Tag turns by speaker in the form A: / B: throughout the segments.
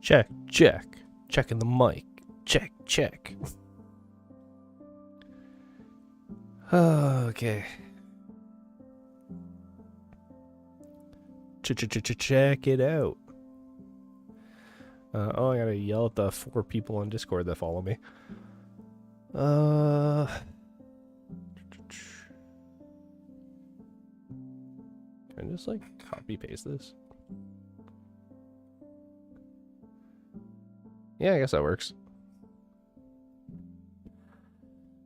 A: Check, check. Checking the mic. Check, check. Okay. Check it out. Oh, I gotta yell at the 4 people on Discord that follow me. Can I just, like, copy paste this? Yeah, I guess that works.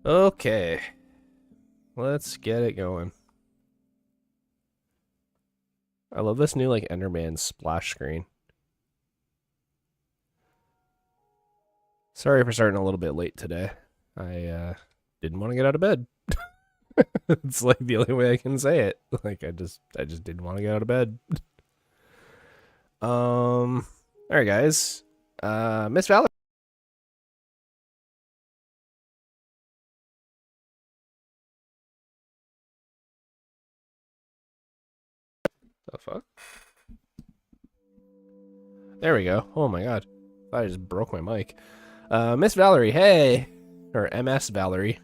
A: Okay. Let's get it going. I love this new, like, Enderman splash screen. Sorry for starting a little bit late today. I didn't want to get out of bed. It's like the only way I can say it. Like I just didn't want to get out of bed. All right, guys. Miss Valerie. The fuck? There we go. Oh my god. I just broke my mic. Miss Valerie, hey. Or MS Valerie.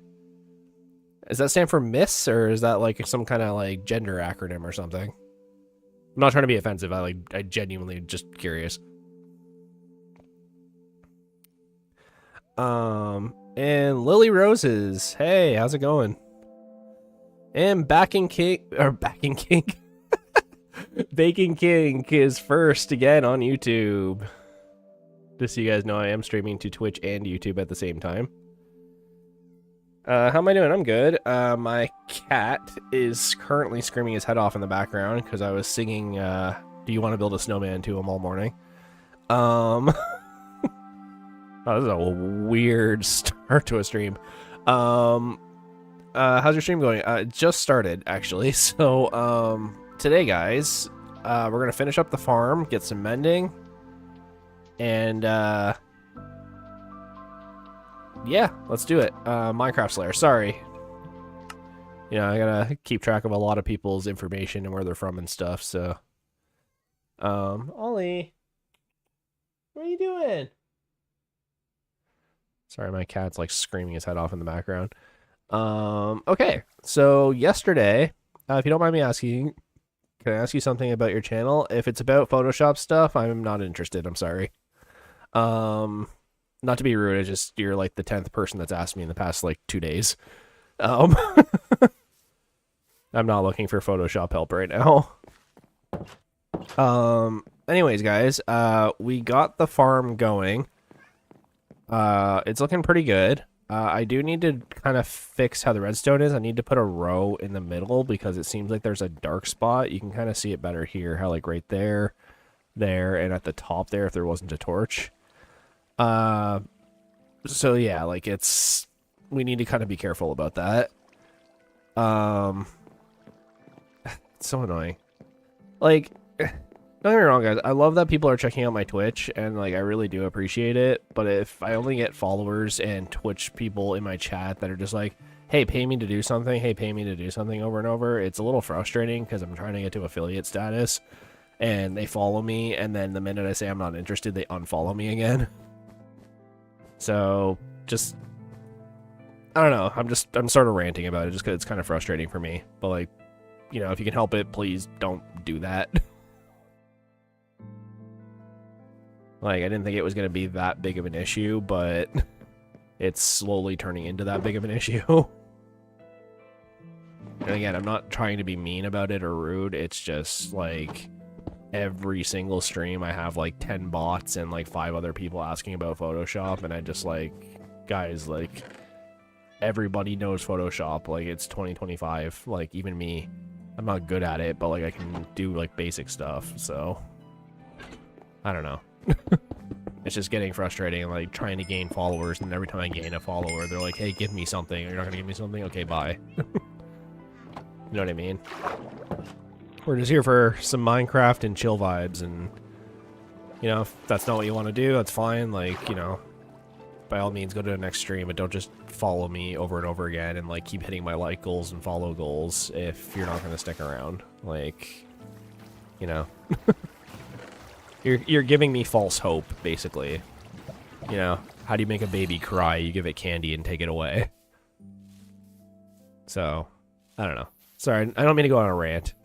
A: Does that stand for Miss, or is that like some kind of like gender acronym or something? I'm not trying to be offensive. I genuinely just curious. And Lily Roses, hey, how's it going? And Backing King Baking King is first again on YouTube. Just so you guys know, I am streaming to Twitch and YouTube at the same time. How am I doing? I'm good. My cat is currently screaming his head off in the background because I was singing Do You Want to Build a Snowman to him all morning. Oh, this is a weird start to a stream. How's your stream going? It just started, actually. So, today, guys, we're going to finish up the farm, get some mending, and, yeah, let's do it. Minecraft Slayer, sorry. You know, I gotta keep track of a lot of people's information and where they're from and stuff, so. Ollie, what are you doing? Sorry, my cat's like screaming his head off in the background. Okay, so yesterday, if you don't mind me asking, can I ask you something about your channel? If it's about Photoshop stuff, I'm not interested, I'm sorry. Not to be rude, it's just you're like the 10th person that's asked me in the past like 2 days. I'm not looking for Photoshop help right now. Anyways, guys, we got the farm going. It's looking pretty good. I do need to kind of fix how the redstone is. I need to put a row in the middle because it seems like there's a dark spot. You can kind of see it better here, how like right there, and at the top there if there wasn't a torch. So yeah, like we need to kind of be careful about that. It's so annoying. Like, don't get me wrong, guys. I love that people are checking out my Twitch, and like I really do appreciate it. But if I only get followers and Twitch people in my chat that are just like, "Hey, pay me to do something. Hey, pay me to do something," over and over, it's a little frustrating because I'm trying to get to affiliate status, and they follow me, and then the minute I say I'm not interested, they unfollow me again. So just, I don't know. I'm sort of ranting about it just because it's kind of frustrating for me. But like, you know, if you can help it, please don't do that. Like, I didn't think it was going to be that big of an issue, but it's slowly turning into that big of an issue. And again, I'm not trying to be mean about it or rude. It's just like every single stream I have like 10 bots and like 5 other people asking about Photoshop, and I just like, guys, like everybody knows Photoshop. Like, it's 2025. Like, even me, I'm not good at it, but like I can do like basic stuff. So I don't know. It's just getting frustrating, like trying to gain followers, and every time I gain a follower, they're like, "Hey, give me something." You're not gonna give me something? Okay, bye. You know what I mean? We're just here for some Minecraft and chill vibes, and you know, if that's not what you want to do, that's fine. Like, you know, by all means, go to the next stream, but don't just follow me over and over again and like keep hitting my like goals and follow goals if you're not gonna stick around. Like, you know. You're giving me false hope, basically. You know, how do you make a baby cry? You give it candy and take it away. So, I don't know. Sorry, I don't mean to go on a rant.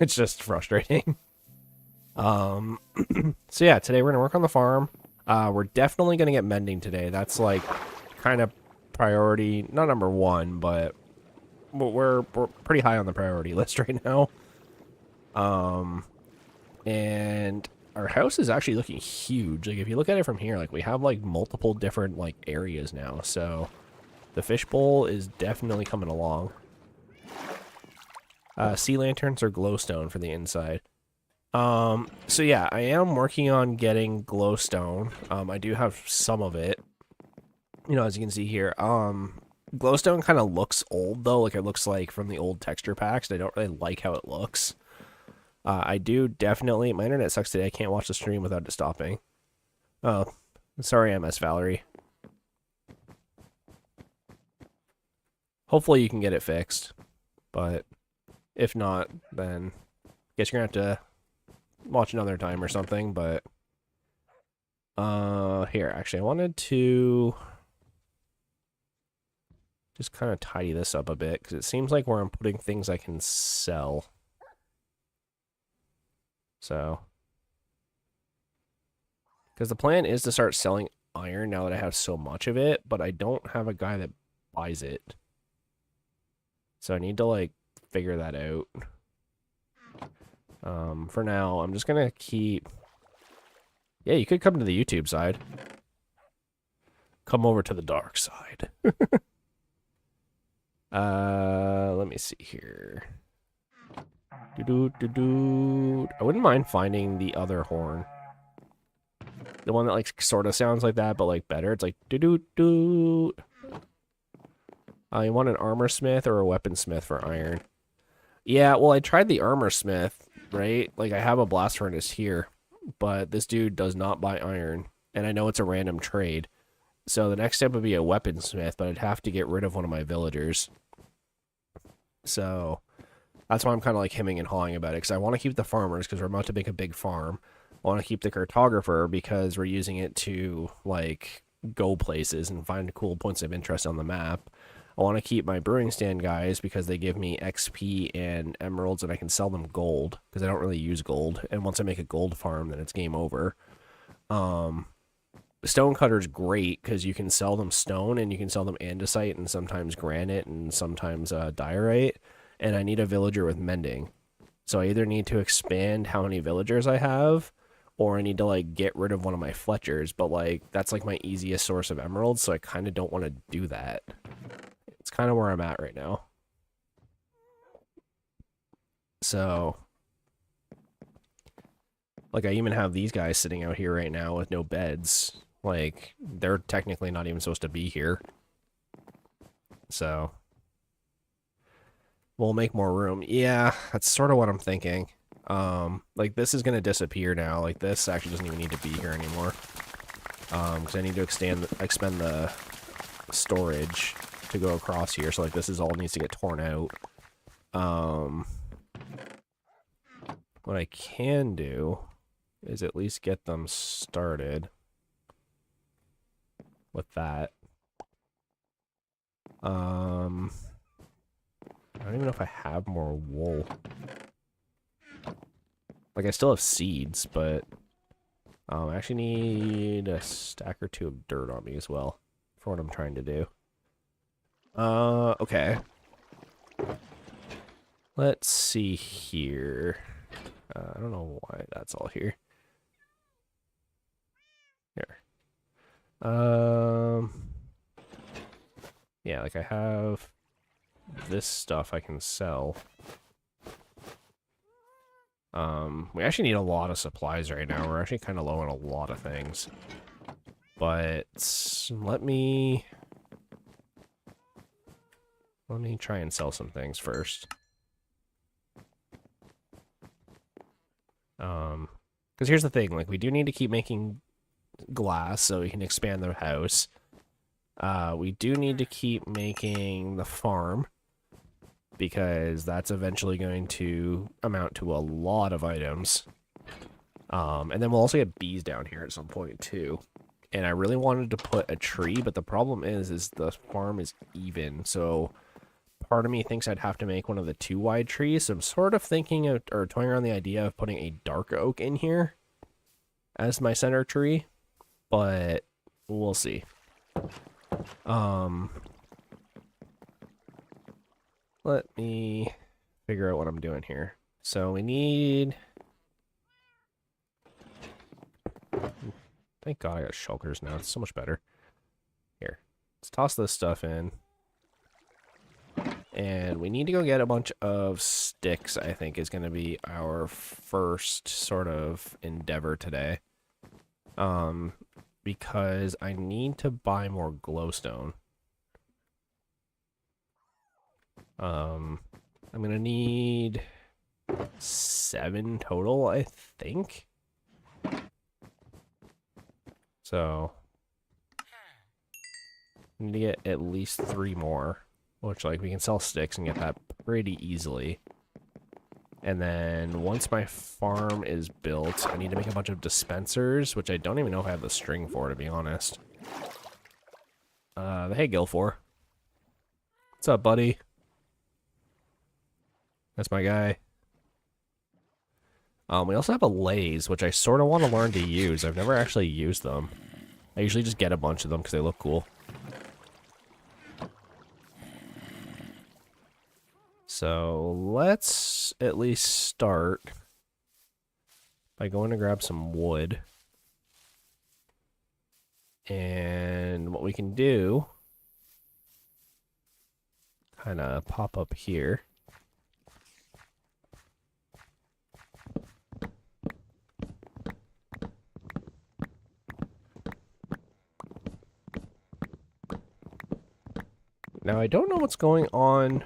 A: It's just frustrating. So yeah, today we're gonna work on the farm. We're definitely gonna get mending today. That's like kind of priority, not number one, but we're pretty high on the priority list right now. And our house is actually looking huge. Like if you look at it from here, like we have like multiple different like areas now. So the fishbowl is definitely coming along. Sea lanterns or glowstone for the inside. So yeah, I am working on getting glowstone. I do have some of it. You know, as you can see here. Glowstone kind of looks old though, like it looks like from the old texture packs. And I don't really like how it looks. I do definitely. My internet sucks today. I can't watch the stream without it stopping. Oh, sorry, MS Valerie. Hopefully you can get it fixed, but if not, then I guess you're gonna have to watch another time or something. But here, actually, I wanted to just kind of tidy this up a bit because it seems like where I'm putting things I can sell. So, because the plan is to start selling iron now that I have so much of it, but I don't have a guy that buys it. So I need to like figure that out. For now, I'm just gonna keep. Yeah, you could come to the YouTube side. Come over to the dark side. Let me see here. I wouldn't mind finding the other horn. The one that like sort of sounds like that, but like better. It's like doo-doo-doo. You want an armor smith or a weaponsmith for iron? Yeah, well, I tried the armor smith, right? Like I have a blast furnace here, but this dude does not buy iron, and I know it's a random trade. So the next step would be a weaponsmith, but I'd have to get rid of one of my villagers. So that's why I'm kind of like hemming and hawing about it, because I want to keep the farmers because we're about to make a big farm. I want to keep the cartographer because we're using it to like go places and find cool points of interest on the map. I want to keep my brewing stand guys because they give me XP and emeralds and I can sell them gold because I don't really use gold. And once I make a gold farm, then it's game over. Stonecutter's great because you can sell them stone and you can sell them andesite and sometimes granite and sometimes diorite. And I need a villager with mending. So I either need to expand how many villagers I have, or I need to like get rid of one of my Fletchers, but like that's like my easiest source of emeralds, so I kind of don't want to do that. It's kind of where I'm at right now. So like I even have these guys sitting out here right now with no beds. Like they're technically not even supposed to be here. So we'll make more room. Yeah, that's sort of what I'm thinking. Like this is gonna disappear now. Like this actually doesn't even need to be here anymore. Because I need to expand the storage to go across here. So like this is all needs to get torn out. What I can do is at least get them started with that. I don't even know if I have more wool. Like, I still have seeds, but I actually need a stack or two of dirt on me as well for what I'm trying to do. Okay. Let's see here. I don't know why that's all here. Here. Yeah, like I have this stuff I can sell. We actually need a lot of supplies right now. We're actually kind of low on a lot of things. But let me try and sell some things first. Because here's the thing, like we do need to keep making glass so we can expand the house. We do need to keep making the farm because that's eventually going to amount to a lot of items. And then we'll also get bees down here at some point too. And I really wanted to put a tree, but the problem is the farm is even. So part of me thinks I'd have to make one of the 2 wide trees. So I'm sort of thinking of, or toying around the idea of putting a dark oak in here as my center tree, but we'll see. Let me figure out what I'm doing here. So we need... Thank God I got shulkers now. It's so much better. Here, let's toss this stuff in. And we need to go get a bunch of sticks, I think, is going to be our first sort of endeavor today. Because I need to buy more glowstone. I'm going to need 7 total, I think. So, I need to get at least 3 more, which, like, we can sell sticks and get that pretty easily. And then once my farm is built, I need to make a bunch of dispensers, which I don't even know if I have the string for, to be honest. Hey, Gilfor. What's up, buddy? That's my guy. We also have a lays, which I sort of want to learn to use. I've never actually used them. I usually just get a bunch of them because they look cool. So let's at least start by going to grab some wood. And what we can do, kind of pop up here. Now, I don't know what's going on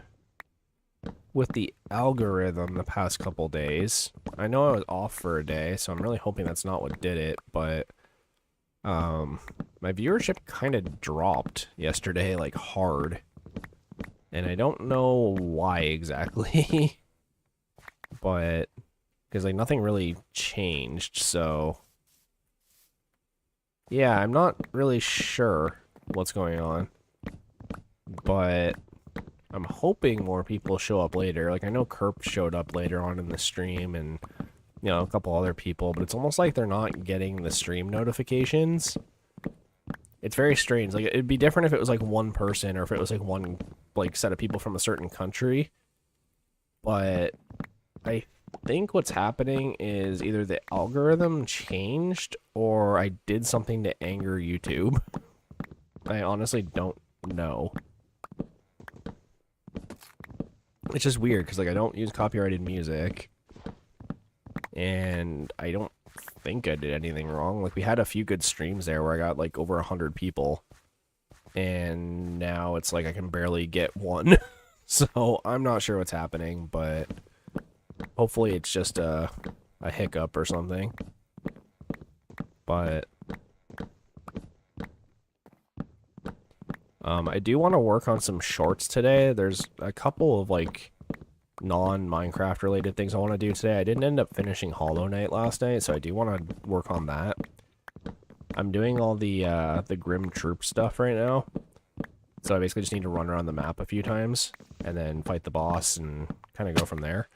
A: with the algorithm the past couple days. I know I was off for a day, so I'm really hoping that's not what did it, but my viewership kind of dropped yesterday, like, hard. And I don't know why exactly, but, because, like, nothing really changed, so... Yeah, I'm not really sure what's going on. But I'm hoping more people show up later. Like, I know Kerp showed up later on in the stream and, you know, a couple other people, but it's almost like they're not getting the stream notifications. It's very strange. Like, it'd be different if it was, like, one person or if it was, like, one, like, set of people from a certain country. But I think what's happening is either the algorithm changed or I did something to anger YouTube. I honestly don't know. It's just weird because, like, I don't use copyrighted music and I don't think I did anything wrong. Like, we had a few good streams there where I got, like, over 100 people and now it's like I can barely get one. So I'm not sure what's happening, but hopefully it's just a hiccup or something. But I do want to work on some shorts today. There's a couple of, like, non-Minecraft related things I want to do today. I didn't end up finishing Hollow Knight last night, so I do want to work on that. I'm doing all the Grim Troop stuff right now. So I basically just need to run around the map a few times and then fight the boss and kind of go from there.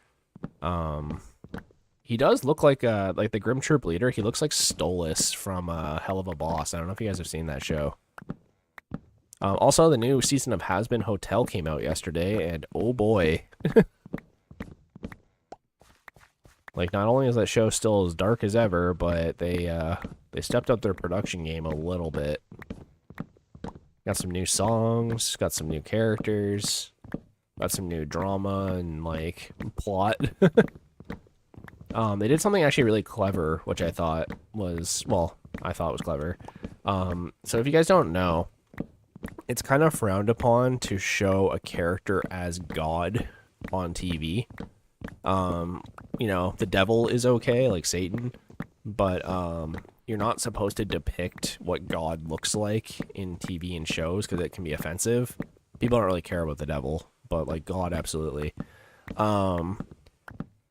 A: He does look like the Grim Troop leader. He looks like Stolas from Hell of a Boss. I don't know if you guys have seen that show. Also, the new season of Has Been Hotel came out yesterday, and oh boy. Like, not only is that show still as dark as ever, but they stepped up their production game a little bit. Got some new songs, got some new characters, got some new drama and, like, plot. They did something actually really clever, which I thought was, well, I thought was clever. So if you guys don't know, it's kind of frowned upon to show a character as God on TV. You know, the devil is okay, like Satan, but you're not supposed to depict what God looks like in TV and shows because it can be offensive. People don't really care about the devil, but, like, God, absolutely. And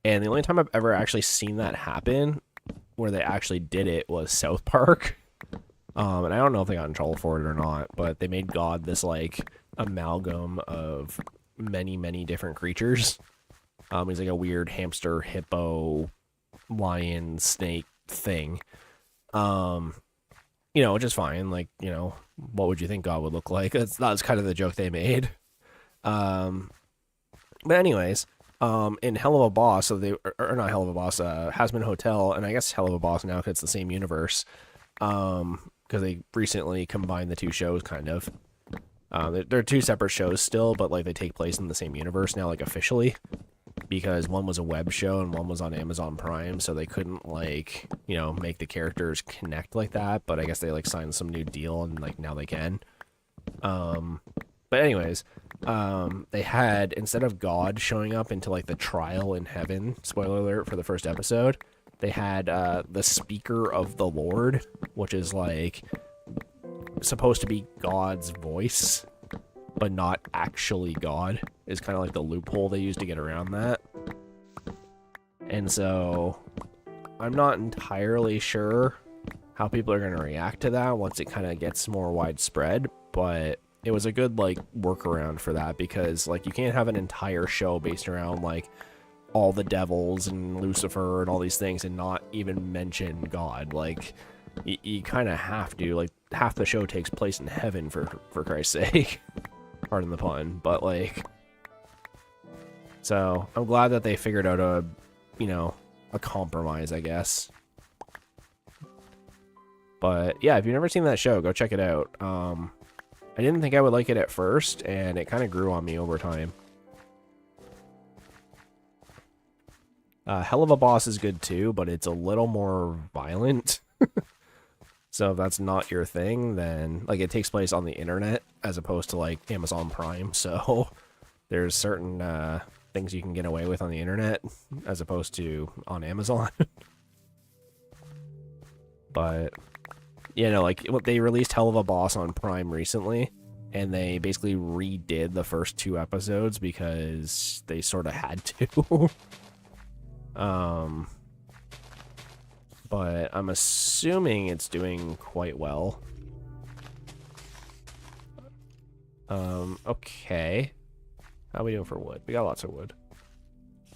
A: the only time I've ever actually seen that happen where they actually did it was South Park. And I don't know if they got in trouble for it or not, but they made God this like amalgam of many, many different creatures. He's like a weird hamster, hippo, lion, snake thing. You know, which is fine. Like, you know, what would you think God would look like? That's kind of the joke they made. But anyways, in Hell of a Boss, so they, or not Hell of a Boss, Hazbin Hotel, and I guess Hell of a Boss now because it's the same universe. Because they recently combined the two shows, kind of. They're two separate shows still, but like they take place in the same universe now, like officially. Because one was a web show and one was on Amazon Prime, so they couldn't like, you know, make the characters connect like that. But I guess they like signed some new deal and like now they can. But anyways, they had, instead of God showing up into like the trial in heaven, spoiler alert for the first episode, they had the speaker of the Lord, which is like supposed to be God's voice, but not actually God, is kind of like the loophole they use to get around that. And so I'm not entirely sure how people are going to react to that once it kind of gets more widespread, but it was a good like workaround for that, because like you can't have an entire show based around like all the devils and Lucifer and all these things and not even mention God. Like you kind of have to, like half the show takes place in heaven for Christ's sake. Pardon the pun, but like, so I'm glad that they figured out a, you know, a compromise, I guess. But yeah, if you've never seen that show, go check it out. I didn't think I would like it at first, and it kind of grew on me over time. Hell of a Boss is good too, but it's a little more violent. So if that's not your thing, then like it takes place on the internet as opposed to like Amazon Prime. So there's certain things you can get away with on the internet as opposed to on Amazon. But you know, like they released Hell of a Boss on Prime recently, and they basically redid the first 2 episodes because they sort of had to. But I'm assuming it's doing quite well. Okay. How are we doing for wood? We got lots of wood.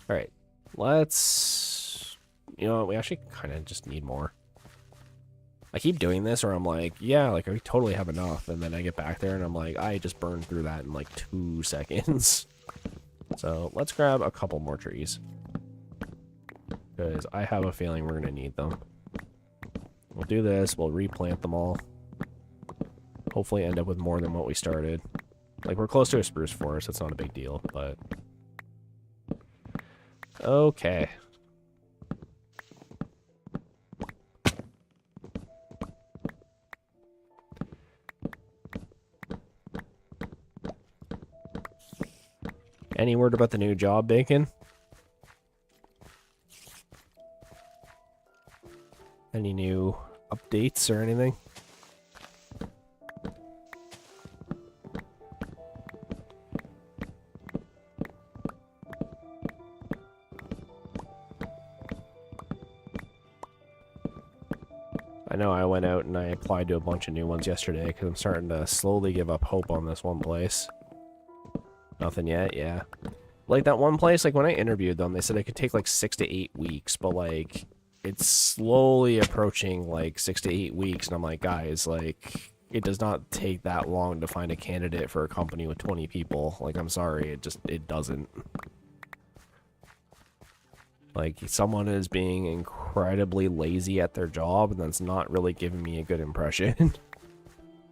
A: Alright. Let's... You know what? We actually kind of just need more. I keep doing this, or I'm like, yeah, like, I totally have enough. And then I get back there, and I'm like, I just burned through that in, like, 2 seconds. So, let's grab a couple more trees. Because I have a feeling we're going to need them. We'll do this. We'll replant them all. Hopefully end up with more than what we started. Like, we're close to a spruce forest. It's not a big deal, but... Okay. Any word about the new job, Bacon? Any new updates or anything? I know I went out and I applied to a bunch of new ones yesterday because I'm starting to slowly give up hope on this one place. Nothing yet, yeah. Like that one place, like when I interviewed them, they said it could take like 6 to 8 weeks, but like it's slowly approaching like 6 to 8 weeks, and I'm like, guys, like it does not take that long to find a candidate for a company with 20 people. Like, I'm sorry, it doesn't. Like, someone is being incredibly lazy at their job, and that's not really giving me a good impression.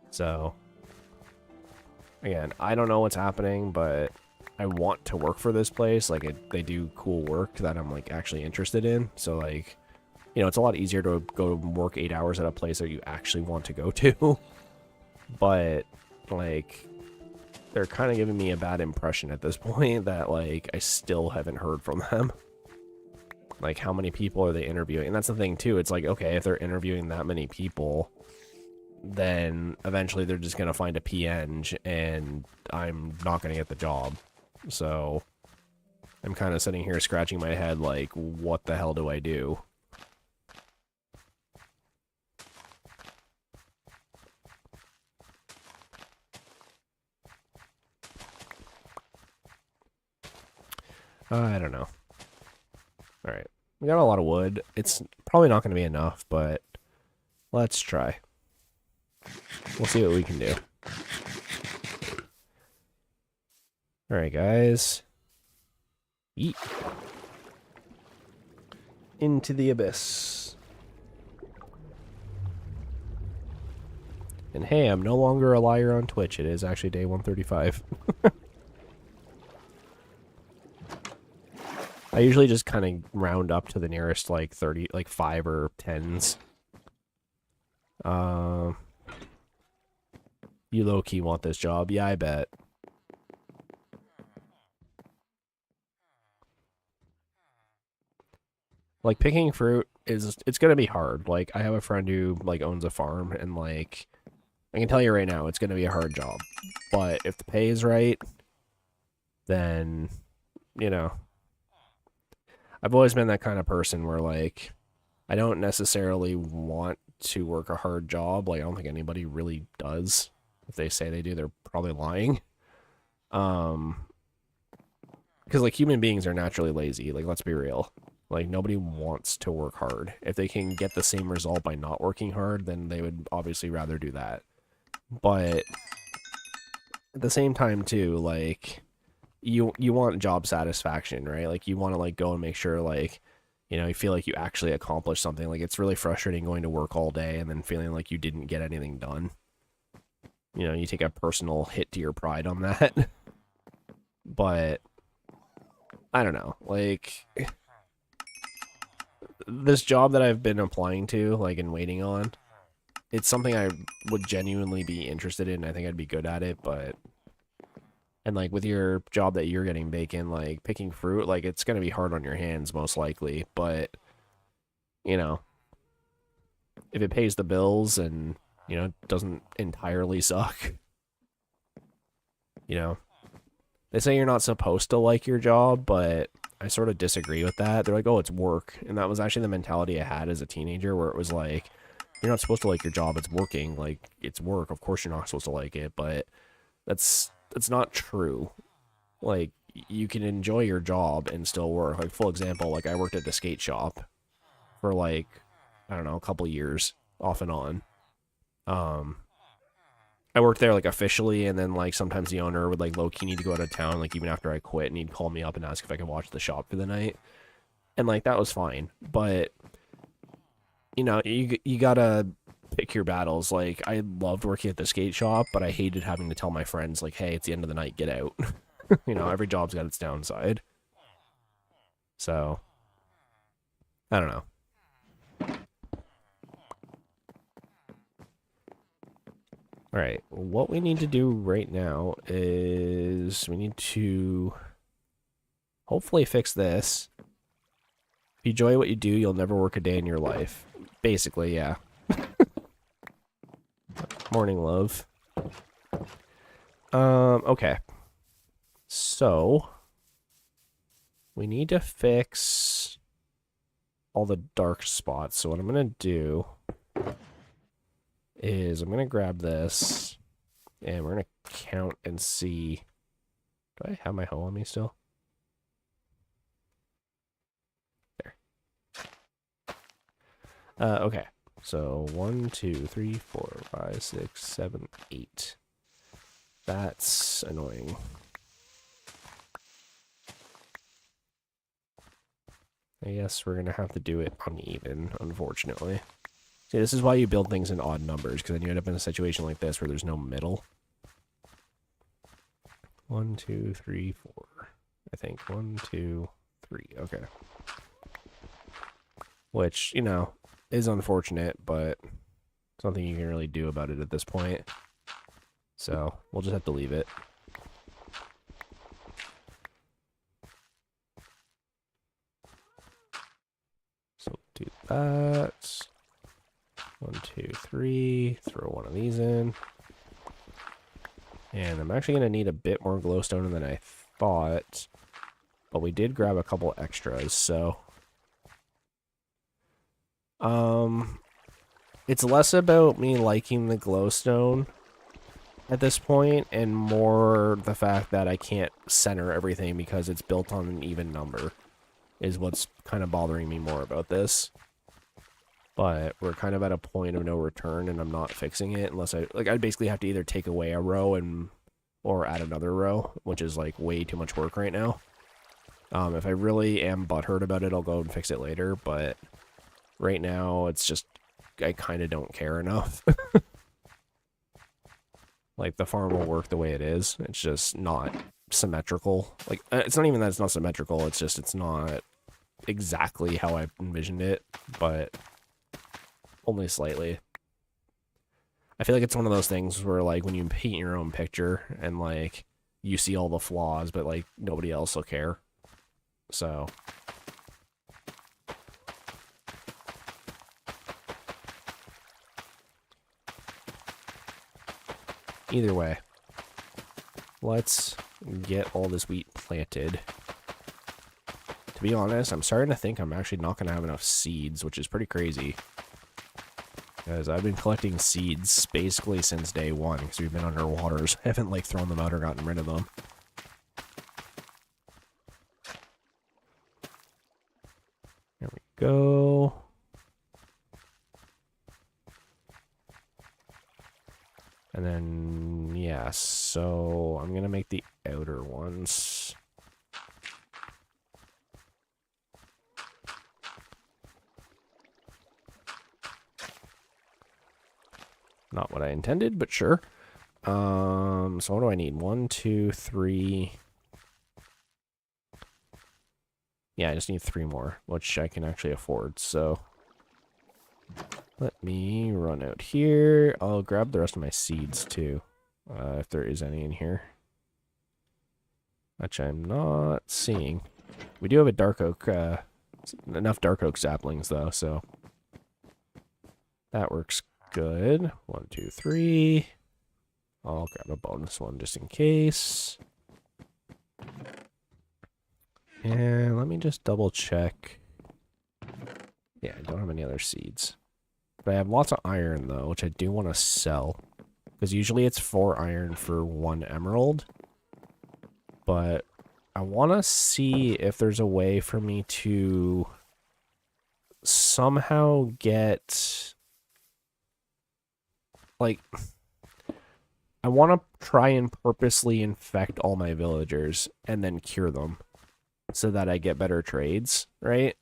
A: So, again, I don't know what's happening, but I want to work for this place. Like, they do cool work that I'm, like, actually interested in. So, like, you know, it's a lot easier to go work 8 hours at a place that you actually want to go to. But, like, they're kind of giving me a bad impression at this point that, like, I still haven't heard from them. Like, how many people are they interviewing? And that's the thing, too. It's like, okay, if they're interviewing that many people, then eventually they're just going to find a PNG, and I'm not going to get the job. So, I'm kind of sitting here scratching my head like, what the hell do I do? I don't know. Alright. We got a lot of wood. It's probably not going to be enough, but let's try. We'll see what we can do. Alright, guys. Yeet. Into the abyss. And hey, I'm no longer a liar on Twitch. It is actually day 135. I usually just kind of round up to the nearest, like, 30, like, 5 or 10s. You low-key want this job? Yeah, I bet. Like, picking fruit it's gonna be hard. Like, I have a friend who, like, owns a farm, and, like, I can tell you right now, it's gonna be a hard job. But if the pay is right, then, you know, I've always been that kind of person where, like, I don't necessarily want to work a hard job. Like, I don't think anybody really does. If they say they do, they're probably lying. Because, like, human beings are naturally lazy. Like, let's be real. Like, nobody wants to work hard. If they can get the same result by not working hard, then they would obviously rather do that. But at the same time, too, like, you want job satisfaction, right? Like, you want to, like, go and make sure, like, you know, you feel like you actually accomplished something. Like, it's really frustrating going to work all day and then feeling like you didn't get anything done. You know, you take a personal hit to your pride on that. But I don't know, like, this job that I've been applying to, like, and waiting on, it's something I would genuinely be interested in. I think I'd be good at it, but, and, like, with your job that you're getting, Bacon, like, picking fruit, like, it's gonna be hard on your hands, most likely, but, you know, if it pays the bills and, you know, doesn't entirely suck, you know, they say you're not supposed to like your job, but I sort of disagree with that. They're like, oh, it's work. And that was actually the mentality I had as a teenager, where it was like, you're not supposed to like your job. It's working. Like, it's work. Of course you're not supposed to like it, but that's not true. Like, you can enjoy your job and still work. Like, full example, like, I worked at the skate shop for, like, I don't know, a couple years off and on. I worked there, like, officially, and then, like, sometimes the owner would, like, low-key need to go out of town, like, even after I quit, and he'd call me up and ask if I could watch the shop for the night. And, like, that was fine. But, you know, you gotta pick your battles. Like, I loved working at the skate shop, but I hated having to tell my friends, like, hey, it's the end of the night, get out. You know, every job's got its downside. So, I don't know. Alright, what we need to do right now is we need to hopefully fix this. If you enjoy what you do, you'll never work a day in your life. Basically, yeah. Morning, love. Okay. So, we need to fix all the dark spots. So what I'm going to do is I'm going to grab this, and we're going to count and see. Do I have my hoe on me still? There. Okay. So 1, 2, 3, 4, 5, 6, 7, 8. That's annoying. I guess we're going to have to do it uneven, unfortunately. See, this is why you build things in odd numbers, because then you end up in a situation like this where there's no middle. 1, 2, 3, 4. I think 1, 2, 3. Okay. Which, you know, is unfortunate, but there's nothing you can really do about it at this point. So, we'll just have to leave it. So, do that. 1, 2, 3. Throw one of these in. And I'm actually going to need a bit more glowstone than I thought. But we did grab a couple extras, so... It's less about me liking the glowstone at this point, and more the fact that I can't center everything because it's built on an even number is what's kind of bothering me more about this. But we're kind of at a point of no return, and I'm not fixing it unless I basically have to either take away a row or add another row, which is like way too much work right now. If I really am butthurt about it, I'll go and fix it later, but right now it's just I kind of don't care enough. Like, the farm will work the way it is. It's just not symmetrical. Like, it's not even that it's not symmetrical, it's just it's not exactly how I envisioned it, but only slightly. I feel like it's one of those things where, like, when you paint your own picture and, like, you see all the flaws, but, like, nobody else will care. So either way, let's get all this wheat planted. To be honest, I'm starting to think I'm actually not going to have enough seeds, which is pretty crazy. Because I've been collecting seeds basically since day one, because we've been underwater, so I haven't, like, thrown them out or gotten rid of them. There we go. And then, yeah, so I'm going to make the outer ones. Not what I intended, but sure. So what do I need? 1, 2, 3. Yeah, I just need 3 more, which I can actually afford, so let me run out here. I'll grab the rest of my seeds, too, if there is any in here. Which I'm not seeing. We do have a dark oak, enough dark oak saplings, though, so that works good. 1, 2, 3. I'll grab a bonus one just in case. And let me just double check. Yeah, I don't have any other seeds. But I have lots of iron, though, which I do want to sell. Because usually it's 4 iron for 1 emerald. But I want to see if there's a way for me to somehow get, like, I want to try and purposely infect all my villagers and then cure them so that I get better trades, right?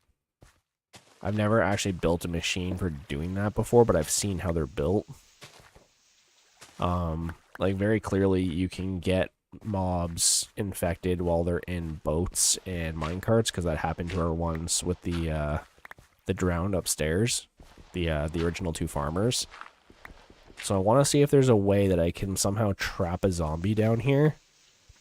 A: I've never actually built a machine for doing that before, but I've seen how they're built. Like, very clearly you can get mobs infected while they're in boats and minecarts, because that happened to our ones with the drowned upstairs, the original 2 farmers. So I want to see if there's a way that I can somehow trap a zombie down here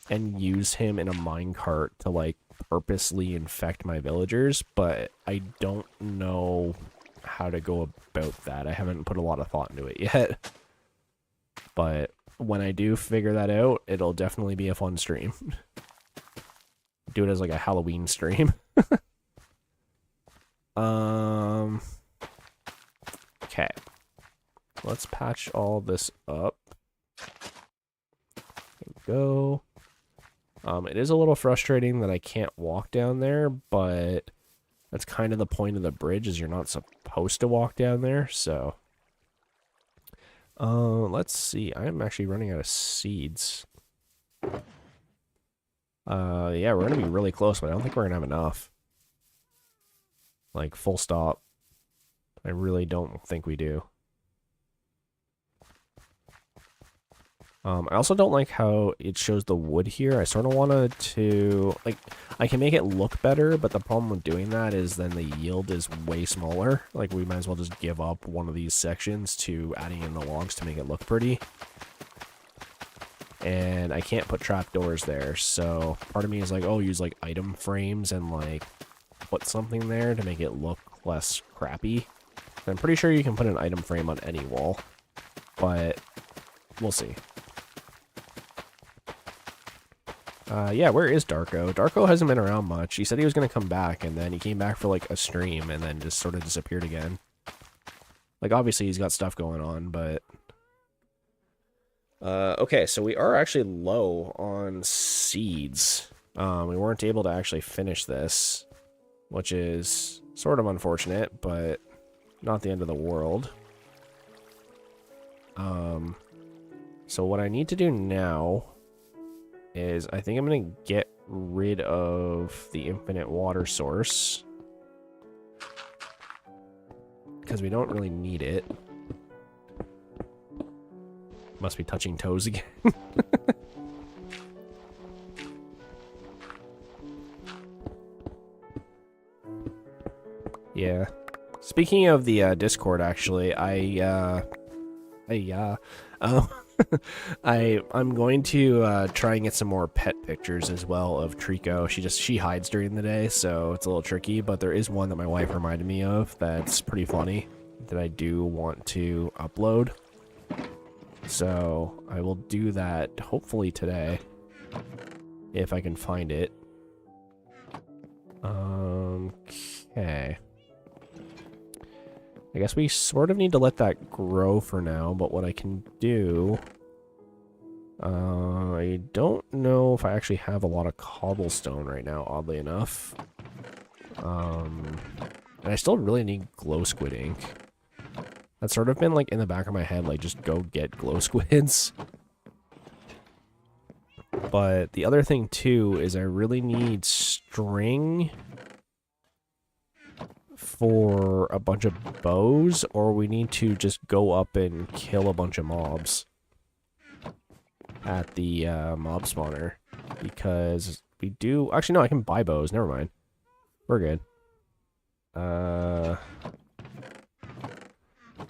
A: and use him in a minecart to, like, purposely infect my villagers, but I don't know how to go about that. I haven't put a lot of thought into it yet. But when I do figure that out, it'll definitely be a fun stream. Do it as, like, a Halloween stream. Okay. Let's patch all this up. There we go. It is a little frustrating that I can't walk down there, but that's kind of the point of the bridge, is you're not supposed to walk down there, so. Let's see. I'm actually running out of seeds. Yeah, we're gonna be really close, but I don't think we're gonna have enough. Like, full stop. I really don't think we do. I also don't like how it shows the wood here. I sort of wanted to, like, I can make it look better, but the problem with doing that is then the yield is way smaller. Like, we might as well just give up one of these sections to adding in the logs to make it look pretty. And I can't put trapdoors there, so part of me is like, oh, use, like, item frames and, like, put something there to make it look less crappy. And I'm pretty sure you can put an item frame on any wall, but we'll see. Yeah, where is Darko? Darko hasn't been around much. He said he was going to come back, and then he came back for, like, a stream, and then just sort of disappeared again. Like, obviously he's got stuff going on, but Okay, so we are actually low on seeds. We weren't able to actually finish this, which is sort of unfortunate, but not the end of the world. So what I need to do now is I think I'm going to get rid of the infinite water source, because we don't really need it. Must be touching toes again. Yeah. Speaking of the Discord, actually, I'm going to try and get some more pet pictures as well of Trico. She hides during the day, so it's a little tricky, but there is one that my wife reminded me of that's pretty funny that I do want to upload. So I will do that hopefully today if I can find it. Okay. I guess we sort of need to let that grow for now, but what I can do... I don't know if I actually have a lot of cobblestone right now, oddly enough. And I still really need glow squid ink. That's sort of been like in the back of my head, like just go get glow squids. But the other thing too is I really need string for a bunch of bows, or we need to just go up and kill a bunch of mobs at the mob spawner, because we do... Actually, no, I can buy bows. Never mind. We're good. I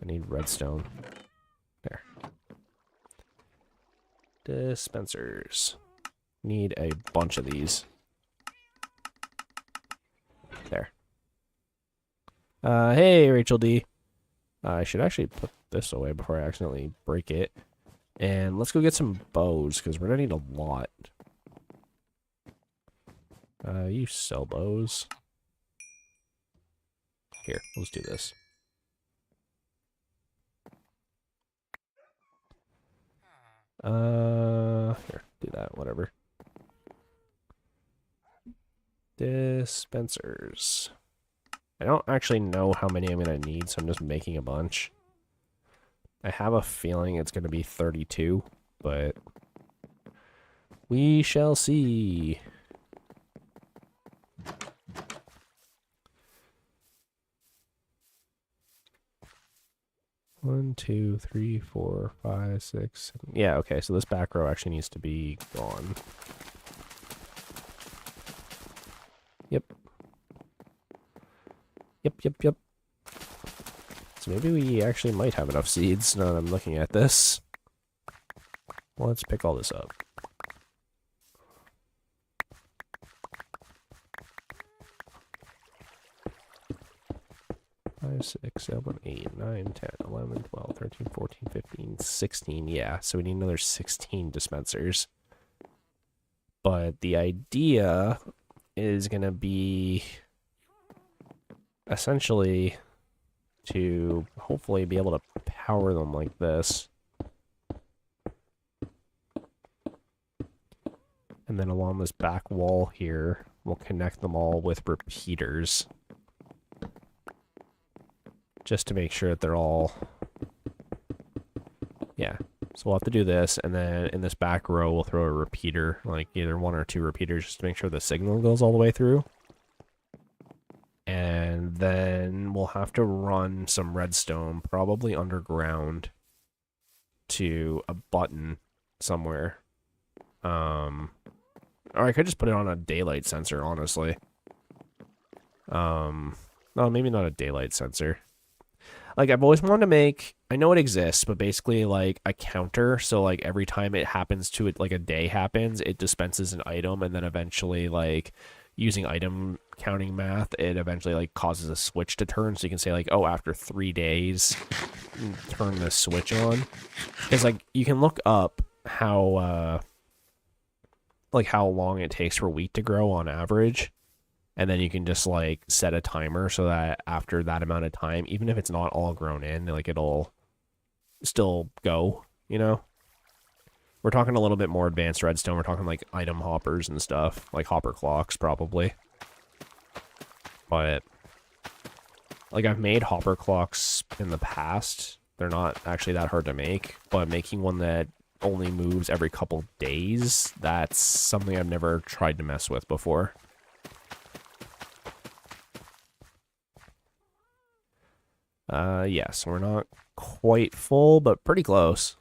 A: need redstone. There. Dispensers. Need a bunch of these. There. Hey, Rachel D. I should actually put this away before I accidentally break it. And let's go get some bows, because we're going to need a lot. You sell bows. Here, let's do this. Here, do that, whatever. Dispensers. I don't actually know how many I'm going to need, so I'm just making a bunch. I have a feeling it's going to be 32, but we shall see. One, two, three, four, five, six, seven. Yeah, okay, so this back row actually needs to be gone. Yep. Yep. So maybe we actually might have enough seeds now that I'm looking at this. Well, let's pick all this up. Five, 6, 7, 8, 9, 10, 11, 12, 13, 14, 15, 16. Yeah, so we need another 16 dispensers. But the idea is going to be essentially to hopefully be able to power them like this. And then along this back wall here, we'll connect them all with repeaters. Just to make sure that they're all... Yeah. So we'll have to do this, and then in this back row, we'll throw a repeater, like either one or two repeaters, just to make sure the signal goes all the way through. And then we'll have to run some redstone, probably underground, to a button somewhere. Or I could just put it on a daylight sensor, honestly. No, maybe not a daylight sensor. Like, I've always wanted to make, I know it exists, but basically, like, a counter, so, like, every time it happens to it, like, a day happens, it dispenses an item, and then eventually, like, using item counting math, it eventually, like, causes a switch to turn, so you can say, like, oh, after 3 days, turn the switch on. Because, like, you can look up how, like, how long it takes for wheat to grow on average. And then you can just, like, set a timer so that after that amount of time, even if it's not all grown in, like, it'll still go, you know? We're talking a little bit more advanced redstone. We're talking like item hoppers and stuff, like hopper clocks probably. But like I've made hopper clocks in the past. They're not actually that hard to make, but making one that only moves every couple days, that's something I've never tried to mess with before. Yes, we're not quite full, but pretty close.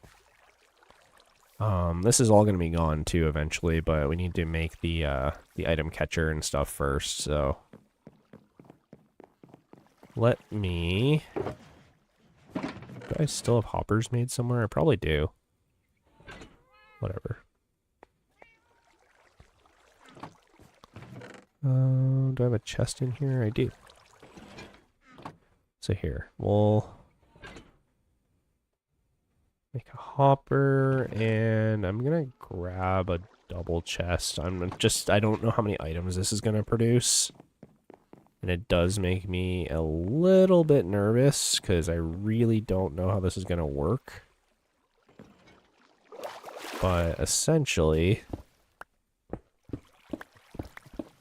A: This is all going to be gone too eventually, but we need to make the item catcher and stuff first, so let me... Do I still have hoppers made somewhere? I probably do. Whatever. Do I have a chest in here? I do. So here, we'll make a hopper, and I'm gonna grab a double chest. I don't know how many items this is gonna produce. And it does make me a little bit nervous, because I really don't know how this is gonna work. But essentially,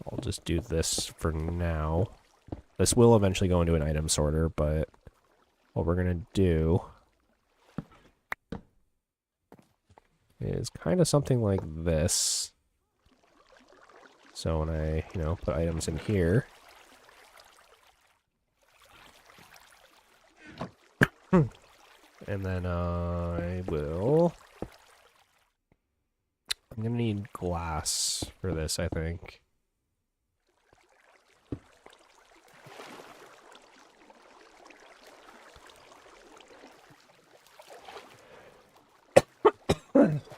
A: I'll just do this for now. This will eventually go into an item sorter, but what we're gonna do is kind of something like this. So when I, put items in here, and then I'm gonna need glass for this, I think.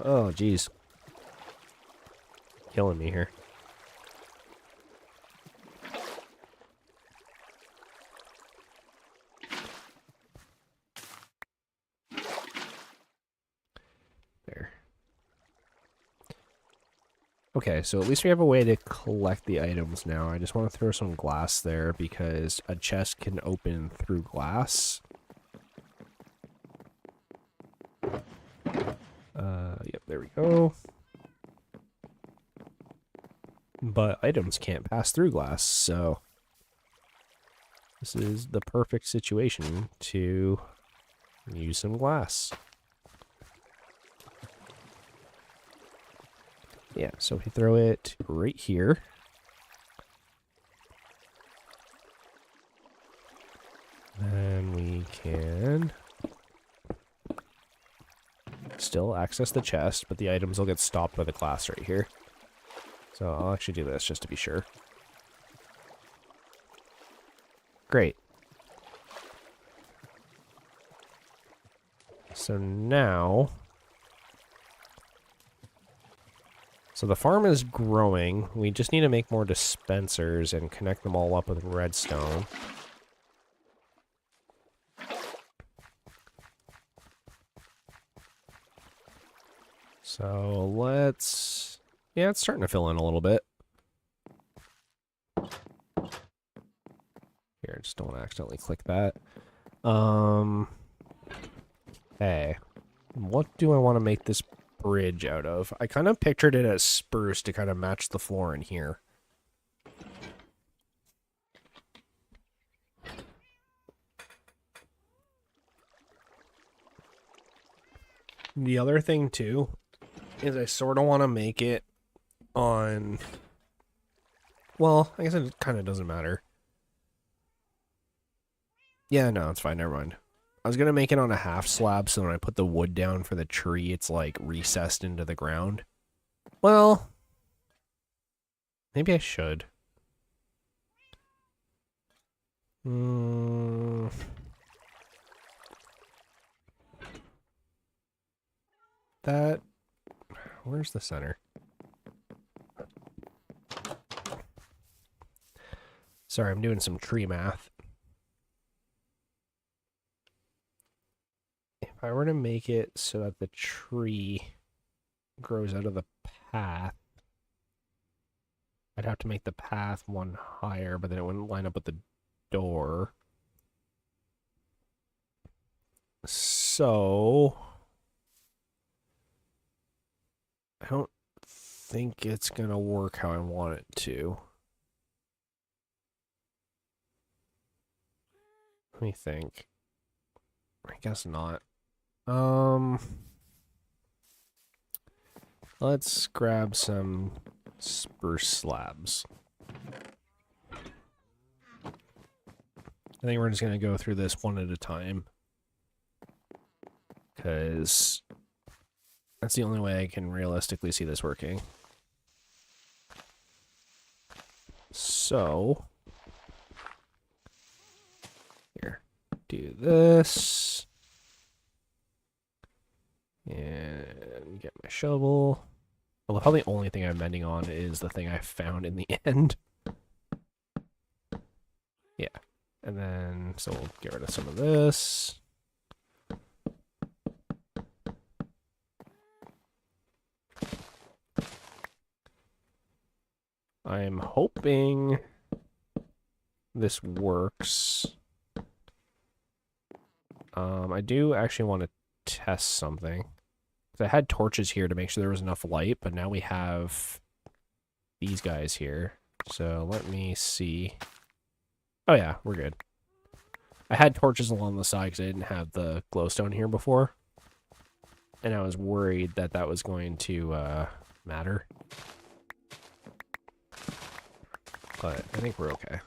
A: Oh, jeez. Killing me here. There. Okay, so at least we have a way to collect the items now. I just want to throw some glass there because a chest can open through glass. Yep, there we go. But items can't pass through glass, so this is the perfect situation to use some glass. Yeah, so if you throw it right here, then we can still access the chest, but the items will get stopped by the glass right here. So I'll actually do this just to be sure. Great. So now... So the farm is growing. We just need to make more dispensers and connect them all up with redstone. So let's... Yeah, it's starting to fill in a little bit. Here, just don't accidentally click that. Hey, what do I want to make this bridge out of? I kind of pictured it as spruce to kind of match the floor in here. The other thing, too, is I sort of want to make it on... Well, I guess it kind of doesn't matter. Yeah, no, it's fine, never mind. I was going to make it on a half slab, so when I put the wood down for the tree, it's, like, recessed into the ground. Well, maybe I should. That... Where's the center? Sorry, I'm doing some tree math. If I were to make it so that the tree grows out of the path, I'd have to make the path one higher, but then it wouldn't line up with the door. So... don't think it's gonna work how I want it to. Let me think. I guess not. Let's grab some spruce slabs. I think we're just gonna go through this one at a time, because that's the only way I can realistically see this working. So, here, do this. And get my shovel. Although probably the only thing I'm mending on is the thing I found in the end. Yeah. And then, so we'll get rid of some of this. I'm hoping this works. I do actually want to test something. I had torches here to make sure there was enough light, but now we have these guys here. So let me see. Oh yeah, we're good. I had torches along the side because I didn't have the glowstone here before. And I was worried that that was going to matter. But I think we're okay.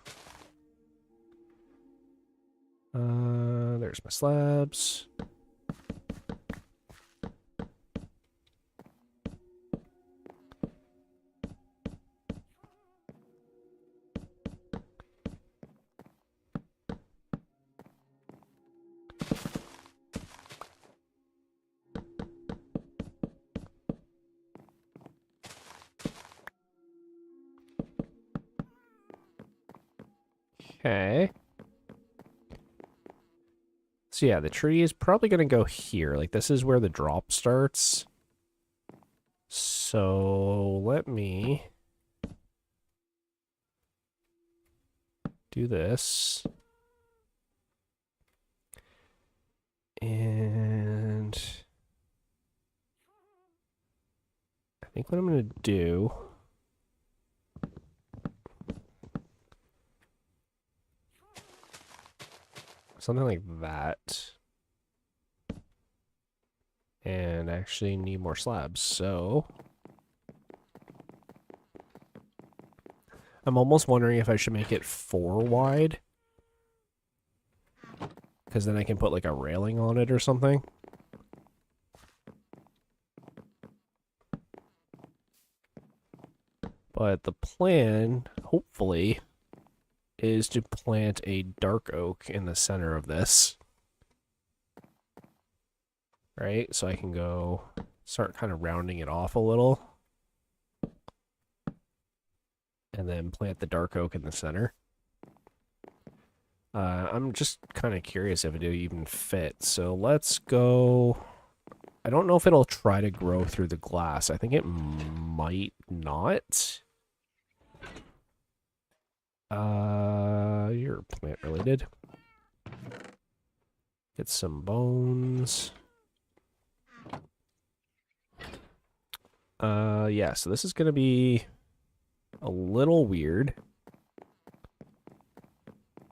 A: There's my slabs. Okay. So yeah, the tree is probably going to go here. Like, this is where the drop starts. So let me do this. And I think what I'm going to do... something like that. And I actually need more slabs, so... I'm almost wondering if I should make it 4 wide. Because then I can put like a railing on it or something. But the plan, hopefully, is to plant a dark oak in the center of this. Right? So I can go start kind of rounding it off a little. And then plant the dark oak in the center. I'm just kind of curious if it would even fit. So let's go... I don't know if it'll try to grow through the glass. I think it might not. You're plant related. Get some bones. Yeah, so this is gonna be a little weird.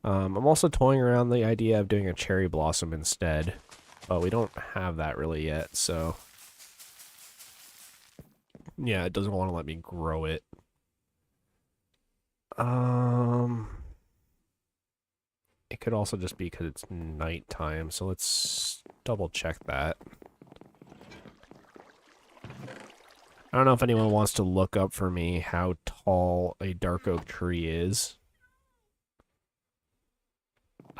A: I'm also toying around the idea of doing a cherry blossom instead, but we don't have that really yet, so... yeah, it doesn't want to let me grow it. It could also just be because it's nighttime, so let's double check that. I don't know if anyone wants to look up for me how tall a dark oak tree is.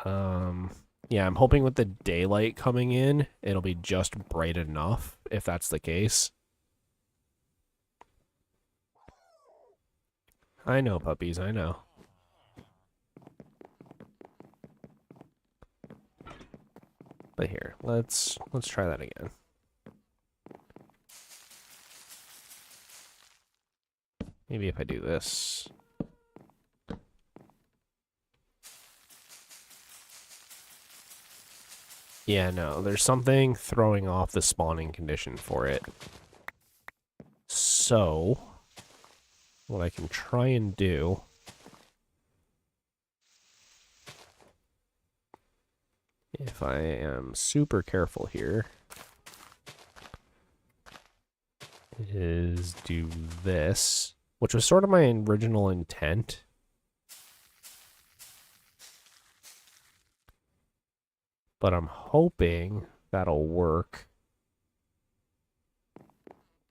A: Yeah, I'm hoping with the daylight coming in, it'll be just bright enough, if that's the case. I know, puppies, I know. But here, let's try that again. Maybe if I do this. Yeah, no, there's something throwing off the spawning condition for it. So, what I can try and do if I am super careful here is do this, which was sort of my original intent. But I'm hoping that'll work.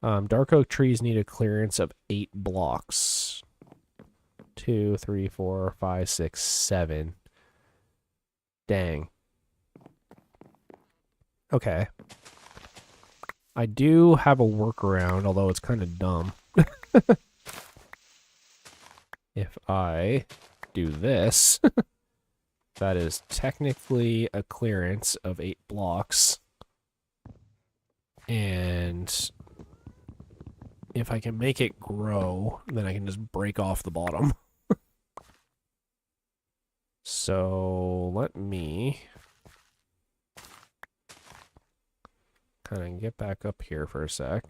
A: Dark oak trees need a clearance of 8 blocks. 2, 3, 4, 5, 6, 7. Dang. Okay. I do have a workaround, although it's kind of dumb. If I do this, that is technically a clearance of 8 blocks. And if I can make it grow, then I can just break off the bottom. So let me kind of get back up here for a sec.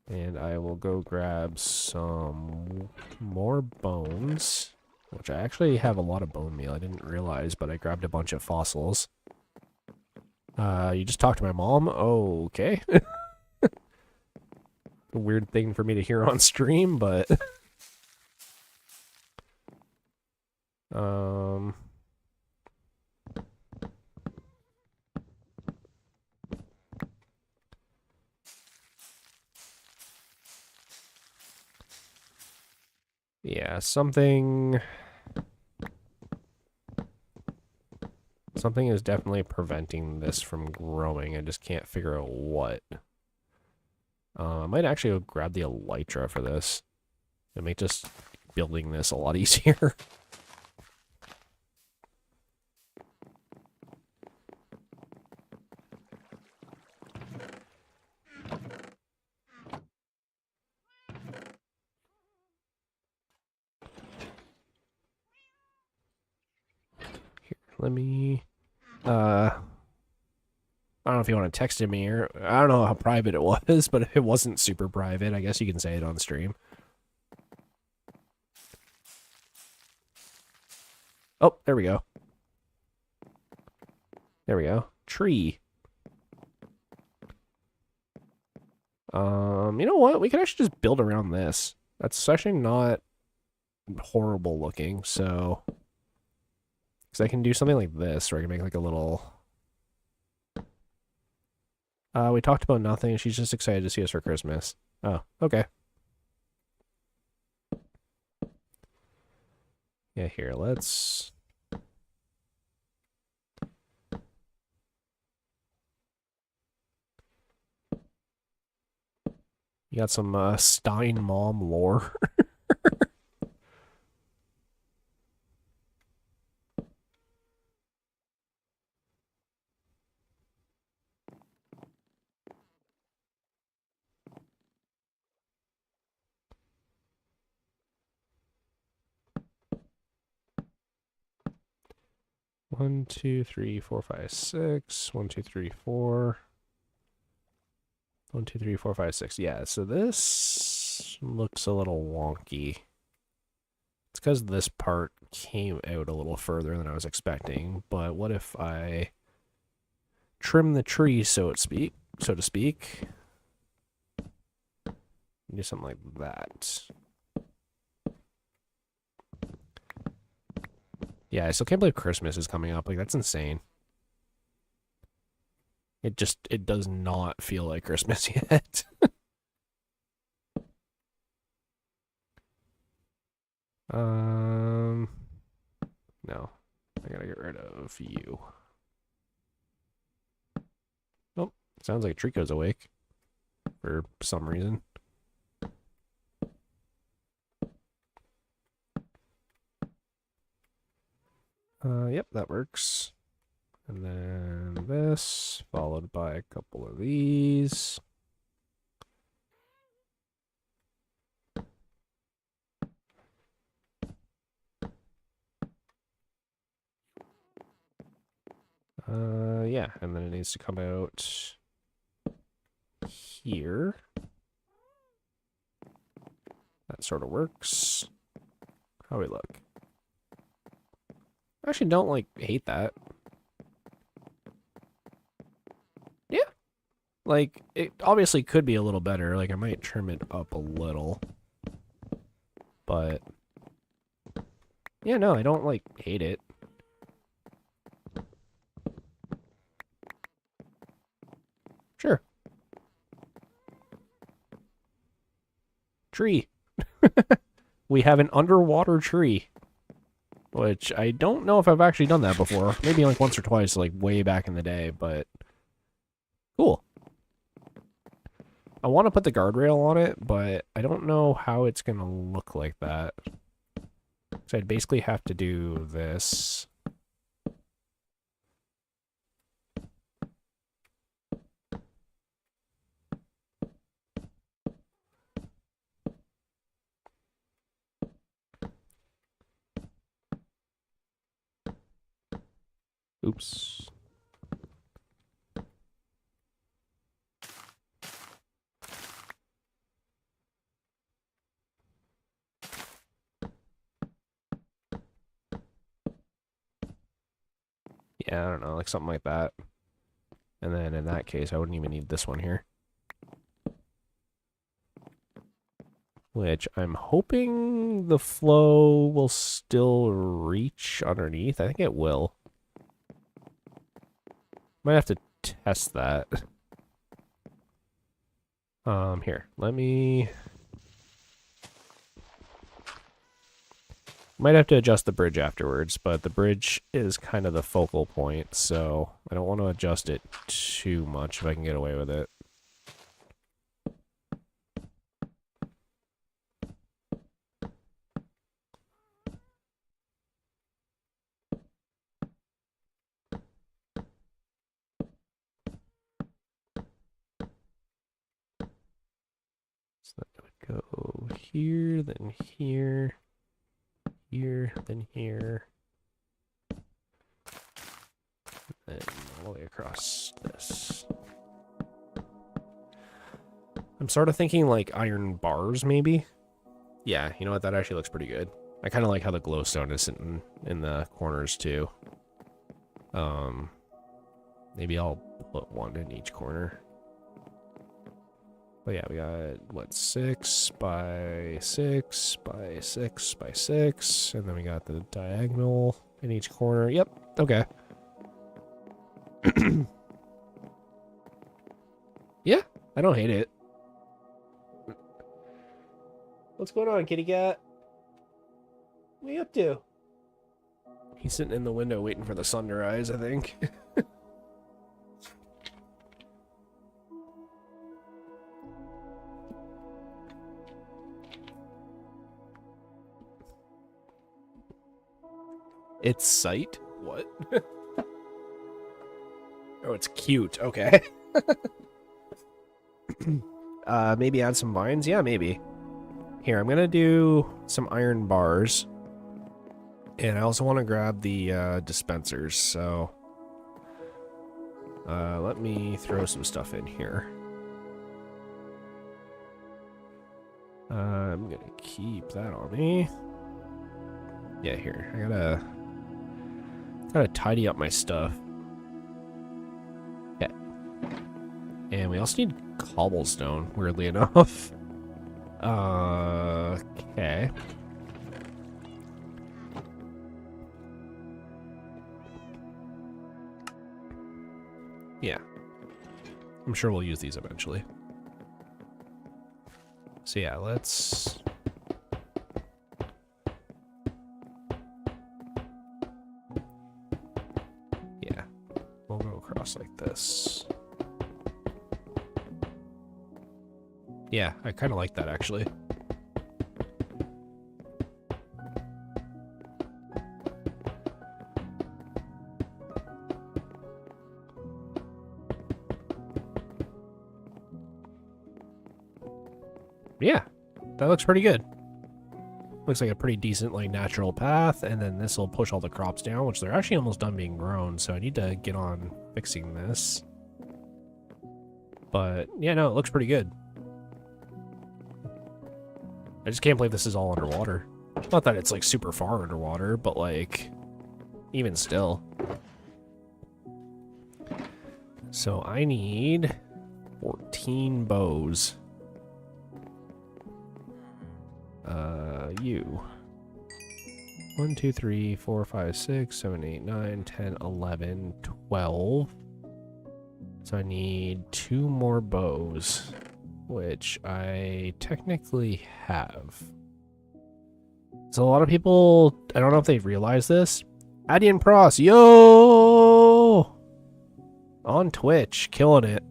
A: And I will go grab some more bones, which I actually have a lot of bone meal. I didn't realize, but I grabbed a bunch of fossils. You just talked to my mom? Oh, okay. A weird thing for me to hear on stream, but... Yeah, something is definitely preventing this from growing. I just can't figure out what. I might actually go grab the elytra for this. It make just building this a lot easier. Let me, I don't know if you want to text me or, I don't know how private it was, but if it wasn't super private, I guess you can say it on stream. Oh, there we go. There we go. Tree. You know what? We could actually just build around this. That's actually not horrible looking, so... Because I can do something like this, where I can make like a little... we talked about nothing. She's just excited to see us for Christmas. Oh, okay. Yeah, here, let's... You got some Stein mom lore. One, two, three, four, five, six. 1, 2, 3, 4. 1, 2, 3, 4, 5, 6. Yeah, so this looks a little wonky. It's because this part came out a little further than I was expecting, but what if I trim the tree, so to speak? Do something like that. Yeah, I still can't believe Christmas is coming up. Like, that's insane. It does not feel like Christmas yet. No. I gotta get rid of you. Oh, sounds like Trico's awake. For some reason. Yep, that works. And then this, followed by a couple of these. Yeah, and then it needs to come out here. That sort of works. How we look? I actually don't, like, hate that. Yeah. Like, it obviously could be a little better. Like, I might trim it up a little. But... yeah, no, I don't, like, hate it. Sure. Tree. We have an underwater tree. Which, I don't know if I've actually done that before. Maybe like once or twice, like way back in the day, but... cool. I want to put the guardrail on it, but I don't know how it's going to look like that. So I'd basically have to do this. Oops. Yeah, I don't know, like something like that. And then in that case, I wouldn't even need this one here. Which I'm hoping the flow will still reach underneath. I think it will. Might have to test that. Here, let me... might have to adjust the bridge afterwards, but the bridge is kind of the focal point, so I don't want to adjust it too much if I can get away with it. So that would go here, then here. Here, then here, then all the way across this. I'm sort of thinking like iron bars, maybe. Yeah, you know what? That actually looks pretty good. I kind of like how the glowstone is sitting in the corners too. Maybe I'll put one in each corner. But yeah, we got, what, 6 by 6 by 6 by 6. And then we got the diagonal in each corner. Yep, okay. Yeah, I don't hate it. What's going on, kitty cat? What are you up to? He's sitting in the window waiting for the sun to rise, I think. It's sight? What? Oh, it's cute. Okay. Maybe add some vines? Yeah, maybe. Here, I'm gonna do some iron bars. And I also want to grab the dispensers, so... let me throw some stuff in here. I'm gonna keep that on me. Yeah, here. I gotta tidy up my stuff. Yeah. And we also need cobblestone, weirdly enough. Okay. Yeah. I'm sure we'll use these eventually. So yeah, let's... yeah. We'll go across like this. Yeah, I kind of like that, actually. Yeah, that looks pretty good. Looks like a pretty decent, like, natural path, and then this will push all the crops down, which they're actually almost done being grown, so I need to get on fixing this. But, yeah, no, it looks pretty good. I just can't believe this is all underwater. Not that it's, like, super far underwater, but, like, even still. So I need 14 bows. You. 1, 2, 3, 4, 5, 6, 7, 8, 9, 10, 11, 12. So I need 2 more bows, which I technically have. So a lot of people, I don't know if they've realized this. Adian Pros, yo! On Twitch, killing it.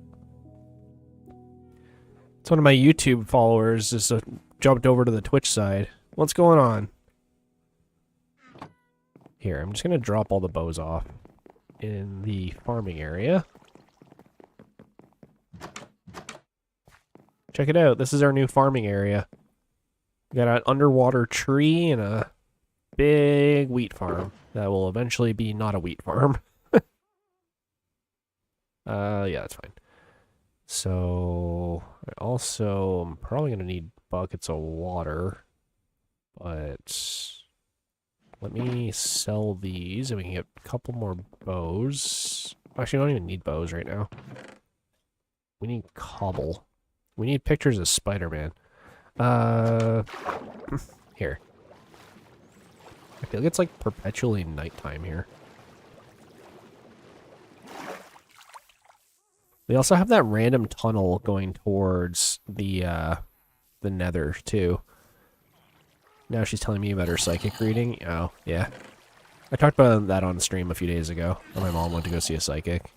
A: It's one of my YouTube followers just jumped over to the Twitch side. What's going on? Here, I'm just going to drop all the bows off in the farming area. Check it out. This is our new farming area. We got an underwater tree and a big wheat farm that will eventually be not a wheat farm. Yeah, that's fine. So, I also am probably going to need buckets of water, but let me sell these and we can get a couple more bows. Actually, I don't even need bows right now. We need cobble. We need pictures of Spider-Man. Here. I feel like it's like perpetually nighttime here. We also have that random tunnel going towards the nether, too. Now she's telling me about her psychic reading. Oh, yeah. I talked about that on stream a few days ago, when my mom went to go see a psychic.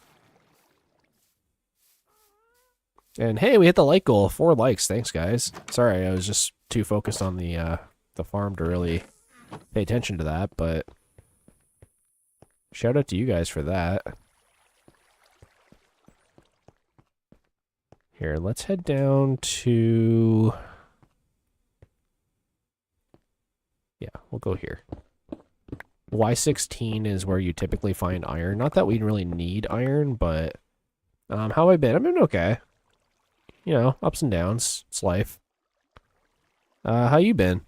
A: And hey, we hit the like goal. 4 likes. Thanks, guys. Sorry, I was just too focused on the farm to really pay attention to that, but shout out to you guys for that. Here, let's head down to... Yeah, we'll go here. Y16 is where you typically find iron. Not that we really need iron, but... how have I been? I've been okay. You know, ups and downs. It's life. How you been?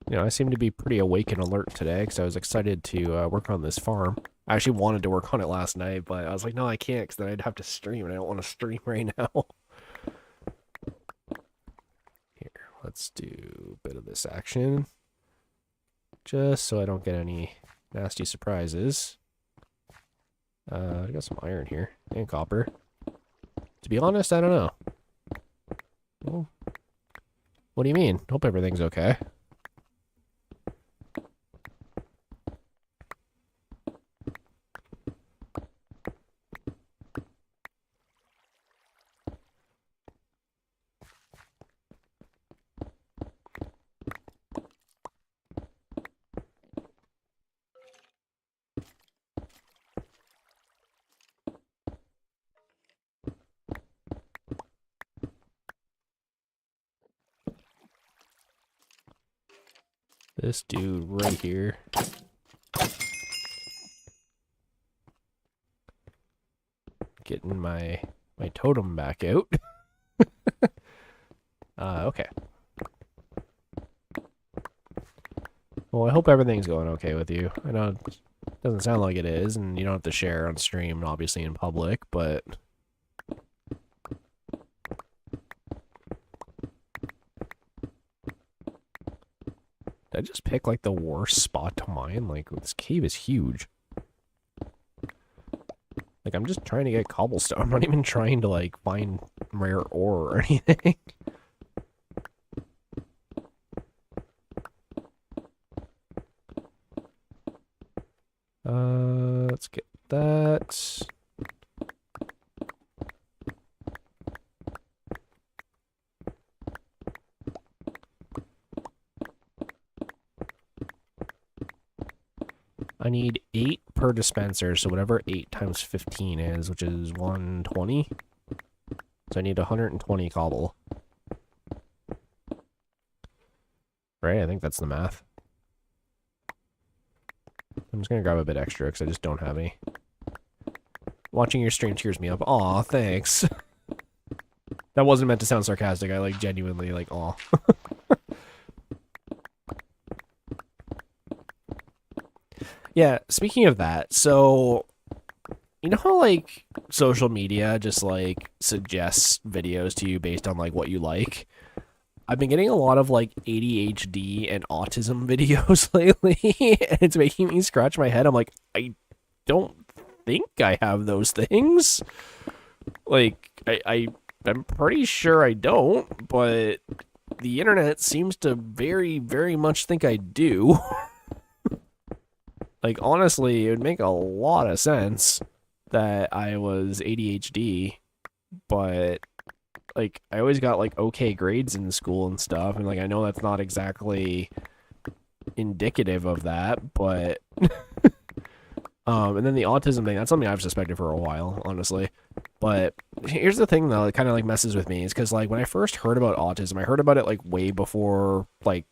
A: You know, I seem to be pretty awake and alert today because I was excited to work on this farm. I actually wanted to work on it last night, but I was like, no, I can't because then I'd have to stream, and I don't want to stream right now. Here, let's do a bit of this action. Just so I don't get any nasty surprises. I got some iron here, and copper. To be honest, I don't know. Well, what do you mean? Hope everything's okay. This dude right here. Getting my totem back out. Okay. Well, I hope everything's going okay with you. I know it doesn't sound like it is, and you don't have to share on stream, obviously in public, but... Did I just pick, like, the worst spot to mine? Like, this cave is huge. Like, I'm just trying to get cobblestone. I'm not even trying to, like, find rare ore or anything. Let's get that. I need 8 per dispenser, so whatever 8 times 15 is, which is 120. So I need 120 cobble. Right? I think that's the math. I'm just gonna grab a bit extra because I just don't have any. Watching your stream cheers me up. Aw, thanks. That wasn't meant to sound sarcastic. I like genuinely like aw. Yeah, speaking of that, so you know how like social media just like suggests videos to you based on like what you like? I've been getting a lot of like ADHD and autism videos lately, and it's making me scratch my head. I'm like, I don't think I have those things. Like, I'm pretty sure I don't, but the internet seems to very, very much think I do. Like, honestly, it would make a lot of sense that I was ADHD, but like I always got like okay grades in school and stuff, and like I know that's not exactly indicative of that, but and then the autism thing, that's something I've suspected for a while, honestly. But here's the thing though, it kind of like messes with me, is because like when I first heard about autism, I heard about it like way before, like,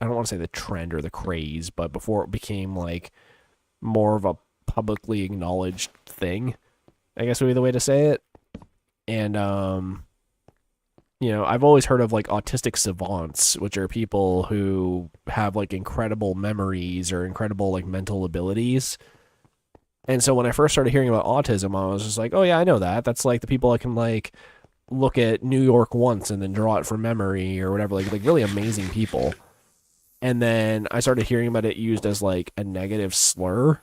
A: I don't want to say the trend or the craze, but before it became like more of a publicly acknowledged thing, I guess would be the way to say it. And you know, I've always heard of like autistic savants, which are people who have like incredible memories or incredible like mental abilities. And so when I first started hearing about autism, I was just like, oh yeah, I know that. That's like the people that can like look at New York once and then draw it from memory or whatever, like really amazing people. And then I started hearing about it used as like a negative slur.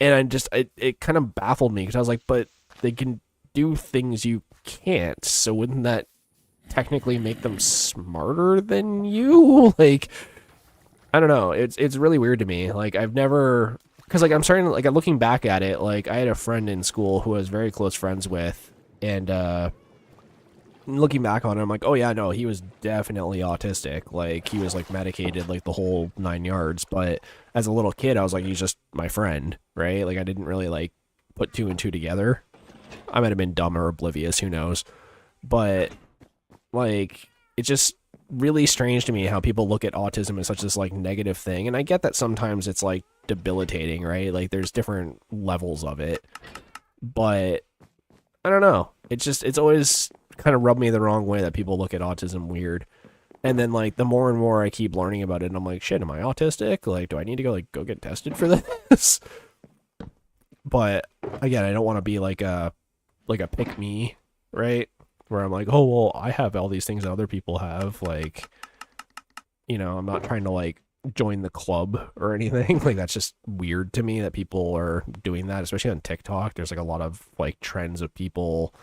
A: And it kind of baffled me because I was like, but they can do things you can't. So wouldn't that technically make them smarter than you? Like, I don't know. It's really weird to me. Like, I've never, because like I'm starting to, like, I'm looking back at it. Like, I had a friend in school who I was very close friends with, and looking back on it, I'm like, oh yeah, no, he was definitely autistic. Like, he was like medicated, like the whole 9 yards. But as a little kid, I was like, he's just my friend, right? Like, I didn't really like put two and two together. I might have been dumb or oblivious, who knows? But like, it's just really strange to me how people look at autism as such this like negative thing. And I get that sometimes it's like debilitating, right? Like, there's different levels of it. But I don't know. It's always kind of rubbed me the wrong way that people look at autism weird. And then like the more and more I keep learning about it, and I'm like, shit, am I autistic? Like, do I need to go get tested for this? But again, I don't want to be like a pick me, right? Where I'm like, oh, well, I have all these things that other people have. Like, you know, I'm not trying to like join the club or anything. Like, that's just weird to me that people are doing that, especially on TikTok. There's like a lot of like trends of people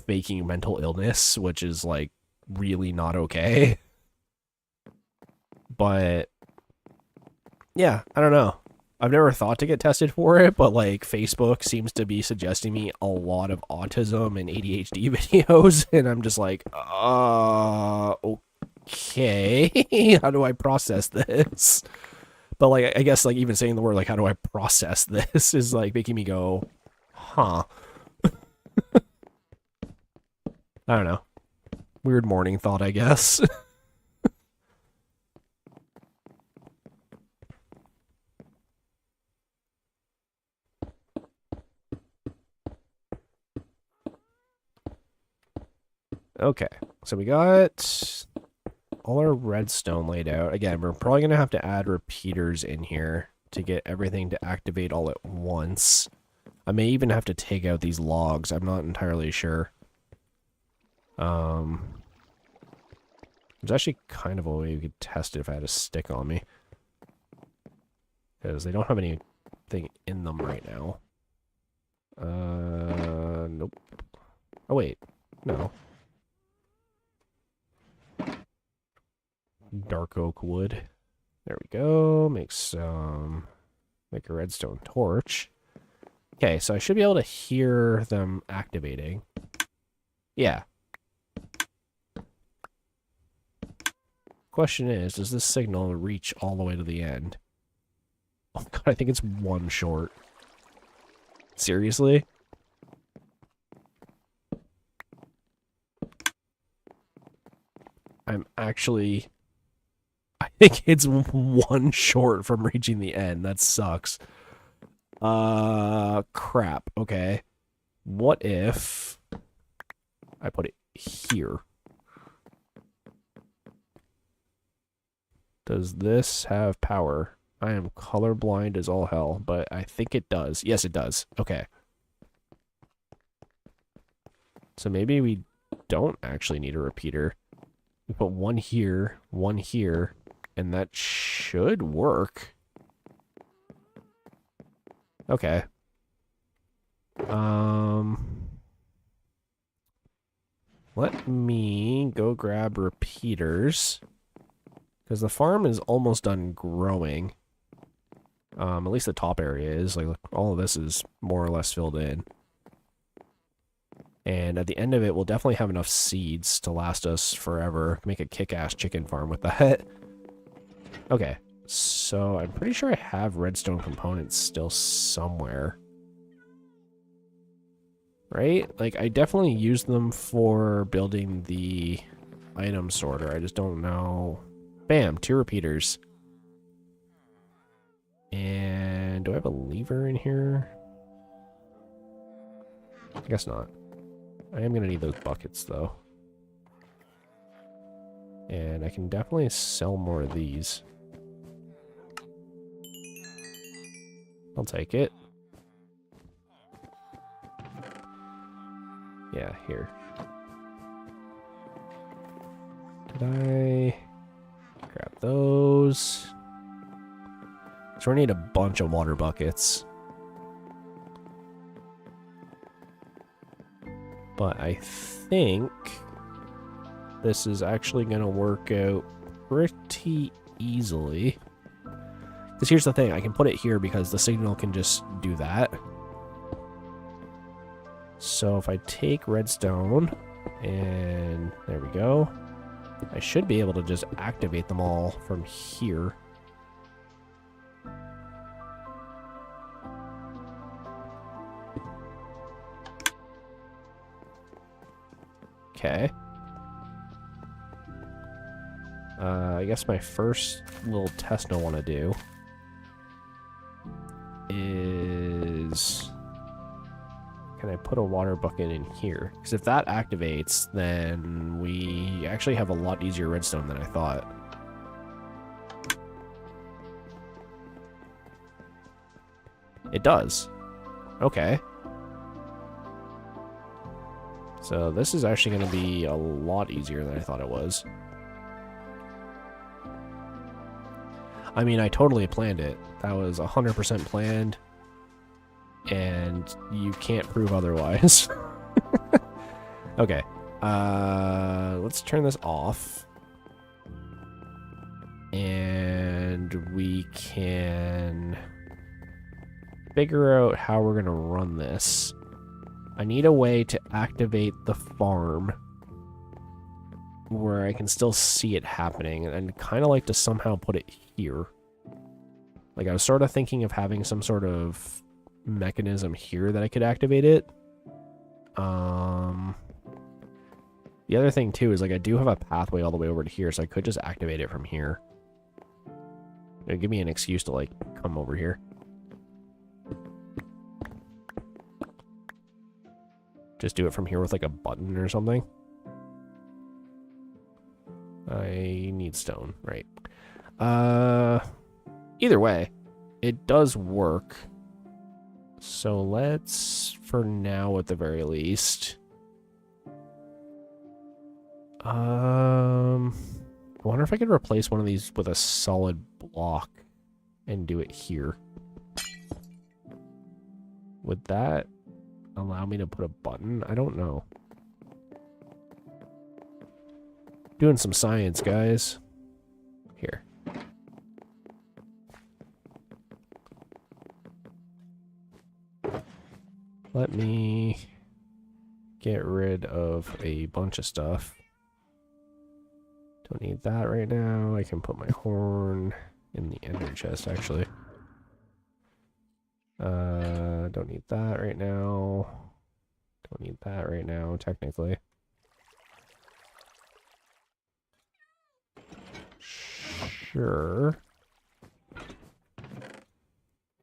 A: faking mental illness, which is like really not okay. But yeah, I don't know. I've never thought to get tested for it, but like Facebook seems to be suggesting me a lot of autism and ADHD videos, and I'm just like, okay, how do I process this? But like, I guess like even saying the word like, how do I process this is like making me go, huh? I don't know. Weird morning thought, I guess. Okay, so we got all our redstone laid out. Again, we're probably going to have to add repeaters in here to get everything to activate all at once. I may even have to take out these logs. I'm not entirely sure. There's actually kind of a way we could test it if I had a stick on me. Because they don't have anything in them right now. Nope. Oh, wait. No. Dark oak wood. There we go. Make a redstone torch. Okay, so I should be able to hear them activating. Yeah. Question is, does this signal reach all the way to the end? Oh god, I think it's one short. Seriously? I Like, it's one short from reaching the end. That sucks. Crap. Okay. What if I put it here? Does this have power? I am colorblind as all hell, but I think it does. Yes, it does. Okay. So maybe we don't actually need a repeater. We put one here, and that should work. Okay. Let me go grab repeaters. Because the farm is almost done growing. At least the top area is. Like, all of this is more or less filled in. And at the end of it, we'll definitely have enough seeds to last us forever. Make a kick-ass chicken farm with that. Okay, so I'm pretty sure I have redstone components still somewhere. Right? Like, I definitely used them for building the item sorter. I just don't know. Bam, 2 repeaters. And do I have a lever in here? I guess not. I am going to need those buckets, though. And I can definitely sell more of these. I'll take it. Yeah, here. Did I grab those? So we need a bunch of water buckets. But I think this is actually going to work out pretty easily. Because here's the thing, I can put it here because the signal can just do that. So if I take redstone, and there we go, I should be able to just activate them all from here. Okay. I guess my first little test I want to do is... Can I put a water bucket in here? Because if that activates, then we actually have a lot easier redstone than I thought. It does. Okay. So this is actually going to be a lot easier than I thought it was. I mean, I totally planned it. That was 100% planned. And you can't prove otherwise. Okay. Let's turn this off. And we can figure out how we're going to run this. I need a way to activate the farm where I can still see it happening, and kind of like to somehow put it here. Like, I was sort of thinking of having some sort of mechanism here that I could activate it. The other thing too is, like, I do have a pathway all the way over to here, so I could just activate it from here. It'd give me an excuse to, like, come over here. Just do it from here with, like, a button or something. I need stone, right. Either way, it does work. So let's, for now at the very least... I wonder if I could replace one of these with a solid block and do it here. Would that allow me to put a button? I don't know. Doing some science, guys. Here. Let me get rid of a bunch of stuff. Don't need that right now. I can put my horn in the ender chest, actually. Don't need that right now. Don't need that right now, technically. sure.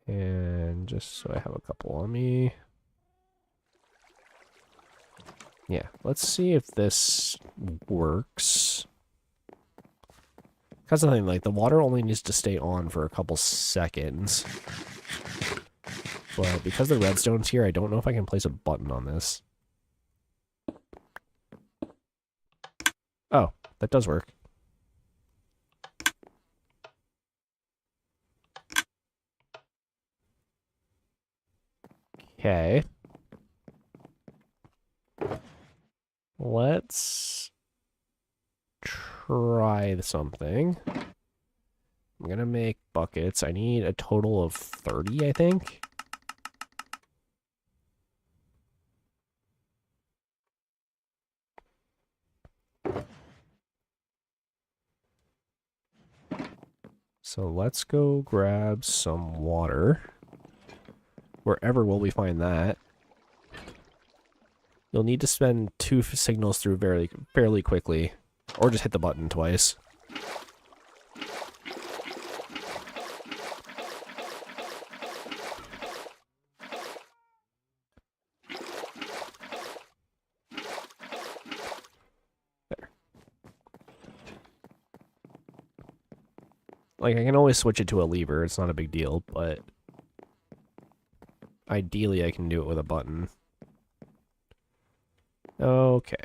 A: And just so I have a couple on me. Yeah, let's see if this works. Because the thing, like, the water only needs to stay on for a couple seconds. But because the redstone's here, I don't know if I can place a button on this. Oh, that does work. Okay. Let's try something. I'm gonna make buckets. I need a total of 30, I think. So let's go grab some water. Wherever will we find that? You'll need to spend 2 signals through fairly quickly. Or just hit the button twice. There. Like, I can always switch it to a lever. It's not a big deal, but ideally I can do it with a button. Okay.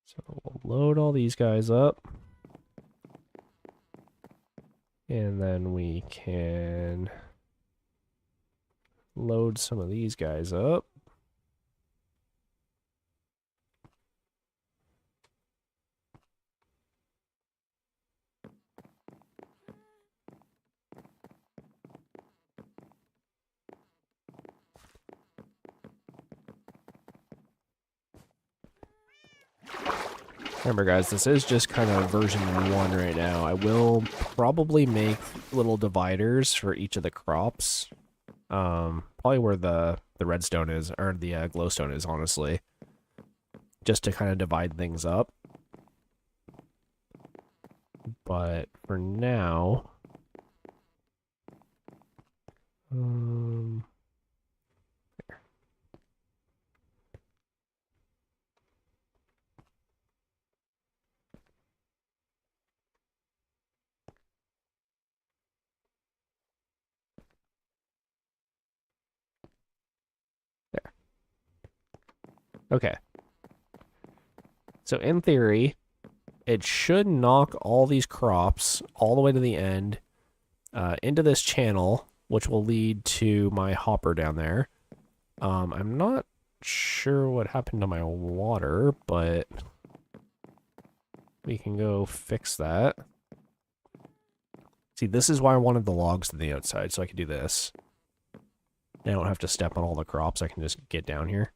A: So we'll load all these guys up. And then we can load some of these guys up. Remember, guys, this is just kind of version 1 right now. I will probably make little dividers for each of the crops. Probably where the redstone is, or the glowstone is, honestly. Just to kind of divide things up. But for now... there. There. Okay. So in theory, it should knock all these crops all the way to the end into this channel, which will lead to my hopper down there. I'm not sure what happened to my water, but we can go fix that. See, this is why I wanted the logs to the outside, so I could do this. I don't have to step on all the crops, I can just get down here.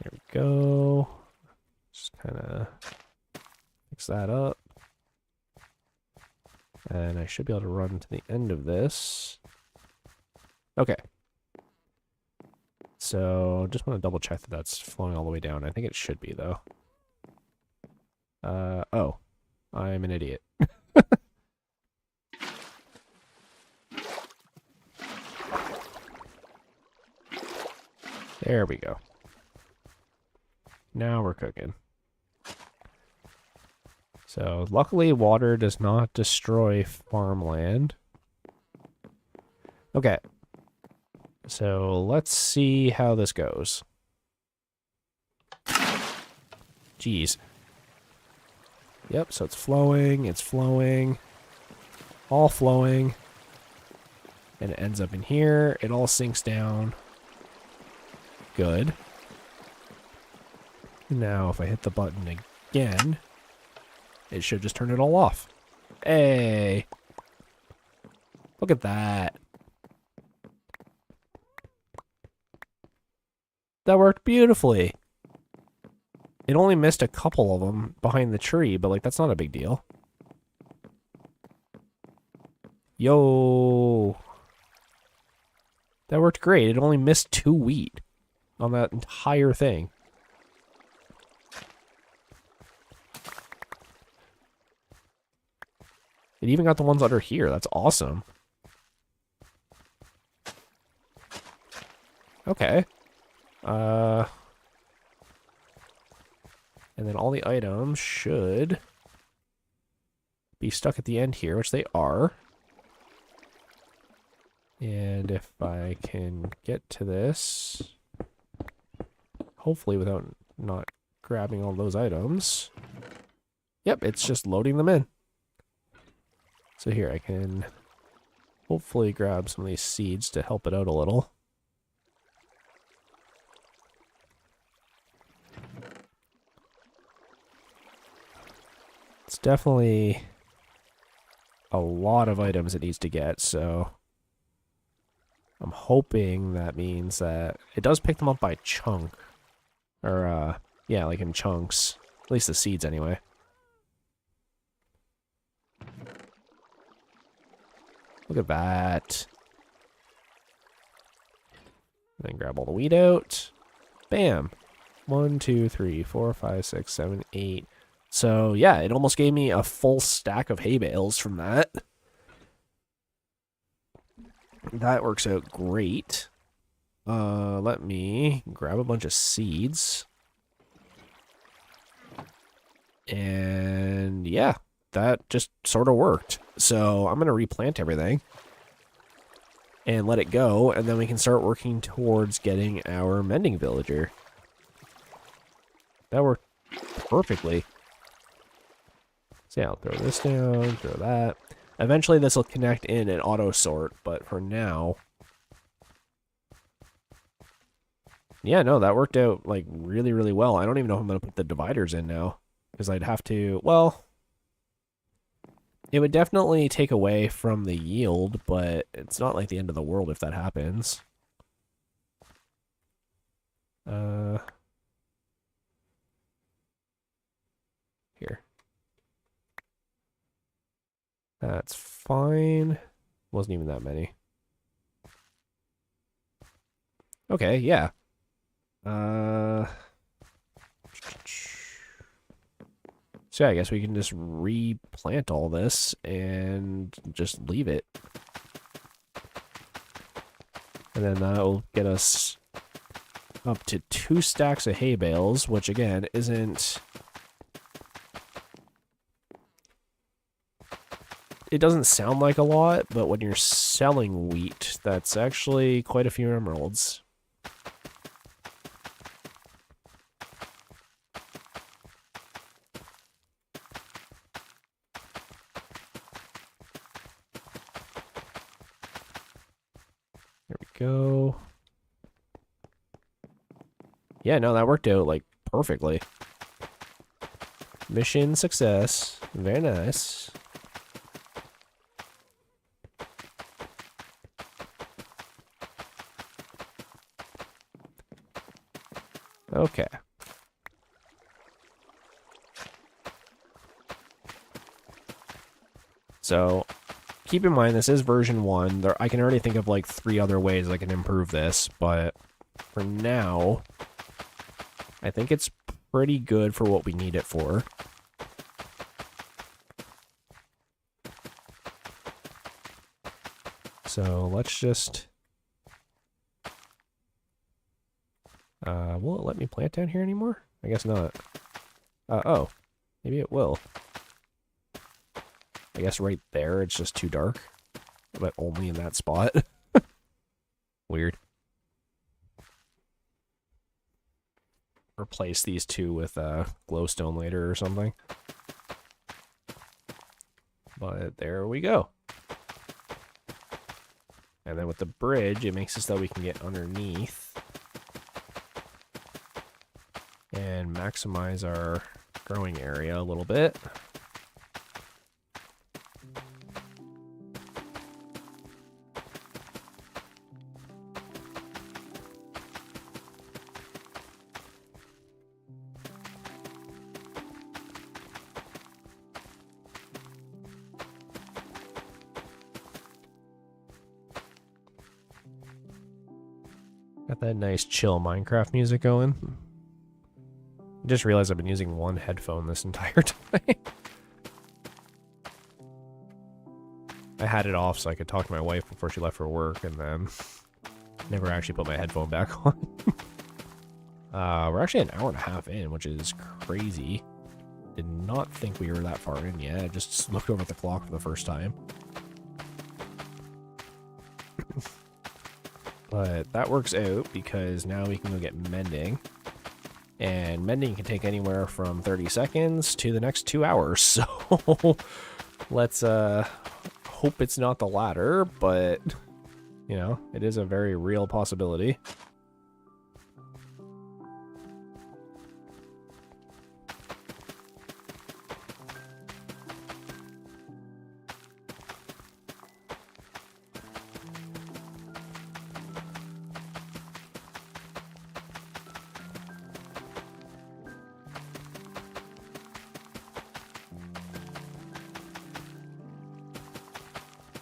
A: There we go. Just kind of fix that up. And I should be able to run to the end of this. Okay. So, just want to double check that that's flowing all the way down. I think it should be, though. Oh. I'm an idiot. There we go. Now we're cooking. So, luckily, water does not destroy farmland. Okay. So, let's see how this goes. Jeez. Yep, so it's flowing, all flowing. And it ends up in here. It all sinks down. Good. Now, if I hit the button again, it should just turn it all off. Hey! Look at that. That worked beautifully. It only missed a couple of them behind the tree, but like that's not a big deal. Yo. That worked great. It only missed 2 wheat on that entire thing. It even got the ones under here. That's awesome. Okay. And then all the items should be stuck at the end here, which they are. And if I can get to this, hopefully without not grabbing all those items. Yep, it's just loading them in. So here I can hopefully grab some of these seeds to help it out a little. It's definitely a lot of items it needs to get, so I'm hoping that means that it does pick them up by chunk. Or, yeah, like in chunks. At least the seeds, anyway. Look at that. Then grab all the wheat out. Bam. 1, 2, 3, 4, 5, 6, 7, 8. So, yeah, it almost gave me a full stack of hay bales from that. That works out great. Let me grab a bunch of seeds. And yeah, that just sort of worked. So I'm going to replant everything and let it go. And then we can start working towards getting our mending villager. That worked perfectly. So yeah, I'll throw this down, throw that. Eventually this will connect in and auto sort, but for now... Yeah, no, that worked out like really, really well. I don't even know if I'm going to put the dividers in now. Because I'd have to, well... It would definitely take away from the yield, but it's not like the end of the world if that happens. Here. That's fine. Wasn't even that many. Okay, yeah. So yeah, I guess we can just replant all this and just leave it. And then that'll get us up to 2 stacks of hay bales, which again isn't... It doesn't sound like a lot, but when you're selling wheat, that's actually quite a few emeralds. There we go. Yeah, no, that worked out, like, perfectly. Mission success. Very nice. Okay. So, keep in mind, this is version 1. I can already think of like 3 other ways I can improve this, but for now, I think it's pretty good for what we need it for. So, let's just... will it let me plant down here anymore? I guess not. Oh. Maybe it will. I guess right there it's just too dark. But only in that spot. Weird. Replace these 2 with glowstone later or something. But there we go. And then with the bridge, it makes it so that we can get underneath. And maximize our growing area a little bit. Got that nice chill Minecraft music going. I just realized I've been using one headphone this entire time. I had it off so I could talk to my wife before she left for work, and then never actually put my headphone back on. We're actually an hour and a half in, which is crazy. Did not think we were that far in yet. I just looked over at the clock for the first time. But that works out because now we can go get mending. And mending can take anywhere from 30 seconds to the next 2 hours. So let's hope it's not the latter, but you know, it is a very real possibility.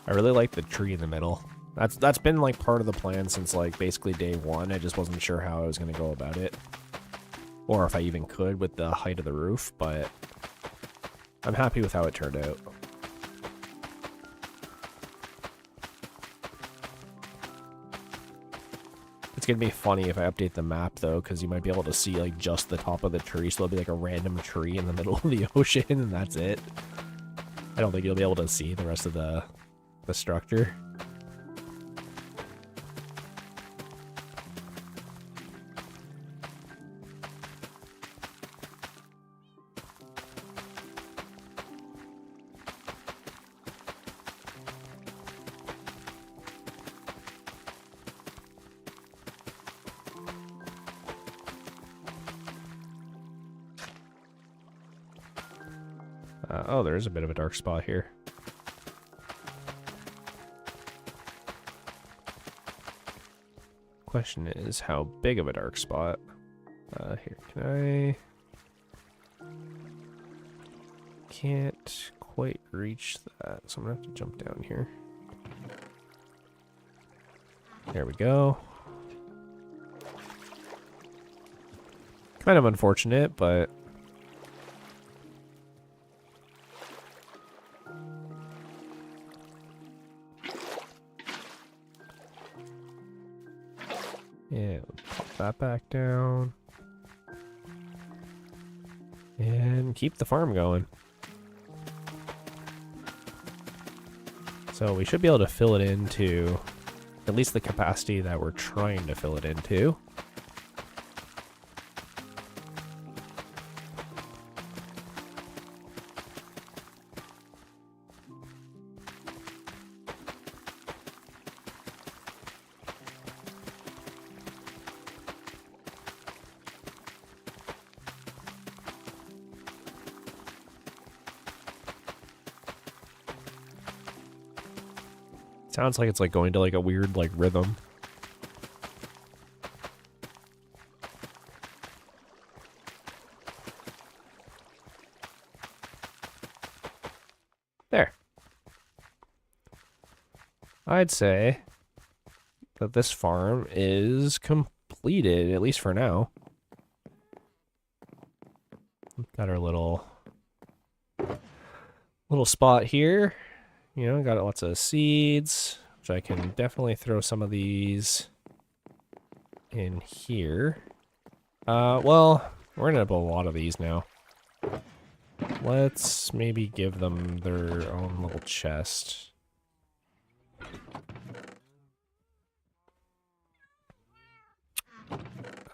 A: I really like the tree in the middle. That's been like part of the plan since like basically day one. I just wasn't sure how I was going to go about it. Or if I even could with the height of the roof, but I'm happy with how it turned out. It's going to be funny if I update the map though, because you might be able to see like just the top of the tree, so there'll be like a random tree in the middle of the ocean and that's it. I don't think you'll be able to see the rest of the structure. Oh, there is a bit of a dark spot here. Question is, how big of a dark spot? Here, can I... Can't quite reach that, so I'm gonna have to jump down here. There we go. Kind of unfortunate, but... yeah, pop that back down. And keep the farm going. So we should be able to fill it into at least the capacity that we're trying to fill it into. Sounds like it's like going to like a weird like rhythm. There. I'd say that this farm is completed, at least for now. Got our little spot here. You know, got lots of seeds, which I can definitely throw some of these in here. Well, we're gonna have a lot of these now. Let's maybe give them their own little chest.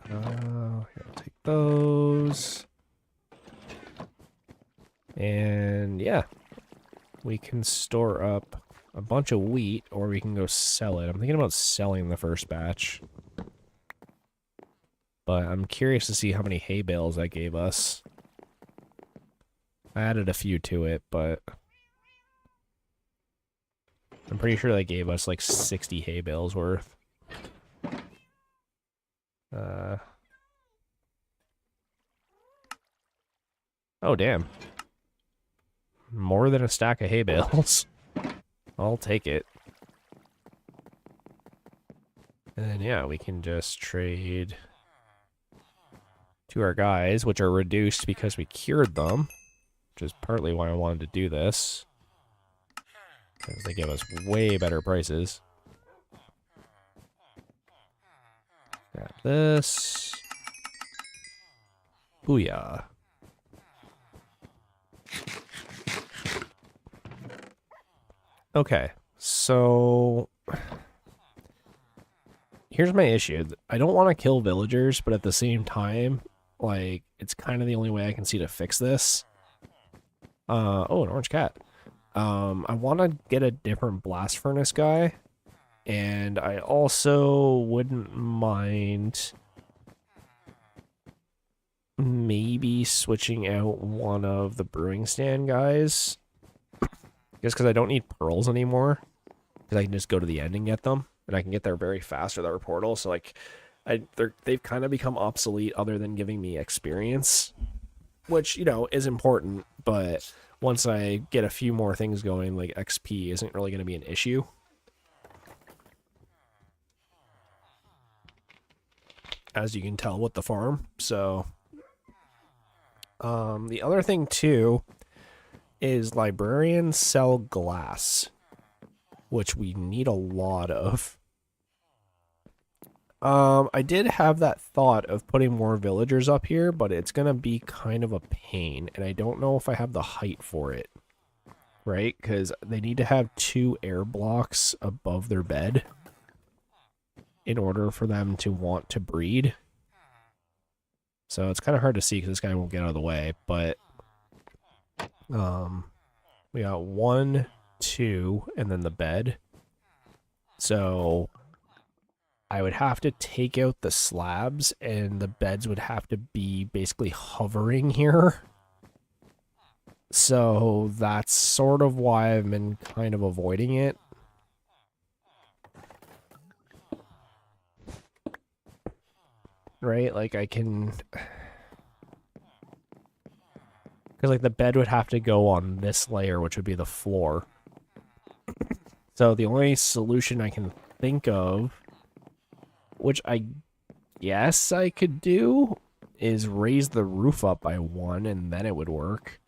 A: Here, I'll take those. And yeah. We can store up a bunch of wheat, or we can go sell it. I'm thinking about selling the first batch. But I'm curious to see how many hay bales that gave us. I added a few to it, but I'm pretty sure they gave us like 60 hay bales worth. Oh, damn. More than a stack of hay bales. I'll take it. And then, yeah, we can just trade to our guys, which are reduced because we cured them, which is partly why I wanted to do this. Because they give us way better prices. Grab this. Booyah. Okay, so here's my issue. I don't want to kill villagers, but at the same time, like, it's kind of the only way I can see to fix this. Oh, an orange cat. I want to get a different blast furnace guy, and I also wouldn't mind maybe switching out one of the brewing stand guys. Just because I don't need pearls anymore, because I can just go to the end and get them, and I can get there very fast with our portal. So like, they've kind of become obsolete, other than giving me experience, which, you know, is important. But once I get a few more things going, like XP isn't really going to be an issue. As you can tell with the farm. So, the other thing too is librarians sell glass, which we need a lot of. I did have that thought of putting more villagers up here, but it's gonna be kind of a pain, and I don't know if I have the height for it. Right? Because they need to have 2 air blocks above their bed in order for them to want to breed. So it's kind of hard to see because this guy won't get out of the way, but we got 1, 2, and then the bed. So I would have to take out the slabs, and the beds would have to be basically hovering here. So that's sort of why I've been kind of avoiding it. Right? Like, I can... Because, like, the bed would have to go on this layer, which would be the floor. So the only solution I can think of, which I guess I could do, is raise the roof up by 1, and then it would work.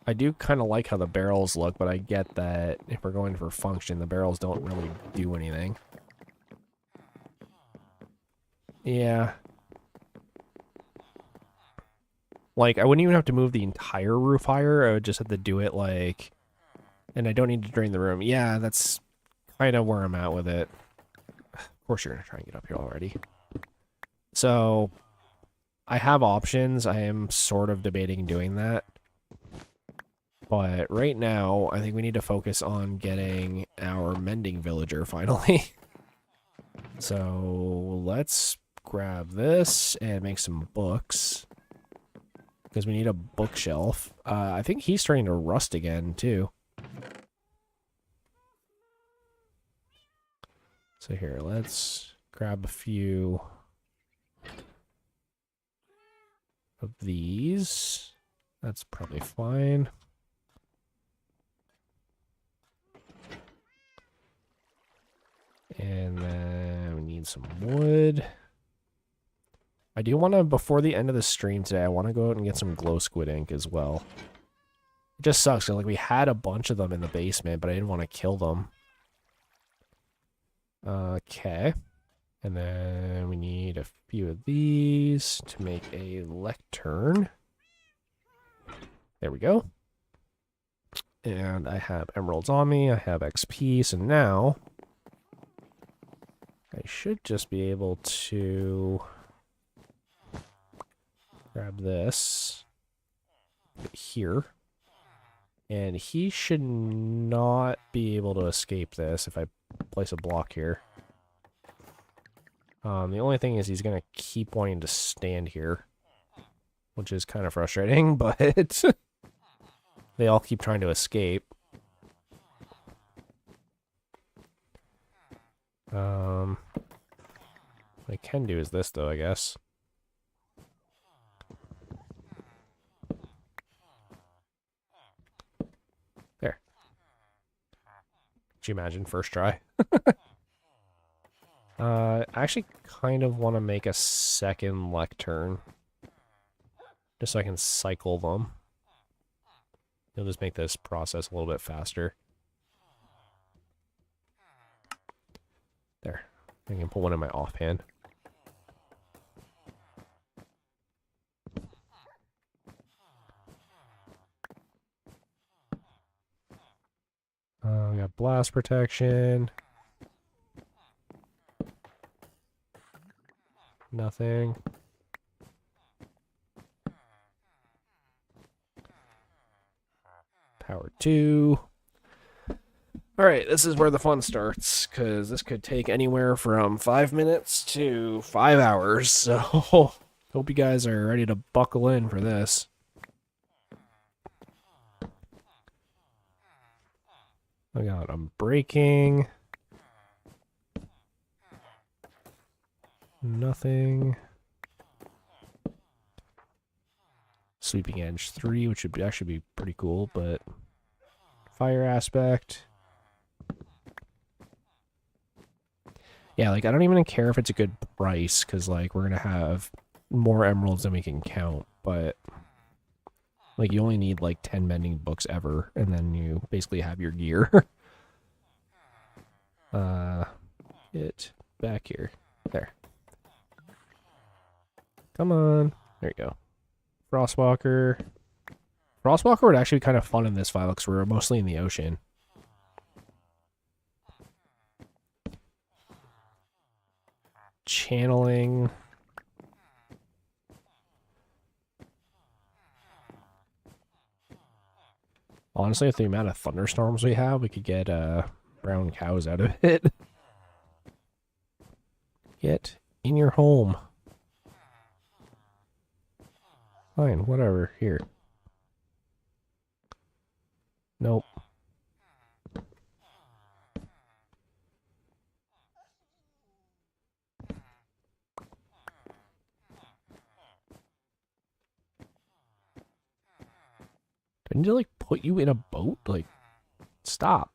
A: I do kind of like how the barrels look, but I get that if we're going for function, the barrels don't really do anything. Yeah. Like, I wouldn't even have to move the entire roof higher. I would just have to do it, like... And I don't need to drain the room. Yeah, that's kind of where I'm at with it. Of course you're going to try and get up here already. So, I have options. I am sort of debating doing that. But right now, I think we need to focus on getting our mending villager, finally. So, let's grab this and make some books. Because we need a bookshelf. I think he's starting to rust again, too. So here, let's grab a few of these. That's probably fine. And then we need some wood. I do want to, before the end of the stream today, I want to go out and get some glow squid ink as well. It just sucks, 'cause, like, we had a bunch of them in the basement, but I didn't want to kill them. Okay. And then we need a few of these to make a lectern. There we go. And I have emeralds on me. I have XP. So now I should just be able to grab this here. And he should not be able to escape this if I place a block here. The only thing is he's going to keep wanting to stand here, which is kind of frustrating, but they all keep trying to escape. What I can do is this, though, I guess. There. Could you imagine? First try. I actually kind of want to make a second lectern. Just so I can cycle them. It'll just make this process a little bit faster. There. I can put one in my offhand. We got blast protection. Nothing. Power 2. Alright, this is where the fun starts, because this could take anywhere from 5 minutes to 5 hours, so hope you guys are ready to buckle in for this. I got them breaking. Nothing. Sweeping Edge 3, which would actually be pretty cool, but fire aspect. Yeah, like, I don't even care if it's a good price, because, like, we're going to have more emeralds than we can count, but, like, you only need, like, 10 mending books ever, and then you basically have your gear. Get back here. There. Come on. There you go. Frostwalker. Frostwalker would actually be kind of fun in this file, because we're mostly in the ocean. Channeling. Honestly, with the amount of thunderstorms we have, we could get brown cows out of it. Get in your home. Fine, whatever. Here. Nope. I need to, like, put you in a boat? Like, stop.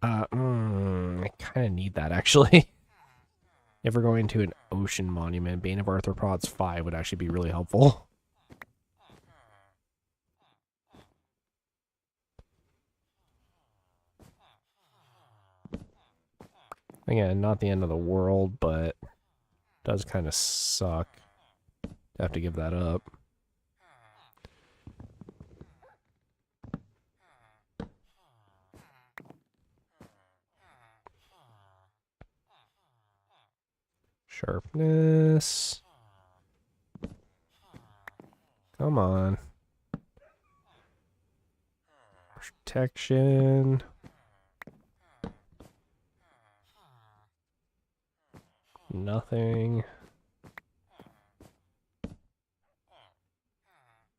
A: I kind of need that, actually. If we're going to an ocean monument, Bane of Arthropods 5 would actually be really helpful. Again, not the end of the world, but does kind of suck to have to give that up. Sharpness. Come on. Protection. Nothing.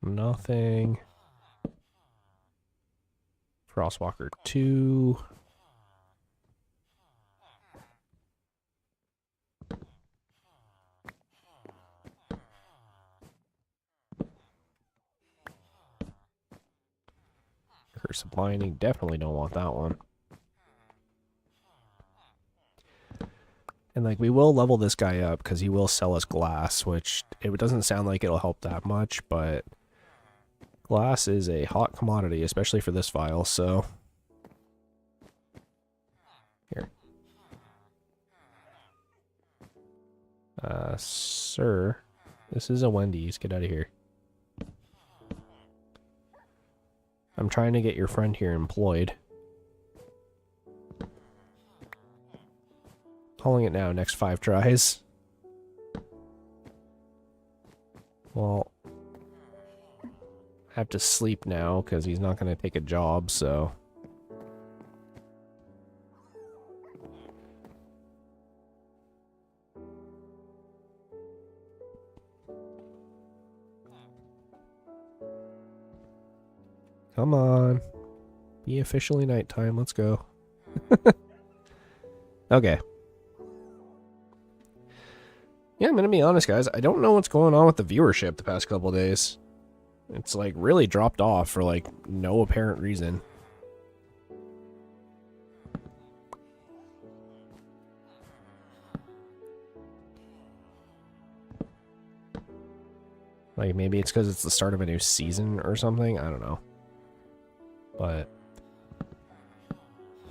A: Nothing. Frostwalker 2. Curse of Binding. Definitely don't want that one. And, like, we will level this guy up because he will sell us glass, which it doesn't sound like it'll help that much, but glass is a hot commodity, especially for this file, so... Here. Sir, this is a Wendy's. Get out of here. I'm trying to get your friend here employed. Calling it now, next 5 tries. Well, I have to sleep now because he's not going to take a job, so... Come on. Be officially nighttime. Let's go. Okay. Yeah, I'm gonna be honest, guys. I don't know what's going on with the viewership the past couple days. It's, like, really dropped off for, like, no apparent reason. Like, maybe it's because it's the start of a new season or something. I don't know. But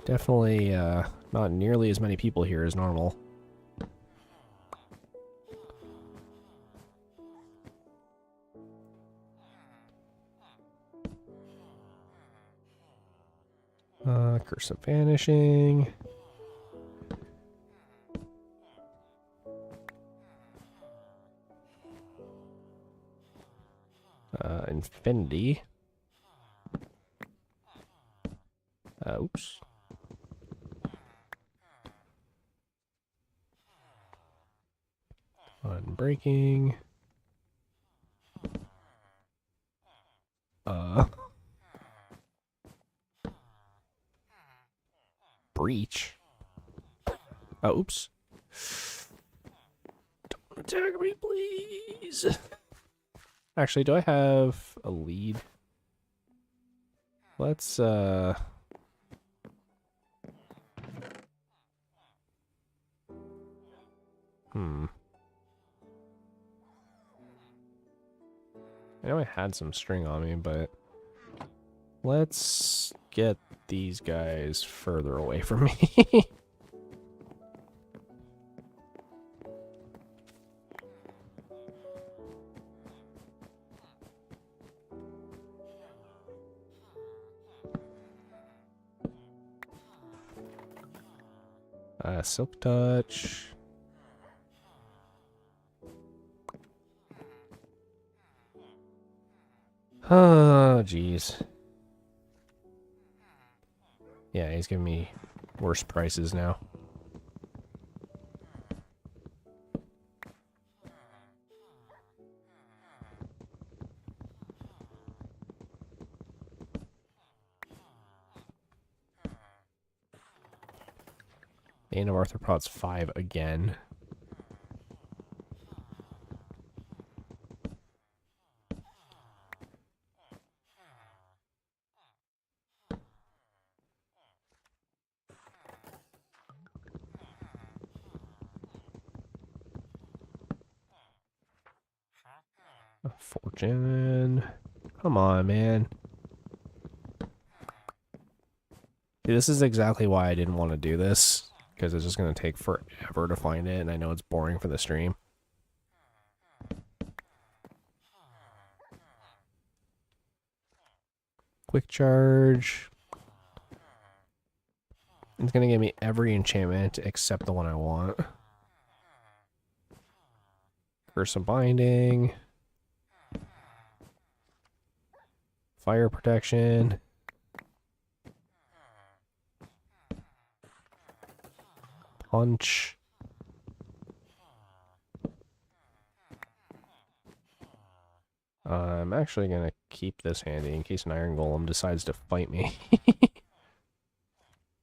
A: definitely not nearly as many people here as normal. Curse of Vanishing. Infinity. Oops. Unbreaking. Breach. Oh, oops. Don't attack me, please. Actually, do I have a lead? Let's, I know I had some string on me, but let's get these guys further away from me. Silk Touch. Oh, jeez. Yeah, he's giving me worse prices now. Bane of Arthropods 5 again. Fortune. Come on, man. See, this is exactly why I didn't want to do this. Because it's just going to take forever to find it, and I know it's boring for the stream. Quick Charge. It's going to give me every enchantment except the one I want. Curse of Binding. Fire Protection. Punch. I'm actually going to keep this handy in case an Iron Golem decides to fight me.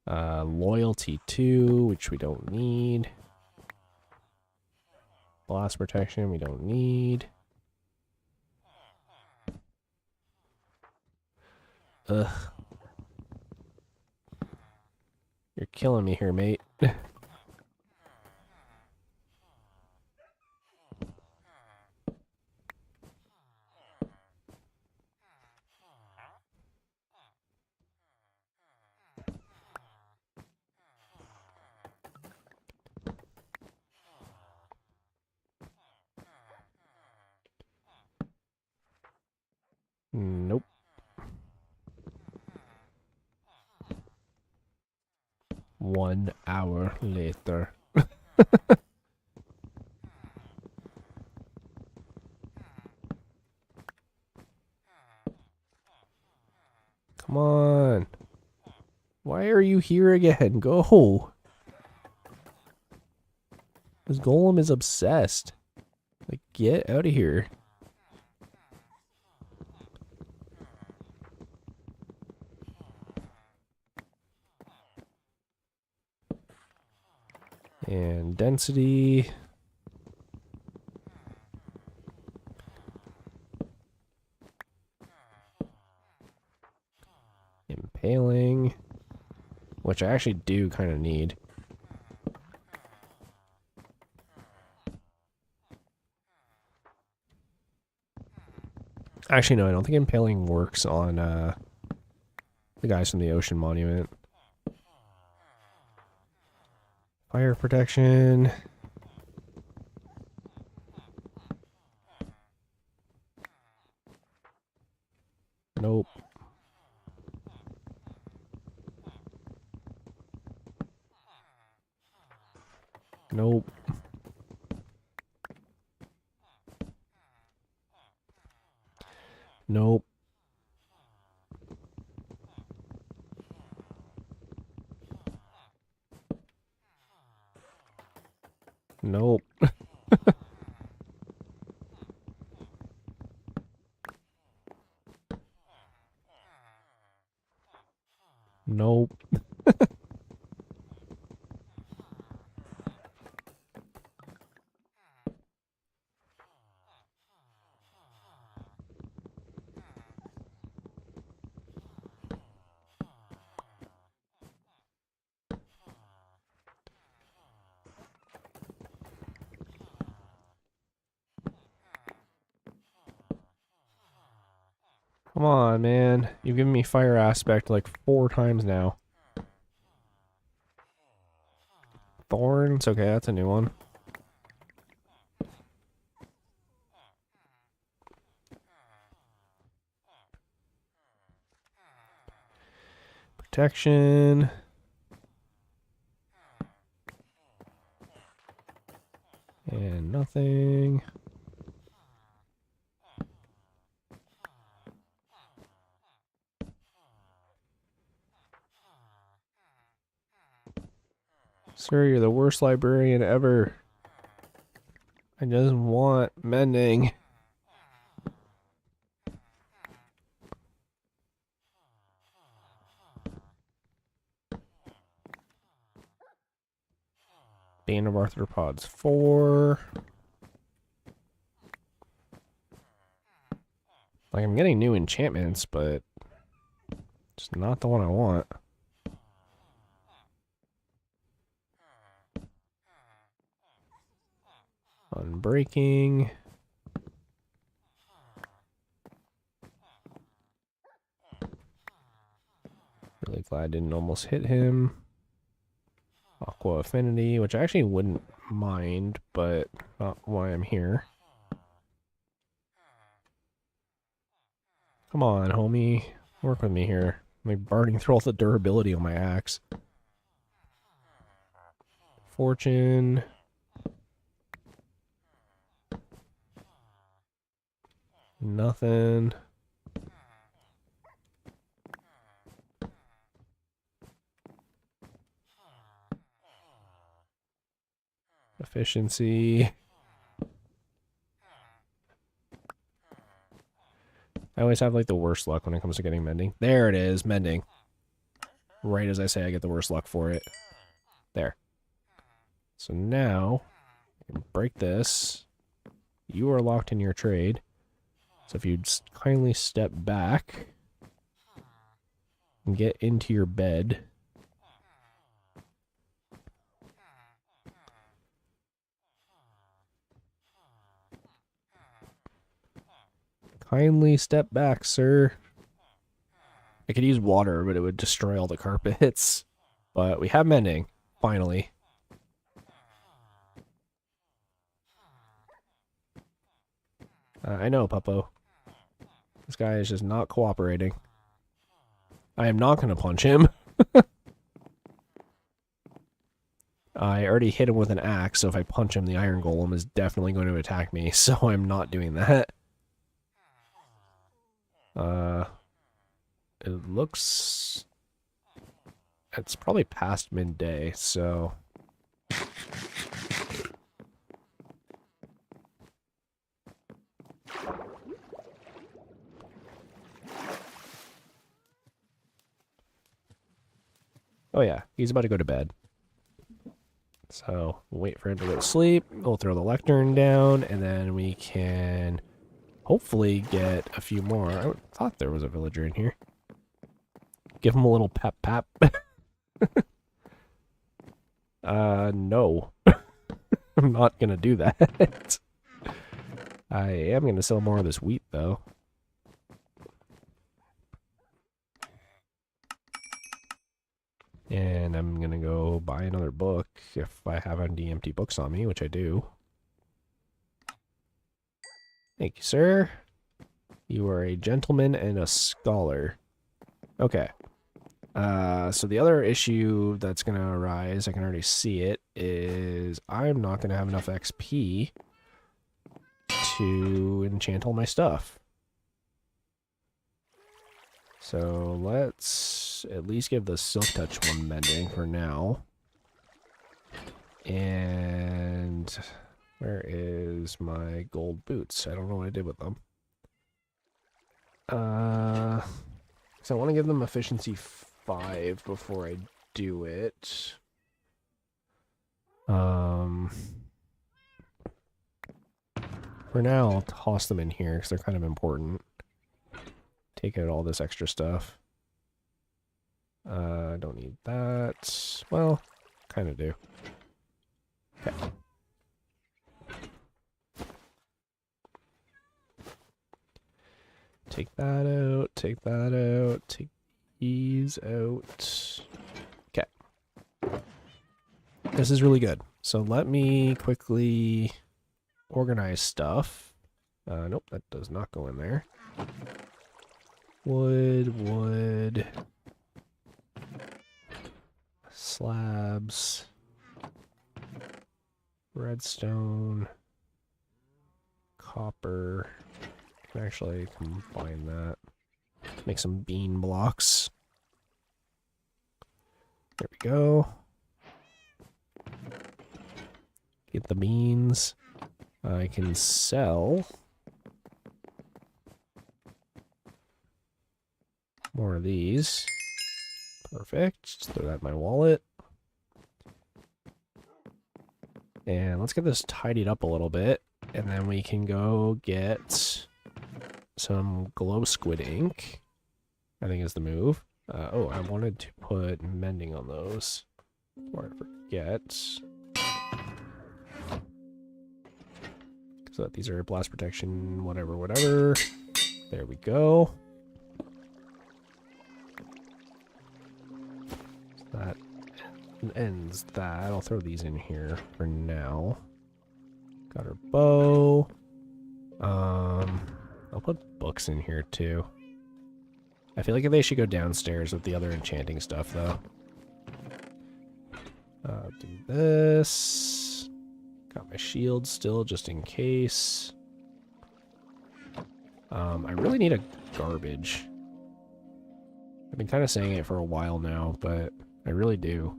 A: Loyalty 2, which we don't need. Blast Protection, we don't need. Ugh. You're killing me here, mate. Nope. One hour later. Come on. Why are you here again? Go. This golem is obsessed. Like, get out of here. And density. Impaling. Which I actually do kind of need. Actually, no, I don't think impaling works on the guys from the Ocean Monument. Fire protection. Nope. Nope. Nope. Nope. Nope. Come on, man. You've given me fire aspect like 4 times now. Thorns? Okay, that's a new one. Protection. And nothing. Sir, you're the worst librarian ever. I just want mending. Bane of Arthropods 4. Like, I'm getting new enchantments, but it's not the one I want. Unbreaking. Really glad I didn't almost hit him. Aqua Affinity, which I actually wouldn't mind, but not why I'm here. Come on, homie. Work with me here. I'm like burning through all the durability on my axe. Fortune. Nothing. Efficiency. I always have like the worst luck when it comes to getting mending. There it is, mending. Right as I say, I get the worst luck for it. There. So now, I can break this. You are locked in your trade. So if you'd kindly step back and get into your bed. Kindly step back, sir. I could use water, but it would destroy all the carpets. But we have mending, finally. I know, Puppo. This guy is just not cooperating. I am not going to punch him. I already hit him with an axe, so if I punch him, the Iron Golem is definitely going to attack me, so I'm not doing that. It looks... It's probably past midday, so... Oh yeah, he's about to go to bed. So, we'll wait for him to go to sleep. We'll throw the lectern down, and then we can hopefully get a few more. I thought there was a villager in here. Give him a little pep pap. No. I'm not gonna do that. I am gonna sell more of this wheat, though. And I'm gonna go buy another book if I have any empty books on me, which I do. Thank you, sir. You are a gentleman and a scholar. Okay. So the other issue that's gonna arise, I can already see it, is I'm not gonna have enough XP to enchant all my stuff. So let's at least give the Silk Touch one mending for now. And where is my gold boots? I don't know what I did with them. So I want to give them efficiency 5 before I do it. For now, I'll toss them in here because they're kind of important. Take out all this extra stuff. Don't need that. Well, kind of do. Okay. Take that out, take that out, take these out. Okay. This is really good. So let me quickly organize stuff. Nope, that does not go in there. Wood, slabs, redstone, copper. Can actually combine that. Make some bean blocks. There we go. Get the beans. I can sell more of these. Perfect. Just throw that in my wallet. And let's get this tidied up a little bit. And then we can go get some glow squid ink, I think is the move. Oh, I wanted to put mending on those before I forget. So these are blast protection, whatever. There we go. That ends that. I'll throw these in here for now. Got our bow. I'll put books in here too. I feel like they should go downstairs with the other enchanting stuff though. Do this. Got my shield still just in case. I really need a garbage. I've been kind of saying it for a while now, but I really do.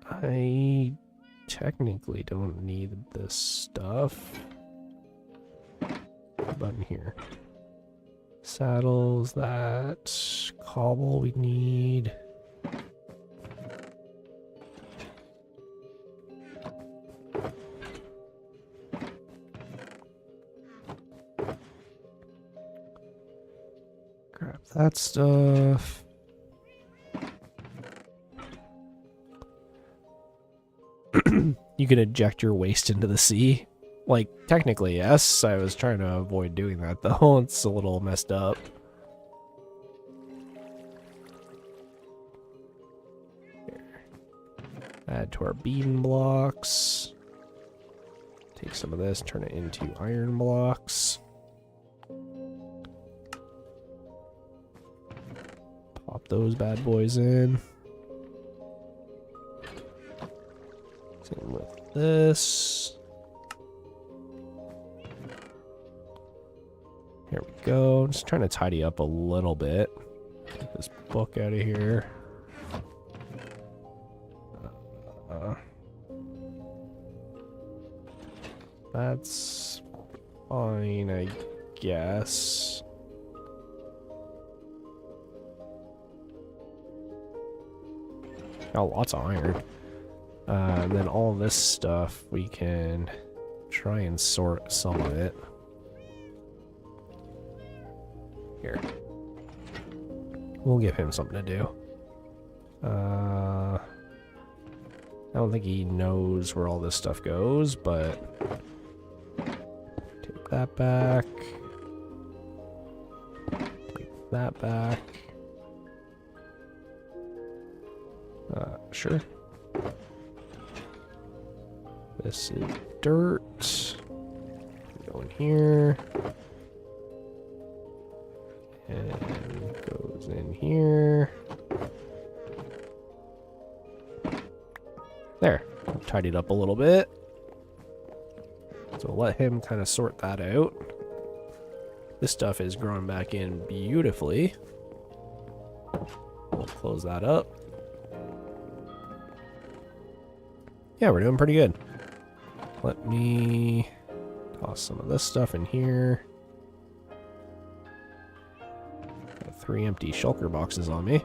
A: I technically don't need this stuff. Button here. Saddles, that. Cobble we need. Grab that stuff. You can eject your waste into the sea. Like, technically, yes. I was trying to avoid doing that, though. It's a little messed up. Here. Add to our bean blocks. Take some of this, turn it into iron blocks. Pop those bad boys in. Same with this. Here we go. Just trying to tidy up a little bit. Get this book out of here. That's fine, I guess. Got lots of iron. And then all this stuff, we can try and sort some of it. Here. We'll give him something to do. I don't think he knows where all this stuff goes, but take that back. Take that back. Sure. This is dirt. Go in here. And goes in here. There. Tidied up a little bit. So let him kind of sort that out. This stuff is growing back in beautifully. We'll close that up. Yeah, we're doing pretty good. Let me toss some of this stuff in here. Got 3 empty shulker boxes on me.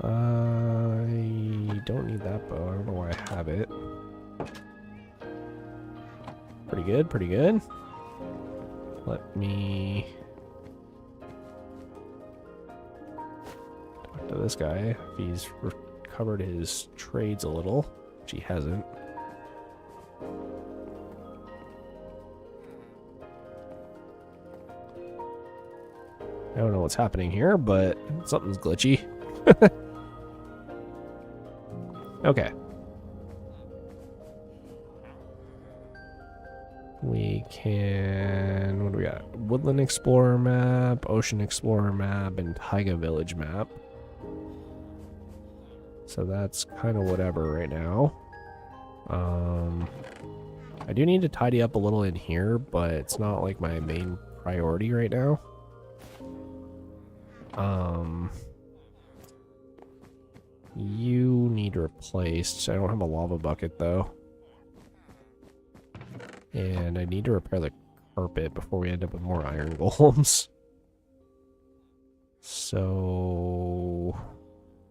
A: I don't need that bow. I don't know why I have it. Pretty good, pretty good. Let me talk to this guy if he's recovered his trades a little, which he hasn't. I don't know what's happening here, but something's glitchy. Okay. We can... what do we got? Woodland Explorer map, Ocean Explorer map, and Taiga Village map. So that's kind of whatever right now. I do need to tidy up a little in here, but it's not like my main priority right now. You need replaced. I don't have a lava bucket though. And I need to repair the carpet before we end up with more iron golems. So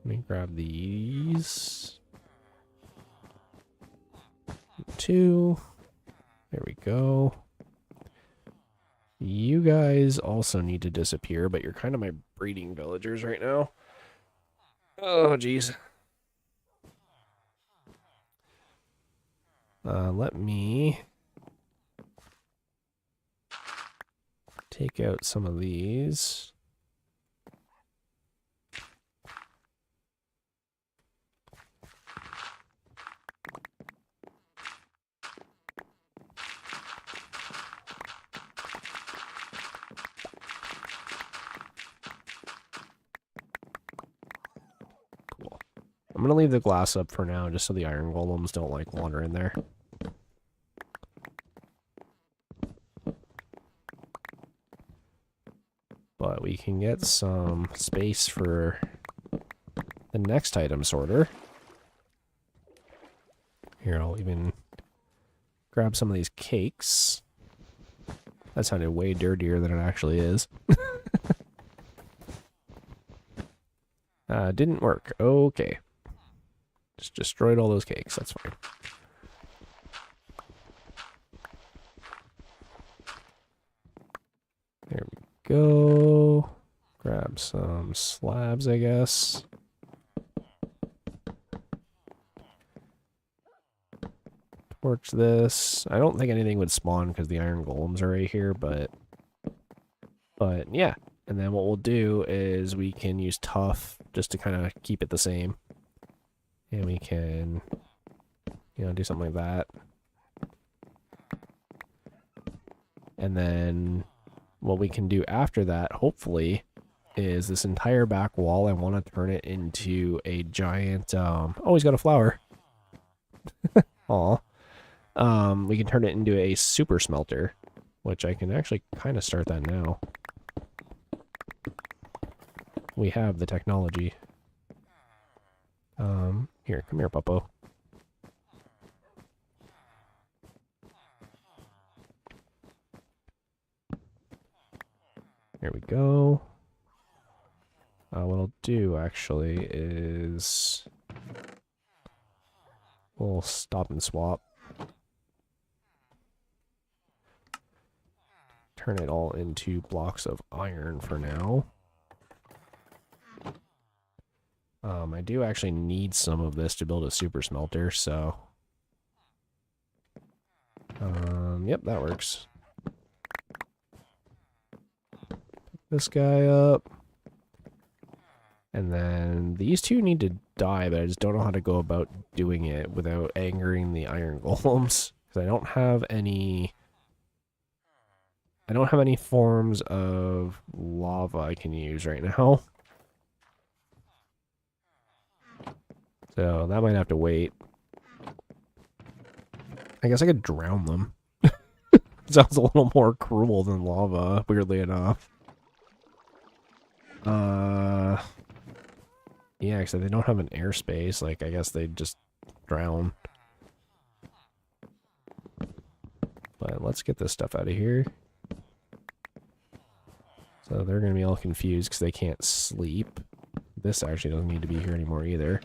A: let me grab these. 2. There we go. You guys also need to disappear, but you're kind of my breeding villagers right now. Oh, geez. Let me take out some of these. Cool. I'm going to leave the glass up for now just so the iron golems don't like wander in there. But we can get some space for the next item sorter. Here, I'll even grab some of these cakes. That sounded way dirtier than it actually is. Didn't work. Okay. Just destroyed all those cakes. That's fine. There we go. Grab some slabs, I guess. Torch this. I don't think anything would spawn because the iron golems are right here, but yeah. And then what we'll do is we can use tough just to kind of keep it the same. And we can, you know, do something like that. And then what we can do after that, hopefully, is this entire back wall, I want to turn it into a giant, oh, he's got a flower. Aw. We can turn it into a super smelter, which I can actually kind of start that now. We have the technology. Here, come here, Puppo. There we go. What I'll do, actually, is we'll stop and swap. Turn it all into blocks of iron for now. I do actually need some of this to build a super smelter, so... yep, that works. Pick this guy up. And then these two need to die, but I just don't know how to go about doing it without angering the iron golems. Because I don't have any forms of lava I can use right now. So that might have to wait. I guess I could drown them. Sounds a little more cruel than lava, weirdly enough. Yeah, because they don't have an airspace. Like, I guess they'd just drown. But let's get this stuff out of here. So they're going to be all confused because they can't sleep. This actually doesn't need to be here anymore either.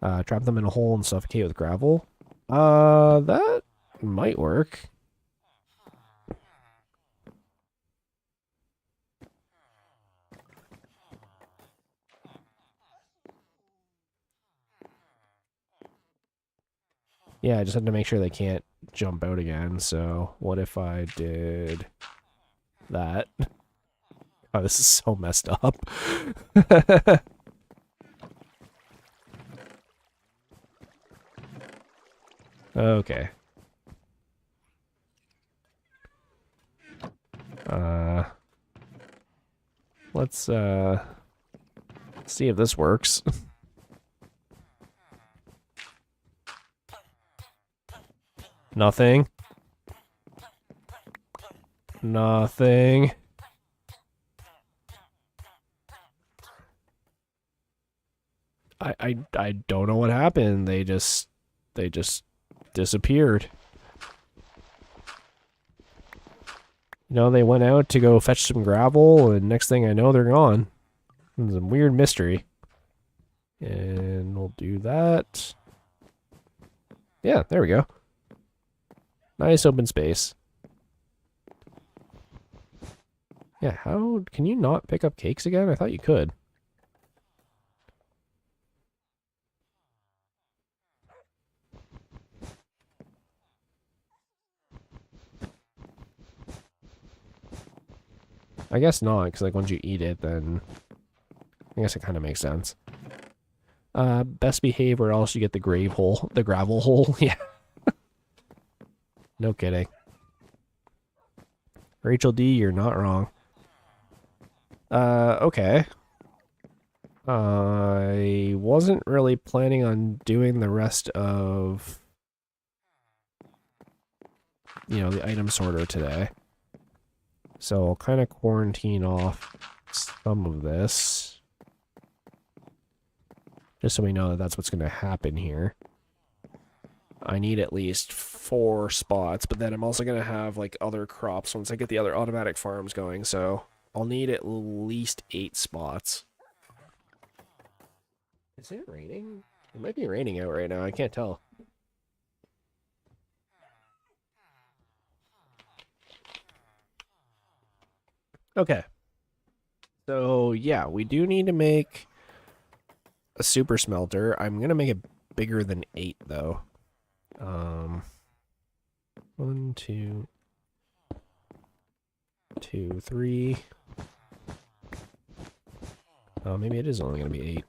A: Trap them in a hole and suffocate with gravel. That might work. Yeah, I just had to make sure they can't jump out again. So what if I did that? Oh, this is so messed up. Okay. Let's see if this works. Nothing. Nothing. I don't know what happened. They just disappeared. You know, they went out to go fetch some gravel, and next thing I know, they're gone. It's a weird mystery. And we'll do that. Yeah, there we go. Nice open space. Yeah, how can you not pick up cakes again? I thought you could. I guess not, because like once you eat it, then I guess it kind of makes sense. Best behave or else you get the gravel hole. Yeah. No kidding. Rachel D, you're not wrong. Okay. I wasn't really planning on doing the rest of, you know, the item sorter today. So I'll kind of quarantine off some of this. Just so we know that that's what's going to happen here. I need at least 4 spots, but then I'm also going to have like other crops once I get the other automatic farms going, so I'll need at least 8 spots. Is it raining? It might be raining out right now, I can't tell. Okay. So yeah, we do need to make a super smelter. I'm going to make it bigger than 8 though. 1, 2, 2, 3. Oh, maybe it is only going to be 8.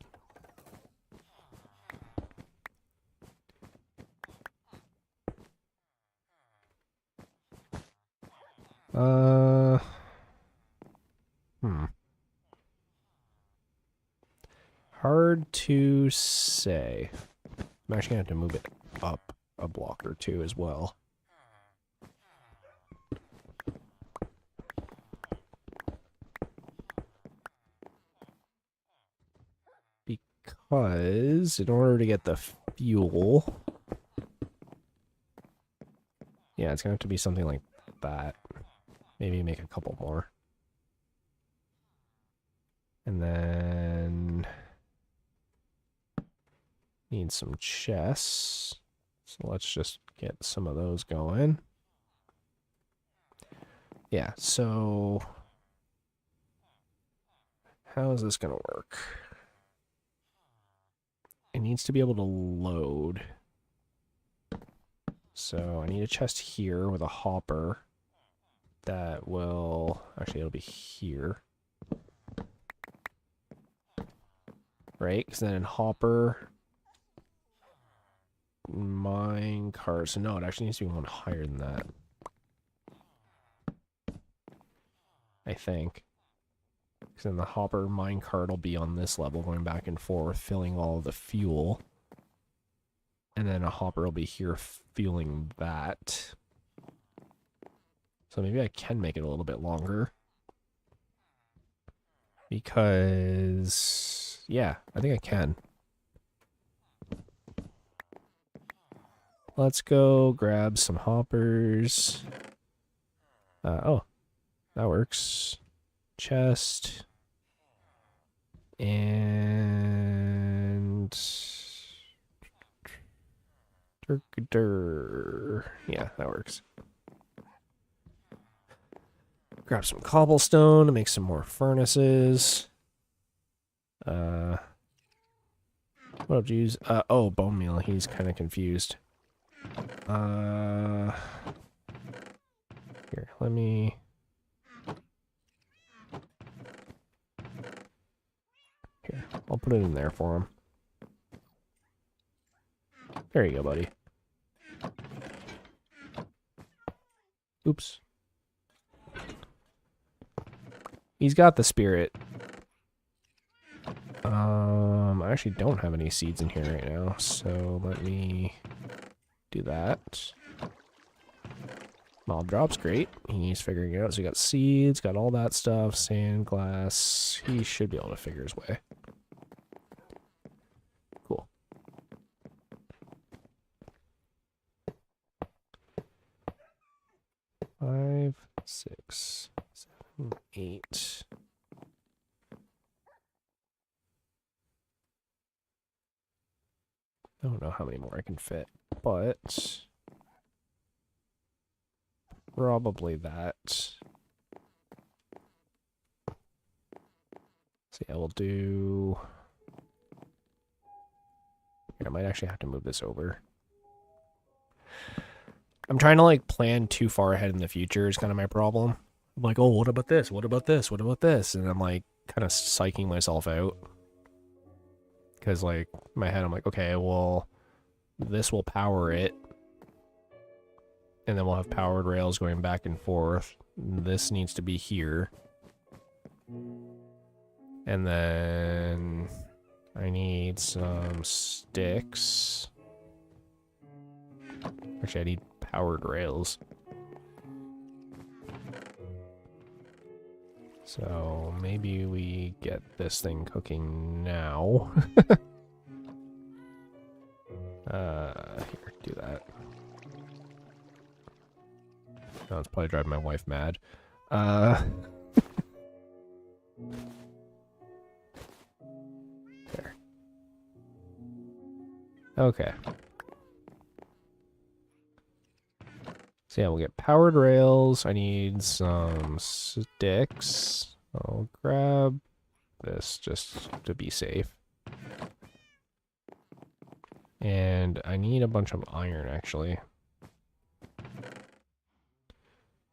A: Hard to say. I'm actually going to have to move it up a block or 2 as well. Because in order to get the fuel, yeah, it's going to have to be something like that. Maybe make a couple more. And then need some chests. So let's just get some of those going. Yeah, so how is this going to work? It needs to be able to load. So I need a chest here with a hopper that will, actually it'll be here. right? Because then in hopper, mine cart. So no, it actually needs to be one higher than that. I think. Because then the hopper mine cart will be on this level, going back and forth, filling all of the fuel. And then a hopper will be here fueling that. So maybe I can make it a little bit longer. Because, yeah, I think I can. Let's go grab some hoppers. Oh, that works. Chest. And... Yeah, that works. Grab some cobblestone to make some more furnaces. What up, use? Oh, bone meal. He's kind of confused. Here, let me... Here, I'll put it in there for him. There you go, buddy. Oops. He's got the spirit. I actually don't have any seeds in here right now, so let me do that. Mob drop's great. He's figuring it out. So we got seeds, got all that stuff, sand, glass. He should be able to figure his way. Cool. Five, 6, 7, 8. I don't know how many more I can fit, but probably that. So yeah, we'll do... I might actually have to move this over. I'm trying to like plan too far ahead in the future is kind of my problem. I'm like, oh, what about this? What about this? What about this? And I'm like kind of psyching myself out. Because like in my head, I'm like, okay, well, this will power it. And then we'll have powered rails going back and forth. This needs to be here. And then I need some sticks. Actually, I need powered rails. So maybe we get this thing cooking now. Here, do that. Oh, it's probably driving my wife mad. There. Okay. So yeah, we'll get powered rails. I need some sticks. I'll grab this just to be safe. And I need a bunch of iron, actually.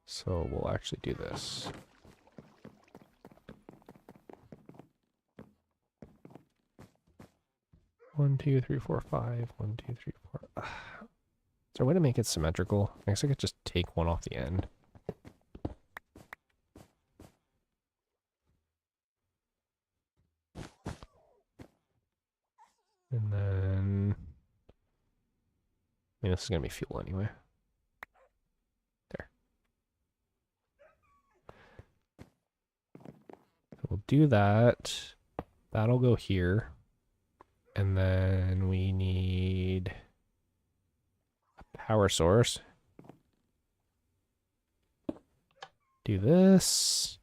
A: So we'll actually do this. One, two, three, four, five. 1, 2, 3, 4. Is there a way to make it symmetrical? I guess I could just take one off the end. And then... I mean, this is going to be fuel anyway. There. So we'll do that. That'll go here. And then we need a power source. Do this.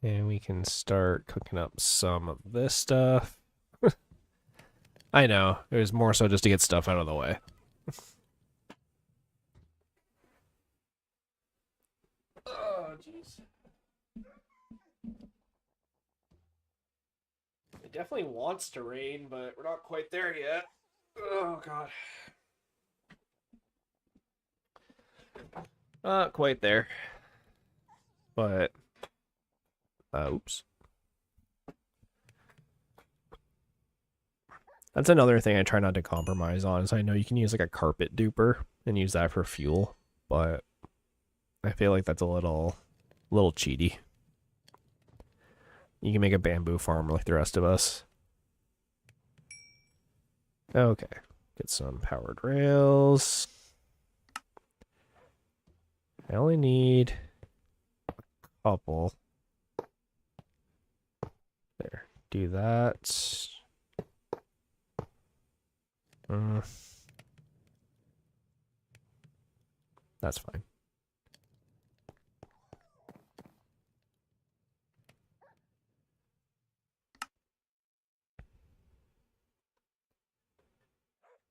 A: And we can start cooking up some of this stuff. I know, it was more so just to get stuff out of the way. Oh, jeez. It definitely wants to rain, but we're not quite there yet. Oh, God. Not quite there. But, oops. That's another thing I try not to compromise on, is I know you can use like a carpet duper and use that for fuel, but I feel like that's a little cheaty. You can make a bamboo farm like the rest of us. Okay, get some powered rails. I only need a couple. There, do that. That's fine.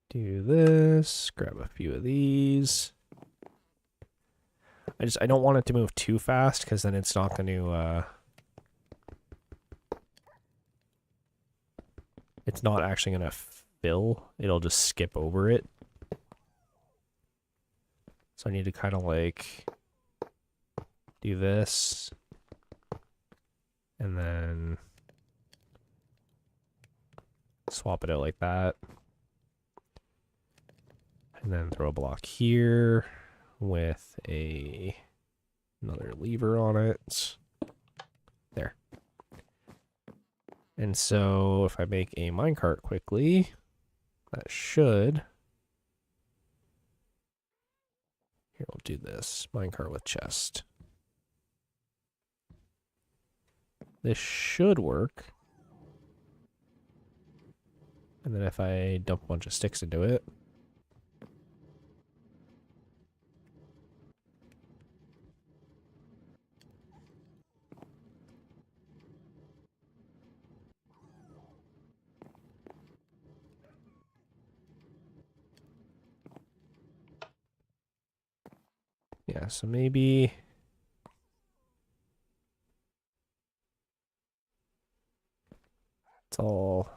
A: Do this, grab a few of these. I don't want it to move too fast, because then it's not going to, it's not actually going to fill. It'll just skip over it. So I need to kind of like do this. And then swap it out like that. And then throw a block here with another lever on it. There. And so if I make a minecart quickly, that should... Here, we'll do this. Minecart with chest. This should work. And then if I dump a bunch of sticks into it, yeah, so maybe it's all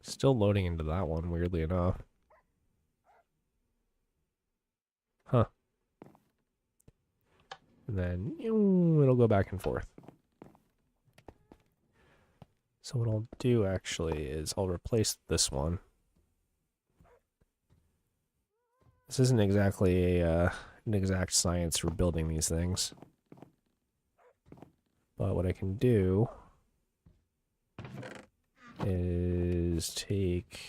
A: still loading into that one, weirdly enough. Huh. And then it'll go back and forth. So what I'll do actually is I'll replace this one. This isn't exactly an exact science for building these things. But what I can do is take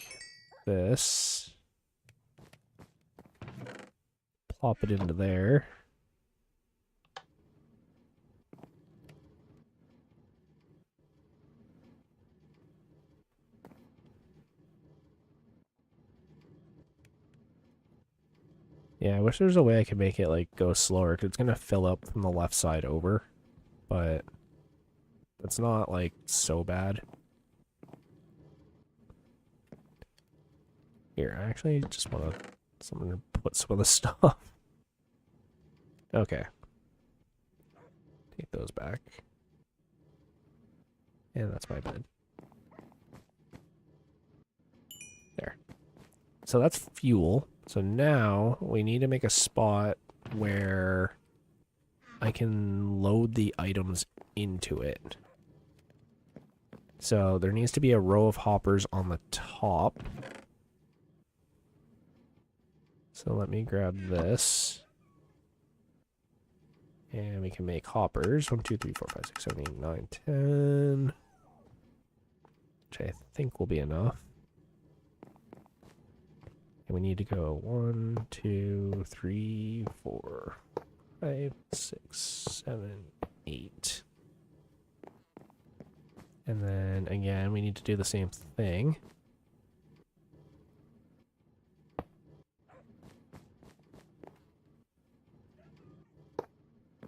A: this, plop it into there. Yeah, I wish there was a way I could make it like go slower, because it's gonna fill up from the left side over, but it's not like so bad. Here, I actually just want someone to put some of the stuff. Okay. Take those back. And that's my bed. There. So that's fuel. So now we need to make a spot where I can load the items into it. So there needs to be a row of hoppers on the top. So let me grab this. And we can make hoppers. 1, 2, 3, 4, 5, 6, 7, 8, 9, 10. Which I think will be enough. And we need to go 1, 2, 3, 4, 5, 6, 7, 8. And then again, we need to do the same thing.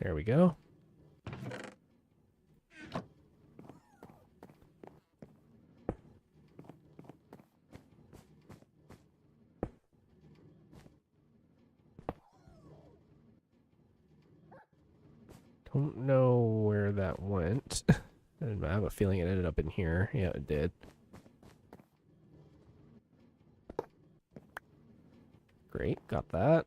A: There we go. Don't know where that went. I have a feeling it ended up in here. Yeah, it did. Great, got that.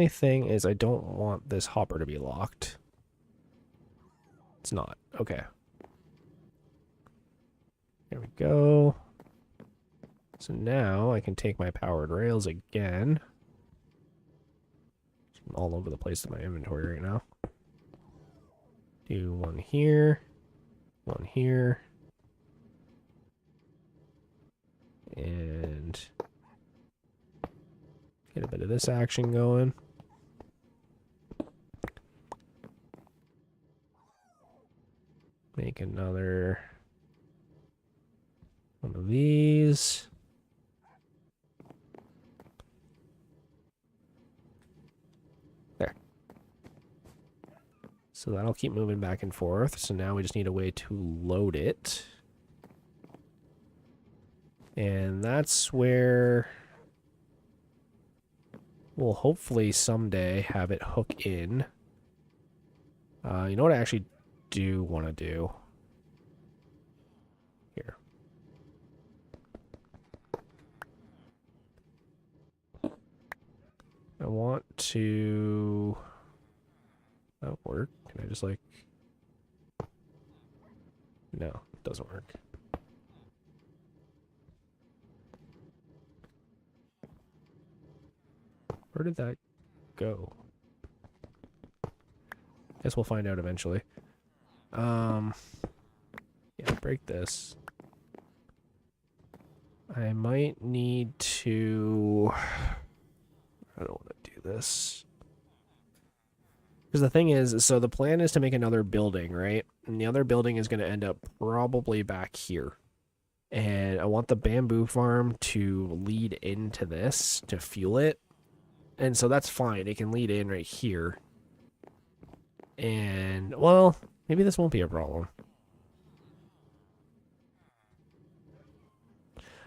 A: only thing is I don't want this hopper to be locked. It's not. Okay. There we go. So now I can take my powered rails again. I'm all over the place in my inventory right now. Do one here. One here. And get a bit of this action going. Make another one of these. There. So that'll keep moving back and forth. So now we just need a way to load it. And that's where we'll hopefully someday have it hook in. You know what I actually do want to do? Here. I want to... That work? Can I just like... No, it doesn't work. Where did that go? Guess we'll find out eventually. Yeah, break this. I might need to... I don't want to do this. Because the thing is, so the plan is to make another building, right? And the other building is going to end up probably back here. And I want the bamboo farm to lead into this to fuel it. And so that's fine. It can lead in right here. And, well, maybe this won't be a problem.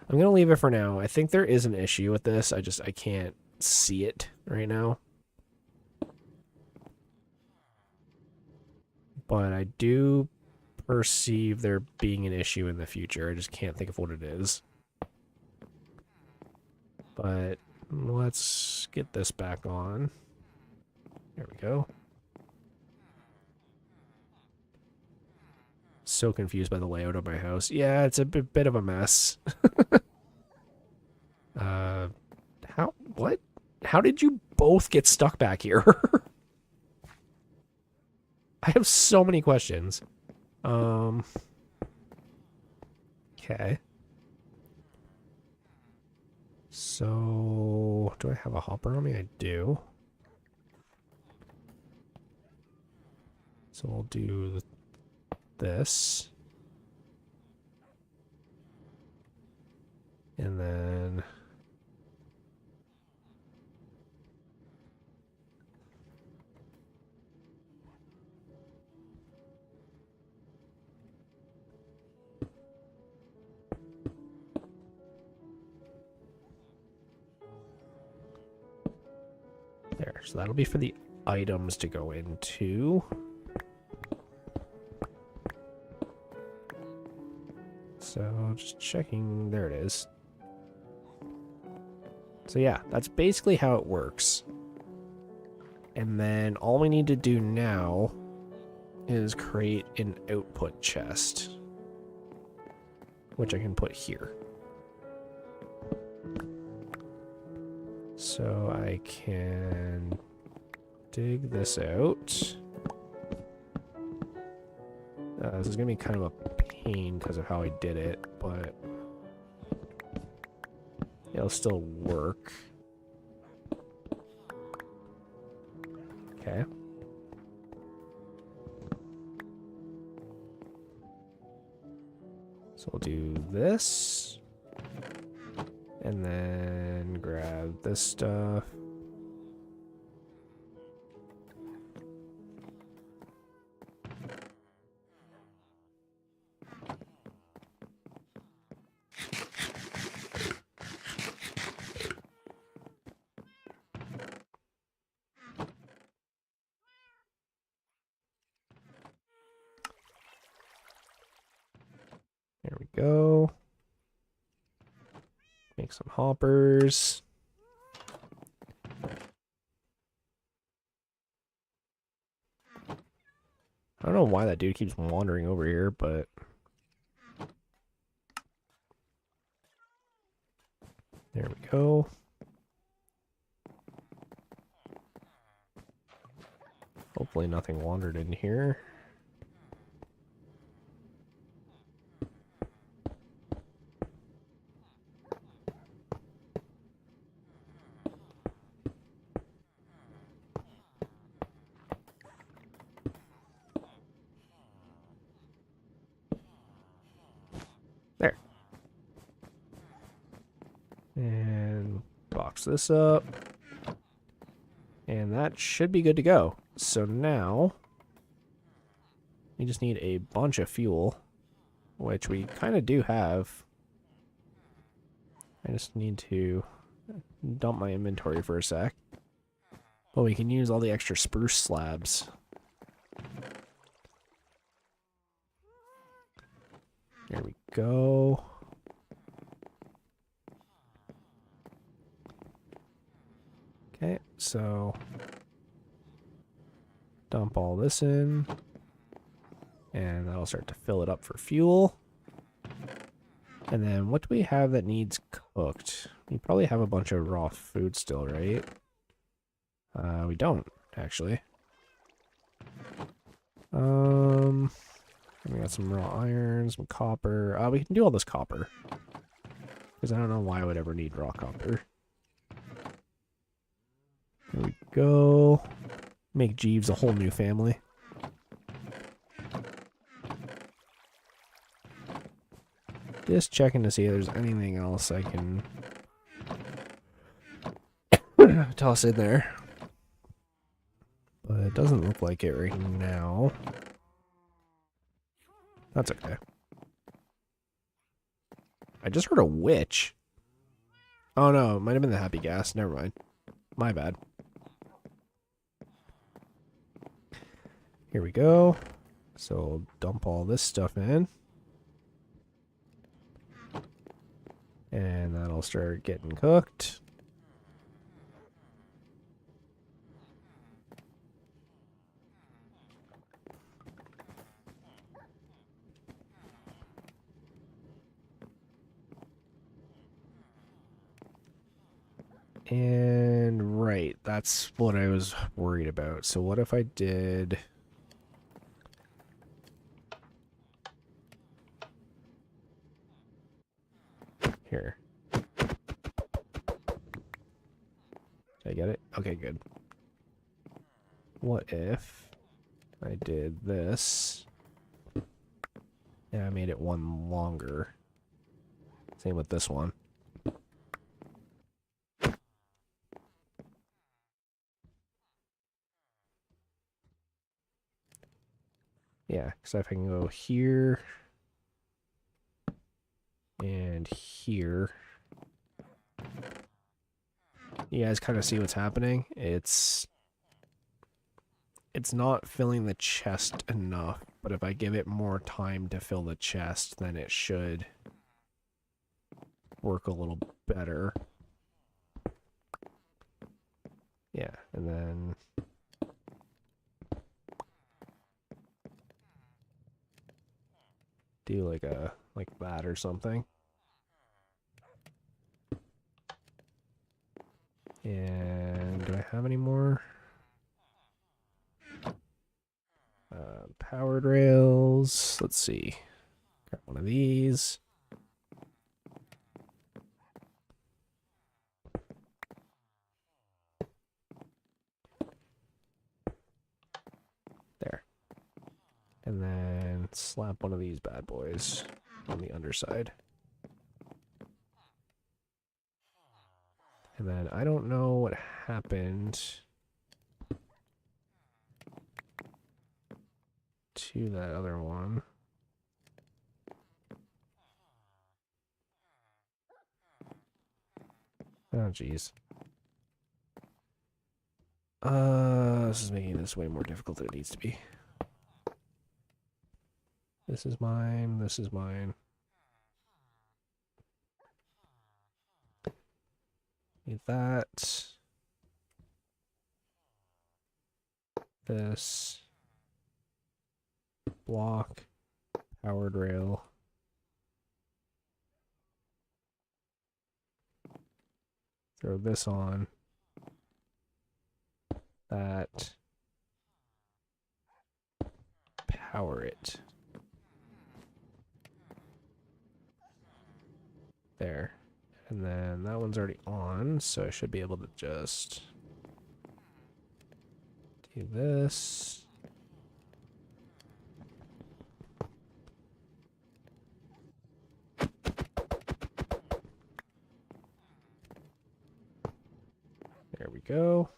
A: I'm going to leave it for now. I think there is an issue with this. I can't see it right now. But I do perceive there being an issue in the future. I just can't think of what it is. But let's get this back on. There we go. So confused by the layout of my house. Yeah, it's a bit of a mess. What? How did you both get stuck back here? I have so many questions. Okay. So, do I have a hopper on me? I do. So we'll do this. And then... There, so that'll be for the items to go into. So, just checking, there it is. So yeah, that's basically how it works. And then all we need to do now is create an output chest, which I can put here. So I can dig this out. This is going to be kind of a pain because of how I did it, but it'll still work. Okay. So we'll do this. And then grab this stuff. There we go. Make some hoppers. I don't know why that dude keeps wandering over here, but... There we go. Hopefully nothing wandered in here. There. And box this up. And that should be good to go. So now we just need a bunch of fuel, which we kind of do have. I just need to dump my inventory for a sec. But we can use all the extra spruce slabs. There we go. Okay, so dump all this in, and that'll start to fill it up for fuel. And then what do we have that needs cooked? We probably have a bunch of raw food still, right? We don't, actually. We got some raw iron, some copper. We can do all this copper. Because I don't know why I would ever need raw copper. There we go. Make Jeeves a whole new family. Just checking to see if there's anything else I can toss in there. But it doesn't look like it right now. That's okay. I just heard a witch. Oh no, it might have been the happy gas. Never mind. My bad. Here we go. So dump all this stuff in. And that'll start getting cooked. And right, that's what I was worried about. So what if I did... Here. Did I get it? Okay, good. What if I did this and I made it one longer? Same with this one. Yeah, because if I can go here and here, you guys kind of see what's happening. It's not filling the chest enough, but if I give it more time to fill the chest, then it should work a little better. Yeah, and then do like that or something. And do I have any more? Powered rails. Let's see. Got one of these. There. And then slap one of these bad boys on the underside. And then I don't know what happened to that other one. Oh, jeez. This is making this way more difficult than it needs to be. This is mine. This is mine. Need that. This. block, powered rail. Throw this on. That. Power it. There. And then that one's already on, so I should be able to just do this. There we go.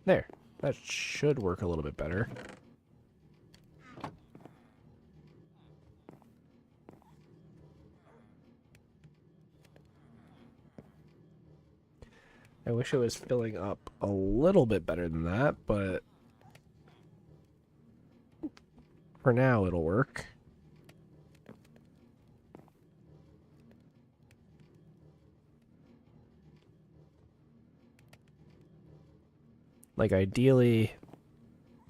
A: There. That should work a little bit better. I wish it was filling up a little bit better than that, but for now it'll work. Like, ideally,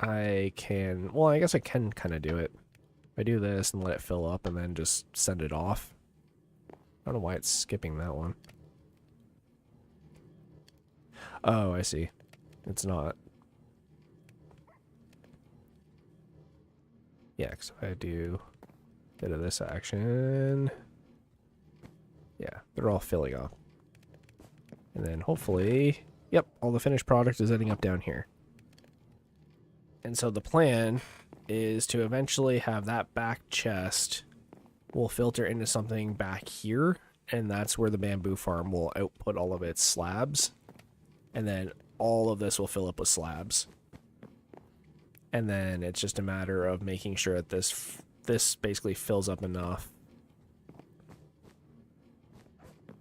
A: I can... Well, I guess I can kind of do it. I do this and let it fill up and then just send it off. I don't know why it's skipping that one. Oh, I see. It's not. Yeah, because if I do a bit of this action... Yeah, they're all filling up. And then hopefully... Yep, all the finished product is ending up down here. And so the plan is to eventually have that back chest will filter into something back here, and that's where the bamboo farm will output all of its slabs. And then all of this will fill up with slabs. And then it's just a matter of making sure that this basically fills up enough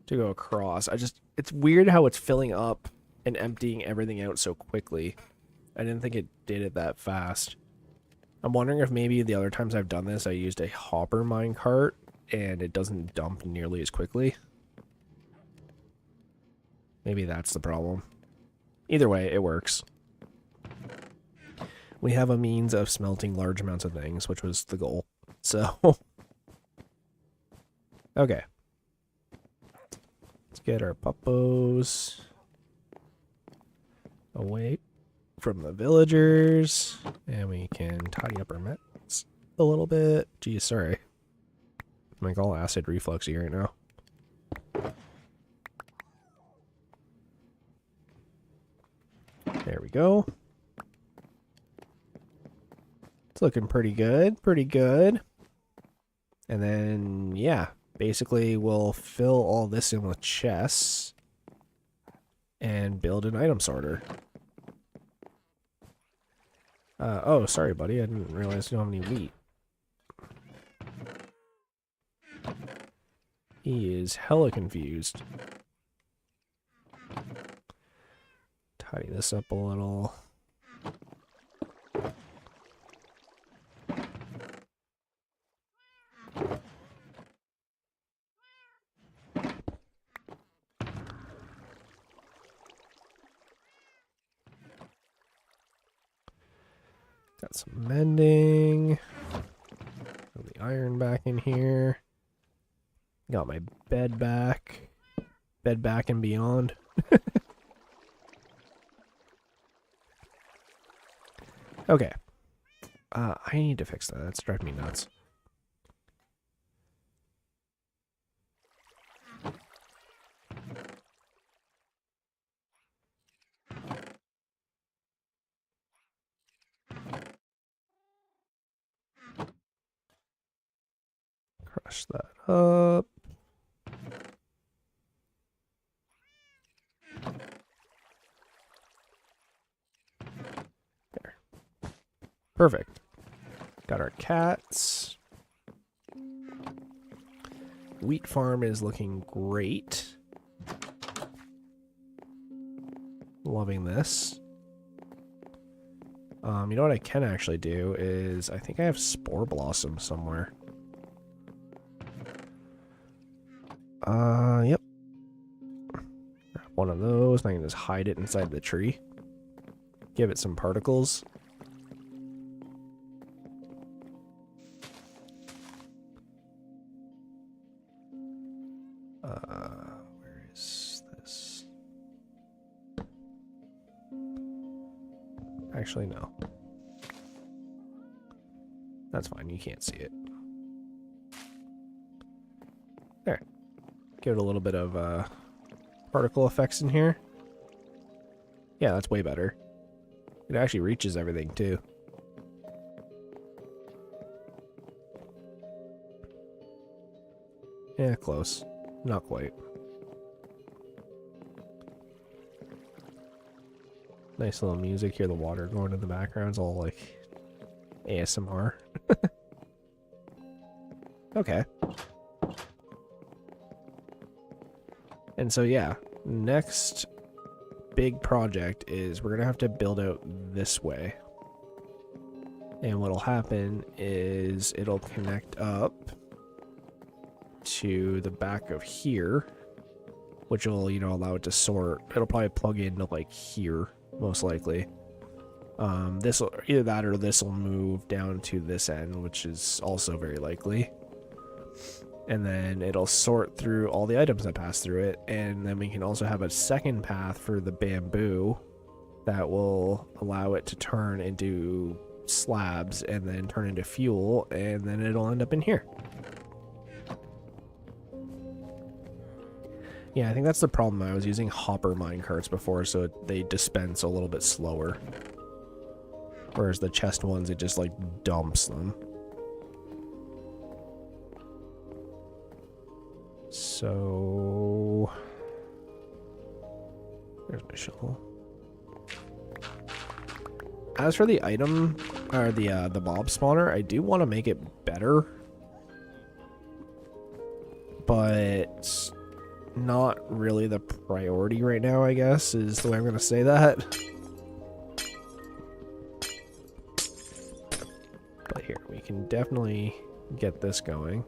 A: to go across. It's weird how it's filling up and emptying everything out so quickly. I didn't think it did it that fast. I'm wondering if maybe the other times I've done this, I used a hopper minecart and it doesn't dump nearly as quickly. Maybe that's the problem. Either way, it works. We have a means of smelting large amounts of things, which was the goal. So, okay. Let's get our puppos away from the villagers, and we can tidy up our mess a little bit. Geez, sorry. I'm like all acid refluxy right now. There we go. It's looking pretty good, pretty good. And then, yeah, basically we'll fill all this in with chests and build an item sorter. Oh, sorry, buddy. I didn't realize you don't have any wheat. He is hella confused. Tidy this up a little. Got some mending. Throw the iron back in here. Got my bed back. Bed back and beyond. Okay. I need to fix that. That's driving me nuts. Crush that up. There. Perfect. Got our cats. Wheat farm is looking great. Loving this. You know what I can actually do is, I think I have spore blossom somewhere. Yep. one of those, and I can just hide it inside the tree. Give it some particles. Where is this? Actually, no. That's fine, you can't see it. There. Give it a little bit of particle effects in here. Yeah, that's way better. It actually reaches everything too. Yeah, close. Not quite. Nice little music. Hear the water going in the background. It's all like ASMR. Okay. And so yeah, next big project is we're gonna have to build out this way. And what'll happen is it'll connect up to the back of here, which will, you know, allow it to sort. It'll probably plug into like here, most likely. This will either that or this will move down to this end, which is also very likely. And then it'll sort through all the items that pass through it, and then we can also have a second path for the bamboo that will allow it to turn into slabs and then turn into fuel, and then it'll end up in here. Yeah, I think that's the problem. I was using hopper minecarts before, so they dispense a little bit slower. Whereas the chest ones, it just like dumps them. So there's my shovel. As for the item or the mob spawner, I do want to make it better, but not really the priority right now, I guess, is the way I'm going to say that. But here, we can definitely get this going.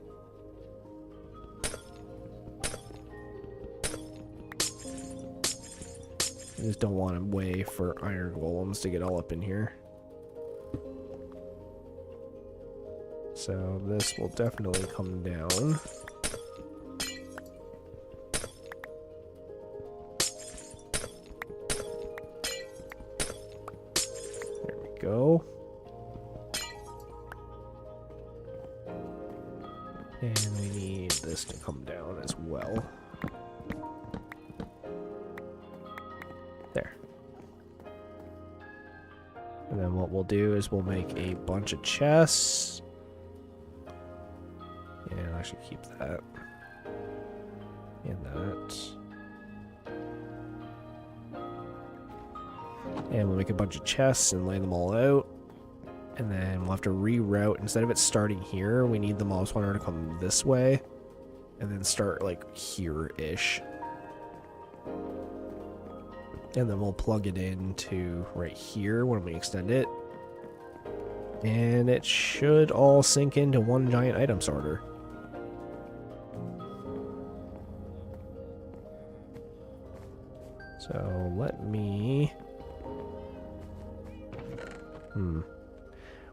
A: I just don't want a way for iron golems to get all up in here. So this will definitely come down. There we go. And we need this to come down as well. There. And then what we'll do is we'll make a bunch of chests. And I should keep that. And that. And we'll make a bunch of chests and lay them all out. And then we'll have to reroute. Instead of it starting here, we need the mob spawner to come this way. And then start like here-ish. And then we'll plug it into right here when we extend it. And it should all sync into one giant item sorter. So let me...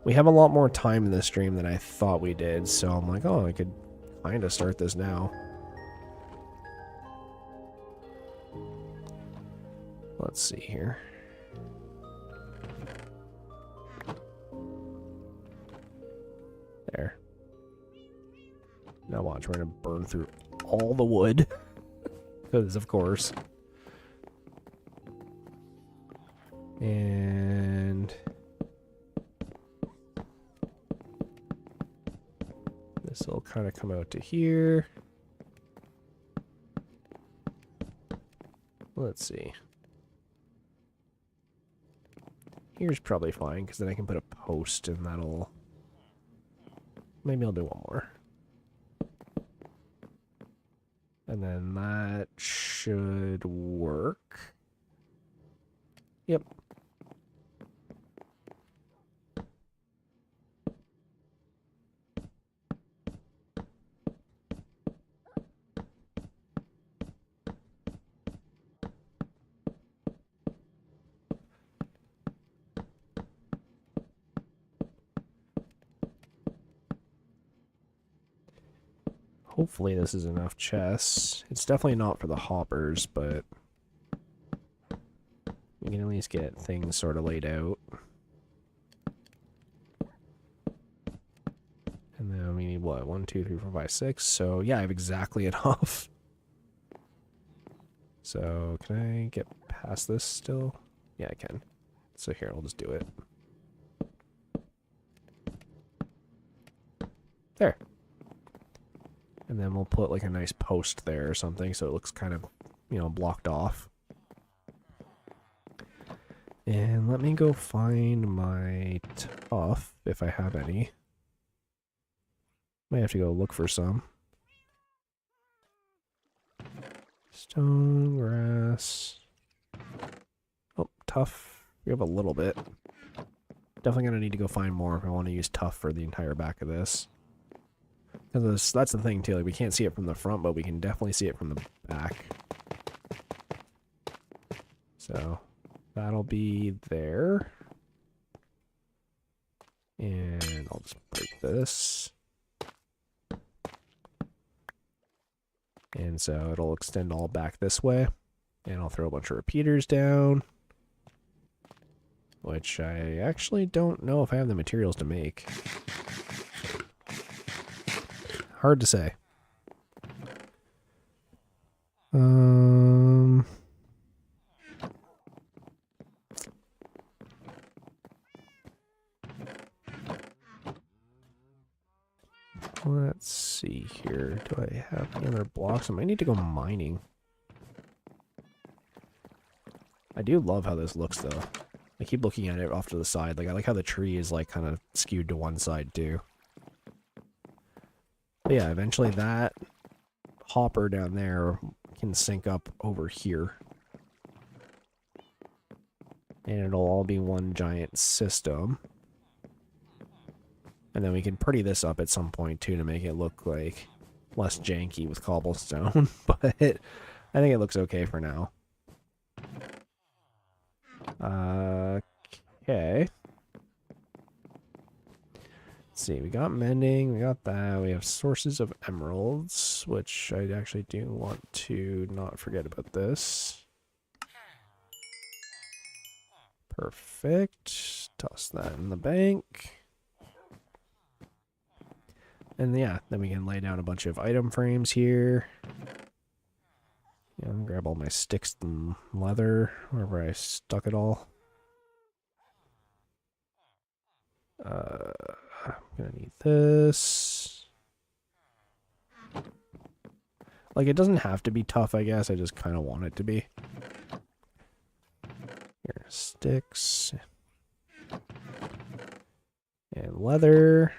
A: We have a lot more time in this stream than I thought we did, so I'm like, oh, I could kind of start this now. Let's see here. There. Now watch, we're going to burn through all the wood. Because, of course. And... this will kind of come out to here. Let's see. Here's probably fine, because then I can put a post and that'll... maybe I'll do one more. And then that should work. Yep. hopefully this is enough chests. It's definitely not for the hoppers, but we can at least get things sort of laid out. And then we need what? 1, 2, 3, 4, 5, 6. So yeah, I have exactly enough. So can I get past this still? Yeah, I can. So here, I'll just do it. There. And then we'll put like a nice post there or something so it looks kind of, you know, blocked off. And let me go find my tuff, if I have any. Might have to go look for some. Stone, grass. Oh, tuff. We have a little bit. Definitely gonna need to go find more if I want to use tuff for the entire back of this. Because that's the thing too, like we can't see it from the front, but we can definitely see it from the back. So that'll be there. And I'll just break this. And so it'll extend all back this way. And I'll throw a bunch of repeaters down. Which I actually don't know if I have the materials to make. Hard to say. Let's see here. Do I have any other blocks? I might need to go mining. I do love how this looks though. I keep looking at it off to the side. Like I like how the tree is like kind of skewed to one side too. But yeah, eventually that hopper down there can sync up over here. And it'll all be one giant system. And then we can pretty this up at some point too to make it look like less janky with cobblestone. But I think it looks okay for now. Okay. Let's see, we got mending, we got that, we have sources of emeralds, which I actually do want to not forget about this. Perfect. Toss that in the bank. And yeah, then we can lay down a bunch of item frames here. Yeah, grab all my sticks and leather, wherever I stuck it all. I'm gonna need this. Like, it doesn't have to be tough, I guess. I just kind of want it to be. Here, sticks. And leather.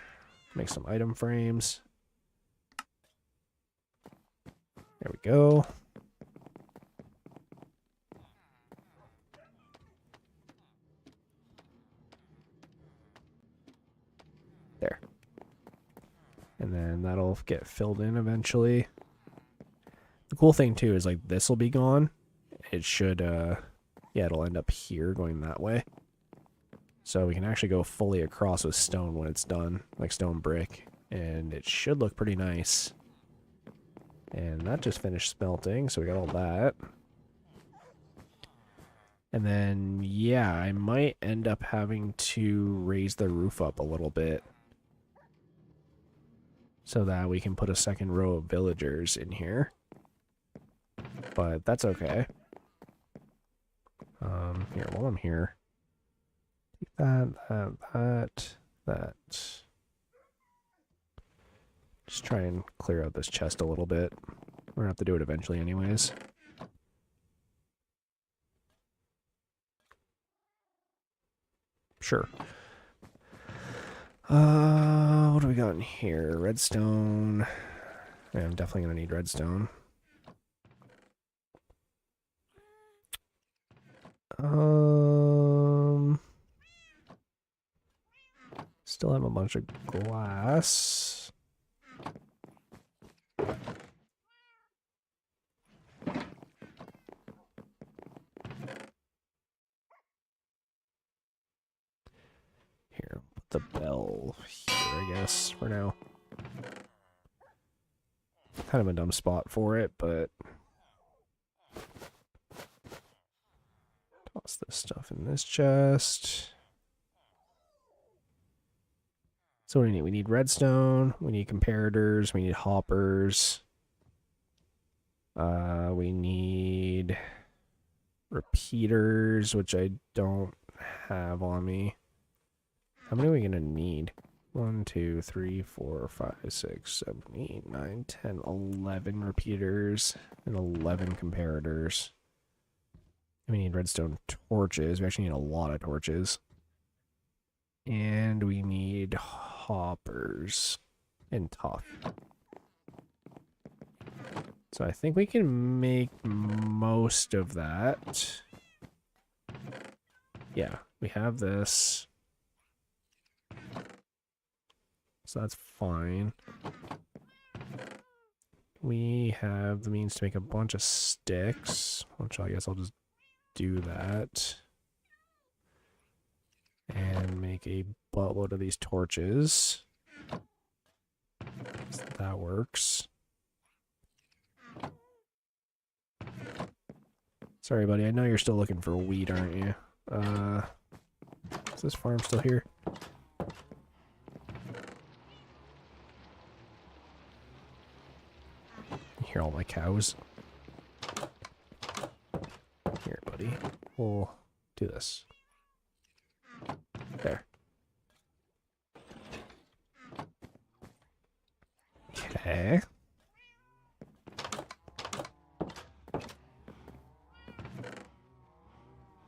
A: Make some item frames. There we go. There. And then that'll get filled in eventually. The cool thing too is like this will be gone. It should yeah, it'll end up here going that way. So we can actually go fully across with stone when it's done, like stone brick, and it should look pretty nice. And that just finished smelting, so we got all that. And then, yeah, I might end up having to raise the roof up a little bit so that we can put a second row of villagers in here. But that's okay. Here, while I'm here, take that. Just try and clear out this chest a little bit. We're gonna have to do it eventually anyways. Sure. What do we got in here? Redstone. Yeah, I'm definitely gonna need redstone. Still have a bunch of glass. Here, put the bell here, I guess, for now. Kind of a dumb spot for it, but toss this stuff in this chest. So what do we need? We need redstone, we need comparators, we need hoppers. We need repeaters, which I don't have on me. How many are we gonna need? 1, 2, 3, 4, 5, 6, 7, 8, 9, 10, 11 repeaters and 11 comparators. And we need redstone torches. We actually need a lot of torches. And we need hoppers and tough. So I think we can make most of that. Yeah, we have this. So that's fine. We have the means to make a bunch of sticks, which I guess I'll just do that. And make a buttload of these torches. So that works. Sorry, buddy. I know you're still looking for wheat, aren't you? Is this farm still here? You hear all my cows? Here, buddy. We'll do this. There. Okay.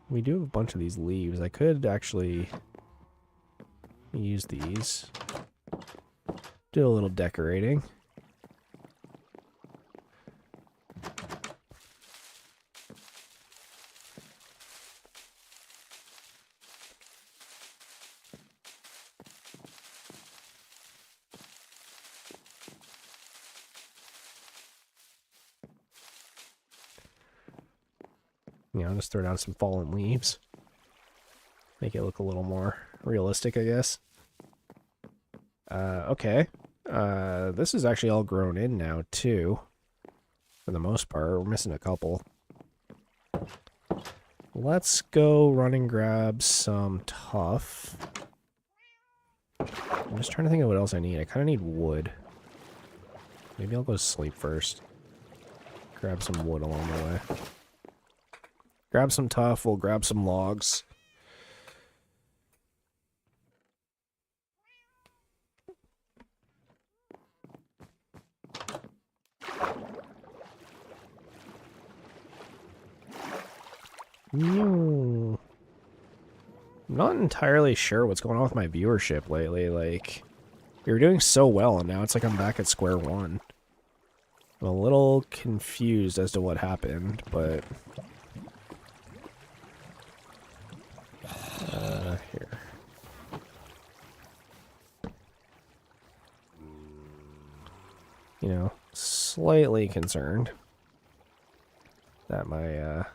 A: We do have a bunch of these leaves. I could actually use these. Do a little decorating. You know, just throw down some fallen leaves. Make it look a little more realistic, I guess. Okay. This is actually all grown in now, too. For the most part. We're missing a couple. Let's go run and grab some tough. I'm just trying to think of what else I need. I kind of need wood. Maybe I'll go sleep first. Grab some wood along the way. Grab some tough, we'll grab some logs. I'm not entirely sure what's going on with my viewership lately. Like, we were doing so well, and now it's like I'm back at square one. I'm a little confused as to what happened, but... here. You know, slightly concerned that my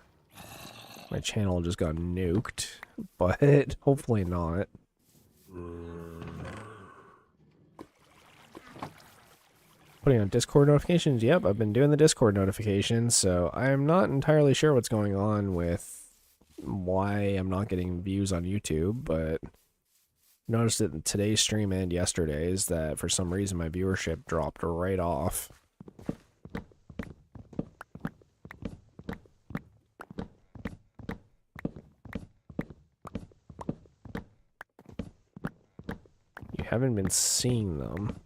A: my channel just got nuked, but hopefully not. Putting on Discord notifications? Yep, I've been doing the Discord notifications, so I'm not entirely sure what's going on with why I'm not getting views on YouTube, but noticed it in today's stream and yesterday's that for some reason my viewership dropped right off. You haven't been seeing them.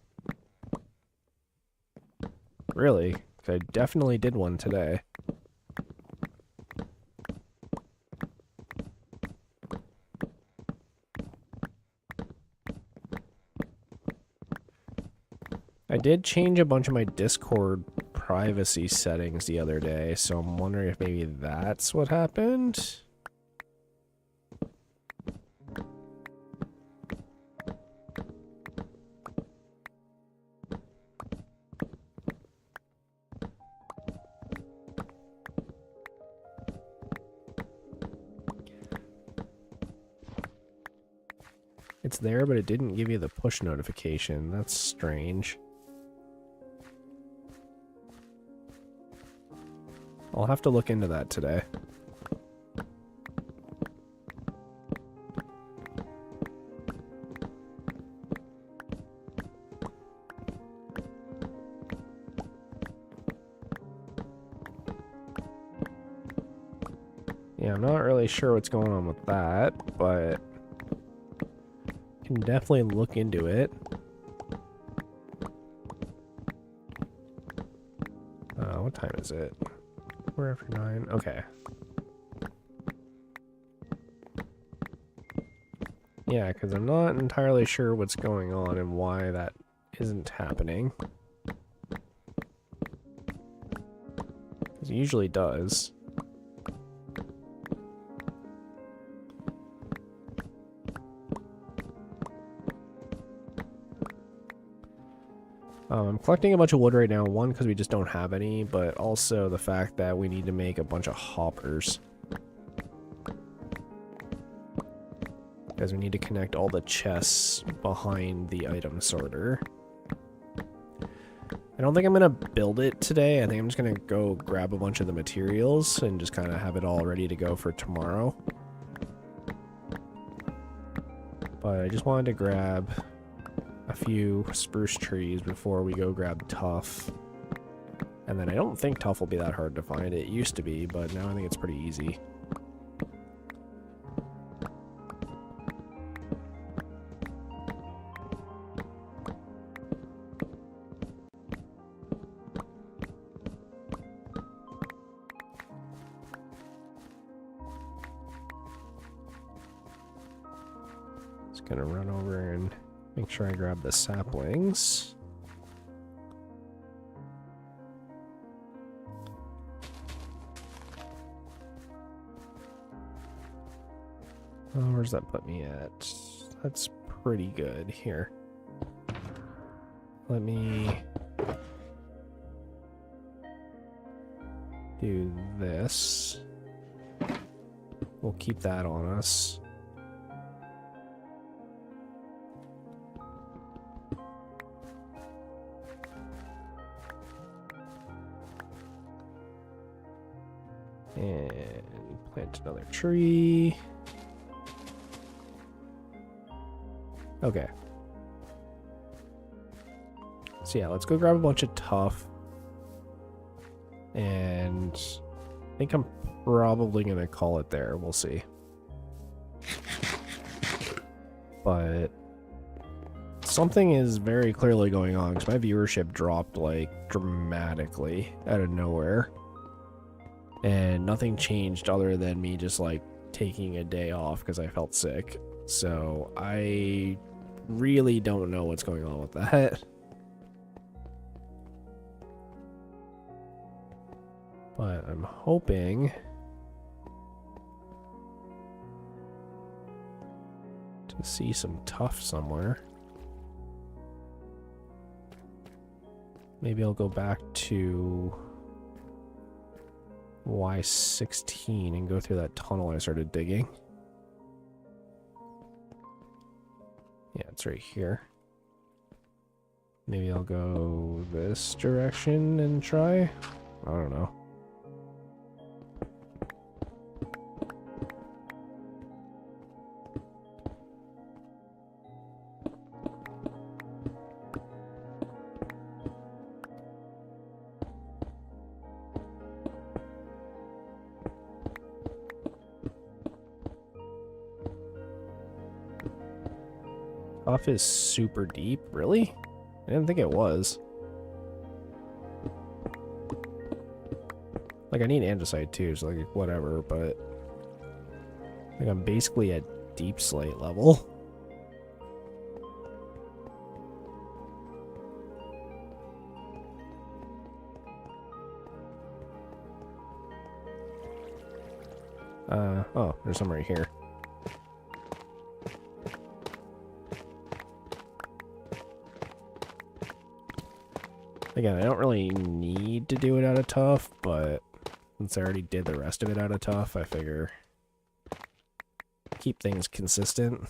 A: Really? 'Cause I definitely did one today. I did change a bunch of my Discord privacy settings the other day, so I'm wondering if maybe that's what happened. It's there, but it didn't give you the push notification. That's strange. I'll have to look into that today. Yeah, I'm not really sure what's going on with that, but can definitely look into it. What time is it? We're after 9. Okay. Yeah, because I'm not entirely sure what's going on and why that isn't happening. Because it usually does. I'm collecting a bunch of wood right now, one, because we just don't have any, but also the fact that we need to make a bunch of hoppers. Because we need to connect all the chests behind the item sorter. I don't think I'm going to build it today. I think I'm just going to go grab a bunch of the materials and just kind of have it all ready to go for tomorrow. But I just wanted to grab a few spruce trees before we go grab tuff. And then I don't think tuff will be that hard to find. It used to be, but now I think it's pretty easy. Just gonna run over and make sure I grab the saplings. Oh, where's that put me at? That's pretty good. Here. Let me do this. We'll keep that on us. And plant another tree. Okay. So yeah, let's go grab a bunch of tuff. And I think I'm probably going to call it there. We'll see. But something is very clearly going on because my viewership dropped like dramatically out of nowhere. And nothing changed other than me just like taking a day off because I felt sick. So I really don't know what's going on with that. But I'm hoping to see some tuff somewhere. Maybe I'll go back to Y16 and go through that tunnel I started digging. Yeah, it's right here. Maybe I'll go this direction and try. I don't know. Tuff is super deep, really? I didn't think it was. Like, I need andesite too, so like, whatever, but I think I'm basically at deep slate level. Oh, there's some right here. Again, I don't really need to do it out of tuff, but since I already did the rest of it out of tuff, I figure keep things consistent.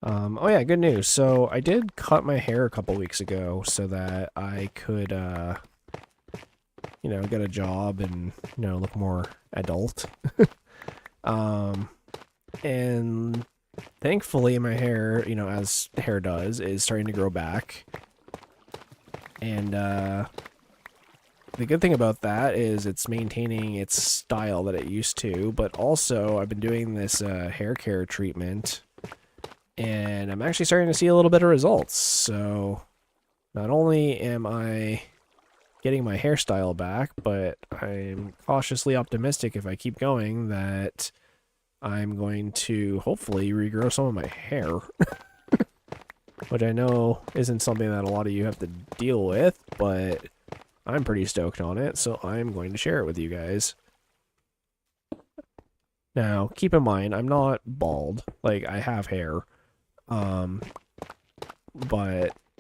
A: Oh yeah, good news. So I did cut my hair a couple weeks ago so that I could, get a job and, look more adult. Um, and thankfully my hair, as hair does, is starting to grow back. And, the good thing about that is it's maintaining its style that it used to, but also I've been doing this hair care treatment, and I'm actually starting to see a little bit of results. So not only am I getting my hairstyle back, but I'm cautiously optimistic if I keep going that I'm going to hopefully regrow some of my hair, which I know isn't something that a lot of you have to deal with, but I'm pretty stoked on it, so I'm going to share it with you guys. Now, keep in mind, I'm not bald. Like, I have hair. But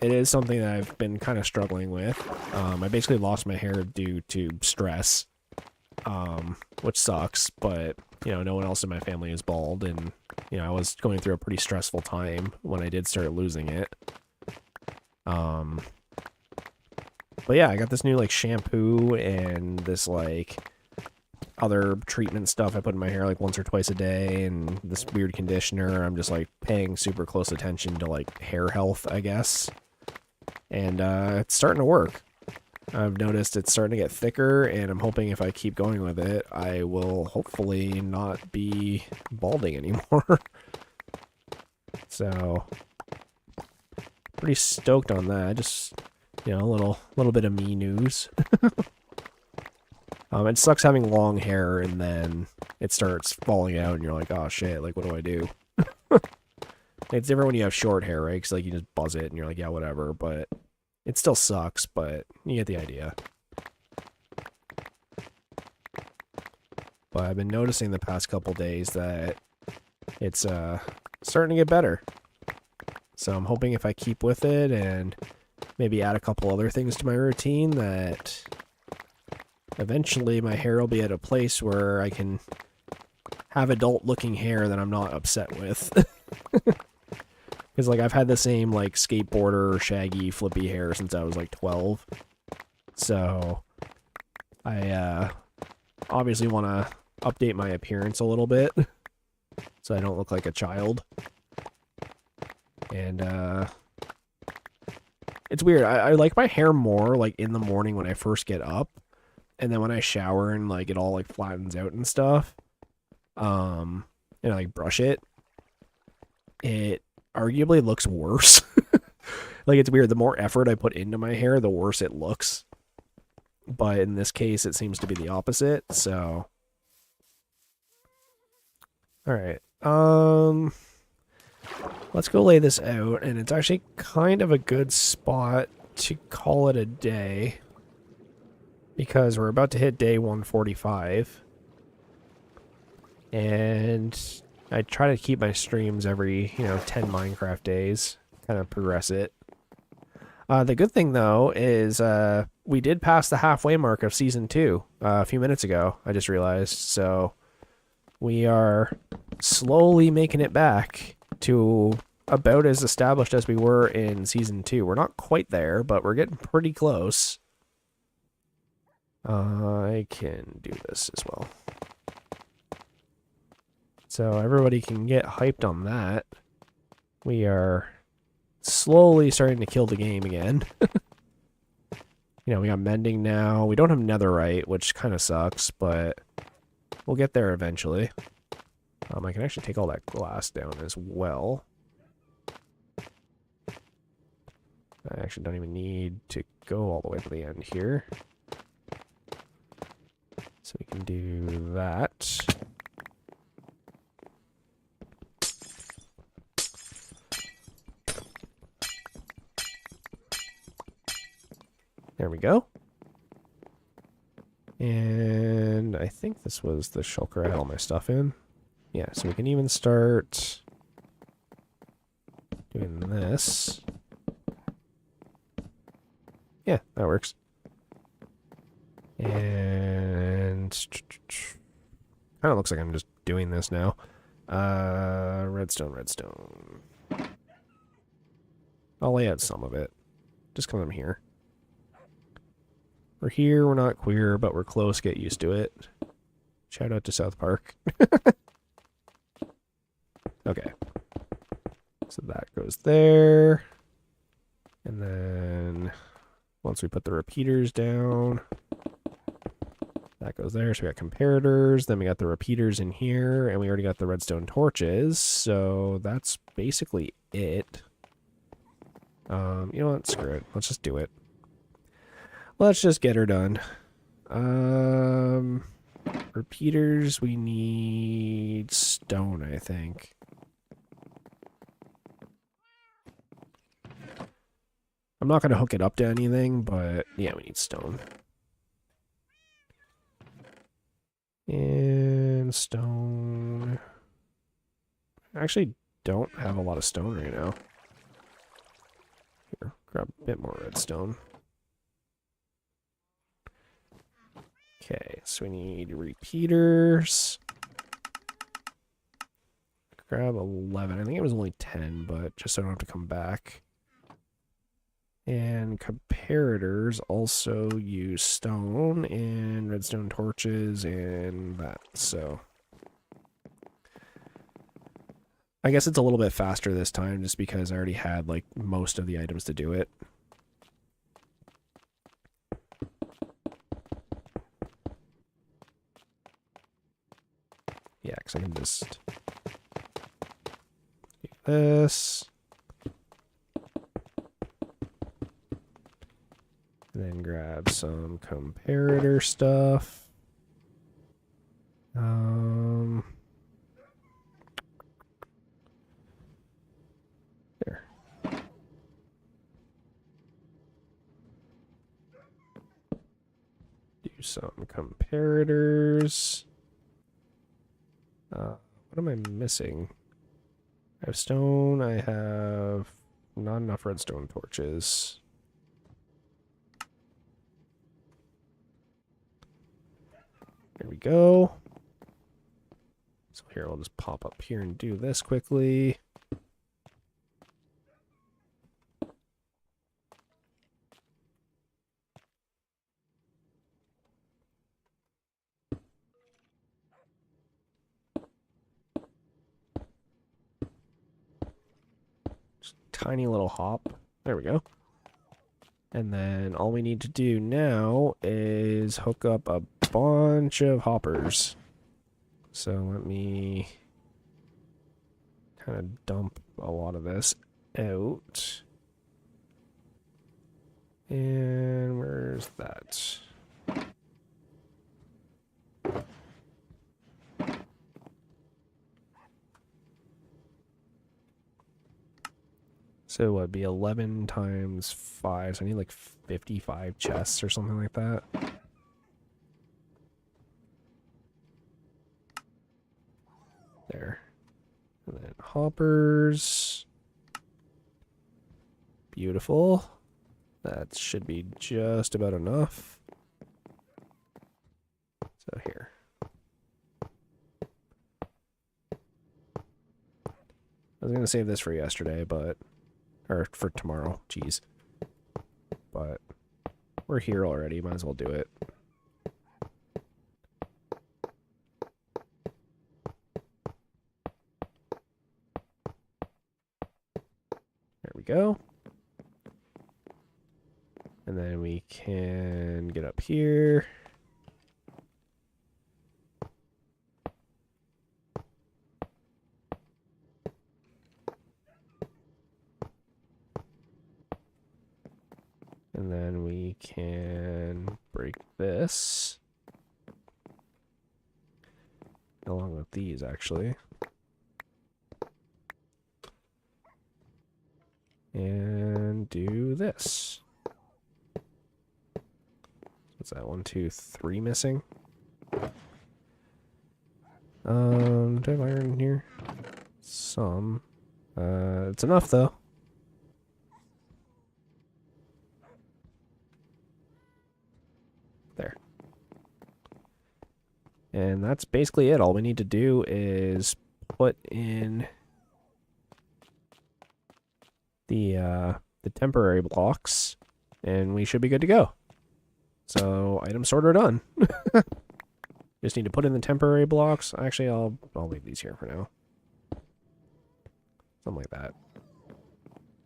A: it is something that I've been kind of struggling with. I basically lost my hair due to stress, which sucks, but, no one else in my family is bald, and, I was going through a pretty stressful time when I did start losing it. But yeah, I got this new, like, shampoo and this, like, other treatment stuff I put in my hair, like, once or twice a day, and this weird conditioner. I'm just, like, paying super close attention to, like, hair health, I guess. And, it's starting to work. I've noticed it's starting to get thicker, and I'm hoping if I keep going with it, I will hopefully not be balding anymore. So, pretty stoked on that. Just, a little bit of me news. It sucks having long hair and then it starts falling out and you're like, oh shit, like what do I do? It's different when you have short hair, right? Because like you just buzz it and you're like, yeah, whatever. But it still sucks, but you get the idea. But I've been noticing the past couple days that it's starting to get better. So I'm hoping if I keep with it and maybe add a couple other things to my routine that eventually my hair will be at a place where I can have adult looking hair that I'm not upset with. Because like I've had the same like skateboarder shaggy flippy hair since I was like 12. So I obviously want to update my appearance a little bit so I don't look like a child. And it's weird. I like my hair more like in the morning when I first get up. And then when I shower and like it all like flattens out and stuff, and I like brush it, it arguably looks worse. Like it's weird. The more effort I put into my hair, the worse it looks. But in this case, it seems to be the opposite. So, all right. Let's go lay this out, and it's actually kind of a good spot to call it a day. Because we're about to hit day 145. And I try to keep my streams every, 10 Minecraft days. Kind of progress it. The good thing, though, is we did pass the halfway mark of Season 2 a few minutes ago, I just realized. So we are slowly making it back to about as established as we were in Season 2. We're not quite there, but we're getting pretty close. I can do this as well. So everybody can get hyped on that. We are slowly starting to kill the game again. We got mending now. We don't have netherite, which kind of sucks, but we'll get there eventually. I can actually take all that glass down as well. I actually don't even need to go all the way to the end here. So we can do that. There we go. And I think this was the shulker I had all my stuff in. Yeah, so we can even start doing this. Yeah, that works. And kind of looks like I'm just doing this now. Redstone. I'll lay out some of it. Just because I'm here. We're here, we're not queer, but we're close, get used to it. Shout out to South Park. Okay. So that goes there. And then once we put the repeaters down, that goes there. So we got comparators, then we got the repeaters in here, and we already got the redstone torches. So that's basically it. You know what? Screw it. Let's just do it. Let's just get her done. Repeaters, we need stone, I think. I'm not going to hook it up to anything, but yeah, we need stone. And stone. I actually don't have a lot of stone right now. Here, grab a bit more redstone. Okay, so we need repeaters. Grab 11. I think it was only 10, but just so I don't have to come back. And comparators also use stone and redstone torches and that, so. I guess it's a little bit faster this time just because I already had like most of the items to do it. Yeah, because I can just do this. And then grab some comparator stuff. There. Do some comparators. What am I missing? I have stone, I have not enough redstone torches. There we go. So here, I'll just pop up here and do this quickly. Just tiny little hop. There we go. And then all we need to do now is hook up a bunch of hoppers. So let me kind of dump a lot of this out. And where's that? So what would be 11 times 5? So I need like 55 chests or something like that. There. And then hoppers. Beautiful. That should be just about enough. So here. I was going to save this for yesterday, but... Or for tomorrow, jeez. But we're here already, might as well do it. There we go. And then we can get up here. And then we can break this. Along with these, actually. And do this. What's that? 1, 2, 3 missing? Do I have iron in here? Some. It's enough, though. There. And that's basically it. All we need to do is put in the the temporary blocks, and we should be good to go. So, item sorter done. Just need to put in the temporary blocks. Actually, I'll leave these here for now. Something like that.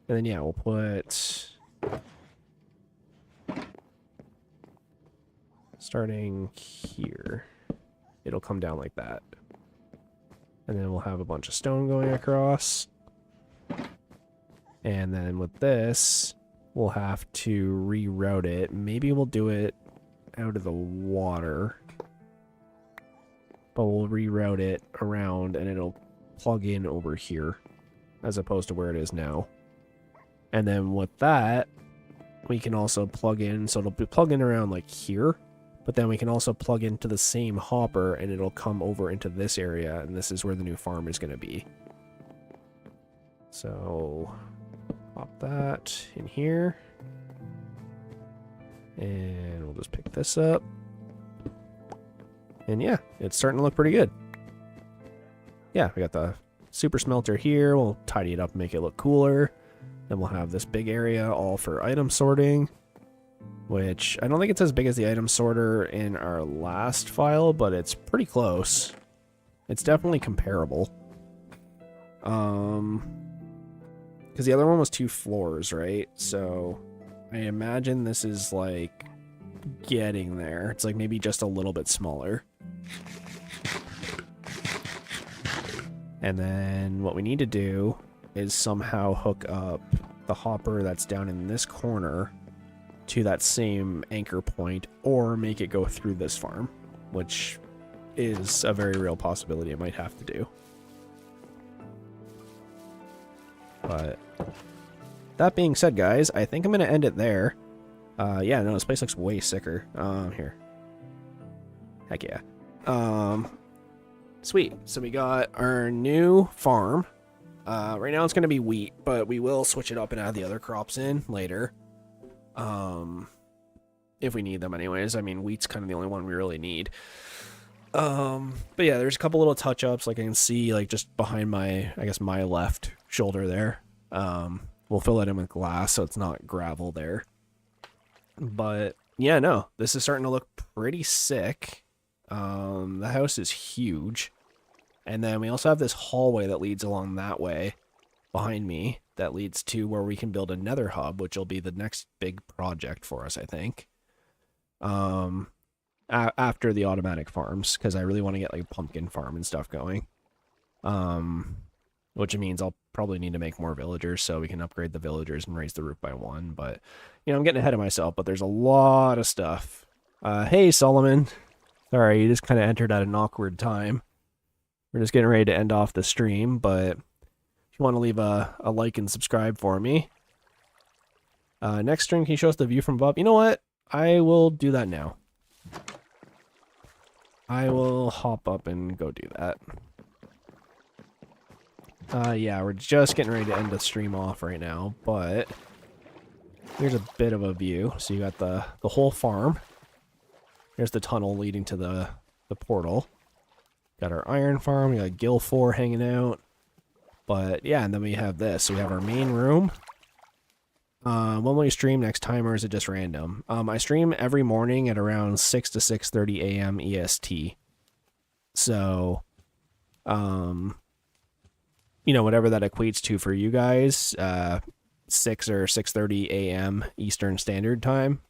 A: And then, yeah, we'll put... starting here. It'll come down like that. And then we'll have a bunch of stone going across. And then with this, we'll have to reroute it. Maybe we'll do it out of the water. But we'll reroute it around and it'll plug in over here as opposed to where it is now. And then with that, we can also plug in, so it'll be plugged in around like here, but then we can also plug into the same hopper and it'll come over into this area, and this is where the new farm is going to be. So pop that in here. And we'll just pick this up. And yeah, it's starting to look pretty good. Yeah, we got the super smelter here. We'll tidy it up and make it look cooler. Then we'll have this big area all for item sorting, which I don't think it's as big as the item sorter in our last file, but it's pretty close. It's definitely comparable. Because the other one was 2 floors, right? So I imagine this is like getting there. It's like maybe just a little bit smaller. And then what we need to do is somehow hook up the hopper that's down in this corner to that same anchor point, or make it go through this farm, which is a very real possibility. It might have to do. But that being said, guys, I think I'm going to end it there. Yeah, no, this place looks way sicker. Here. Heck yeah. Sweet. So we got our new farm. Right now it's going to be wheat, but we will switch it up and add the other crops in later. If we need them anyways. I mean, wheat's kind of the only one we really need. But yeah, there's a couple little touch-ups, like I can see, like just behind my, I guess, my left shoulder there. We'll fill that in with glass so it's not gravel there. But yeah, no, this is starting to look pretty sick. The house is huge. And then we also have this hallway that leads along that way behind me that leads to where we can build a nether hub, which will be the next big project for us, I think. After the automatic farms, because I really want to get like a pumpkin farm and stuff going. Which means I'll probably need to make more villagers so we can upgrade the villagers and raise the roof by 1. But, you know, I'm getting ahead of myself, but there's a lot of stuff. Hey, Solomon. Sorry, you just kind of entered at an awkward time. We're just getting ready to end off the stream, but if you want to leave a like and subscribe for me. Next stream, can you show us the view from above? You know what? I will do that now. I will hop up and go do that. Yeah, we're just getting ready to end the stream off right now, but here's a bit of a view. So you got the whole farm. Here's the tunnel leading to the portal. Got our iron farm, we got Gill 4 hanging out. But yeah, and then we have this. So we have our main room. When we stream next time, or is it just random? I stream every morning at around 6 to 6:30 a.m. EST. So, you know, whatever that equates to for you guys, 6 or 6:30 a.m. Eastern Standard Time.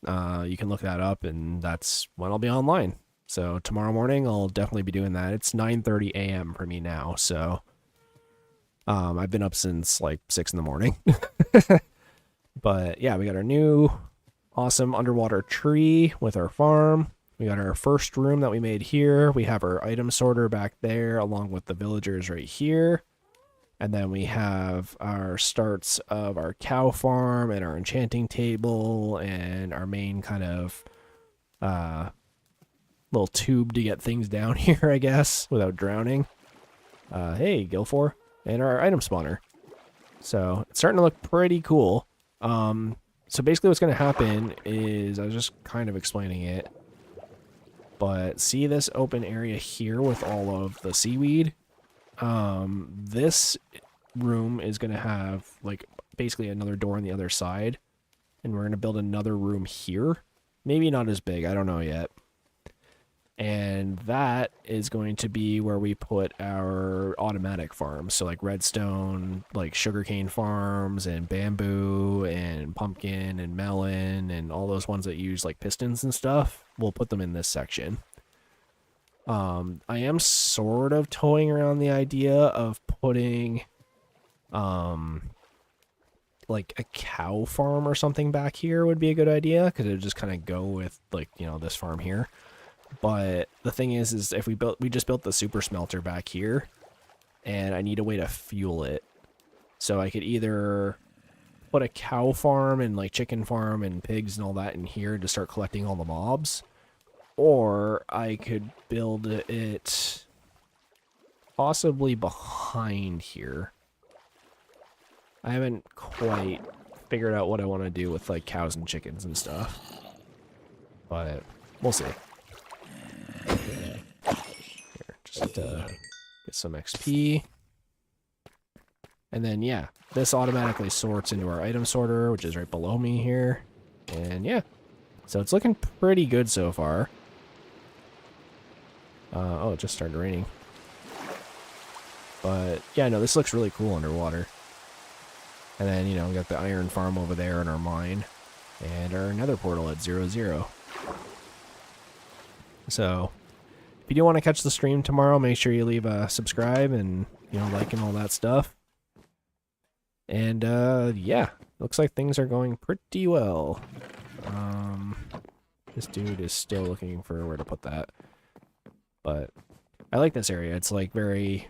A: You can look that up, and that's when I'll be online. So tomorrow morning, I'll definitely be doing that. It's 9:30 a.m. for me now, so I've been up since like 6 in the morning. But yeah, we got our new awesome underwater tree with our farm. We got our first room that we made here. We have our item sorter back there along with the villagers right here. And then we have our starts of our cow farm and our enchanting table and our main kind of little tube to get things down here, I guess, without drowning. Hey, Gill 4. And our item spawner. So it's starting to look pretty cool. So basically what's going to happen is, I was just kind of explaining it, but see this open area here with all of the seaweed? This room is going to have like basically another door on the other side. And we're going to build another room here. Maybe not as big, I don't know yet. And that is going to be where we put our automatic farms. So like redstone, like sugarcane farms, and bamboo, and pumpkin, and melon, and all those ones that use like pistons and stuff. We'll put them in this section. I am sort of toying around the idea of putting like a cow farm or something back here would be a good idea, because it would just kind of go with like, you know, this farm here. But the thing is if we just built the super smelter back here, and I need a way to fuel it. So I could either put a cow farm and like chicken farm and pigs and all that in here to start collecting all the mobs, or I could build it possibly behind here. I haven't quite figured out what I want to do with like cows and chickens and stuff, but we'll see. Here, just get some XP. And then, yeah, this automatically sorts into our item sorter, which is right below me here. And yeah, so it's looking pretty good so far. Oh, it just started raining. But yeah, no, this looks really cool underwater. And then, you know, we got the iron farm over there in our mine. And our nether portal at 0, 0. So, if you do want to catch the stream tomorrow, make sure you leave a subscribe and, you know, like and all that stuff. And, yeah, looks like things are going pretty well. This dude is still looking for where to put that. But I like this area. It's, like, very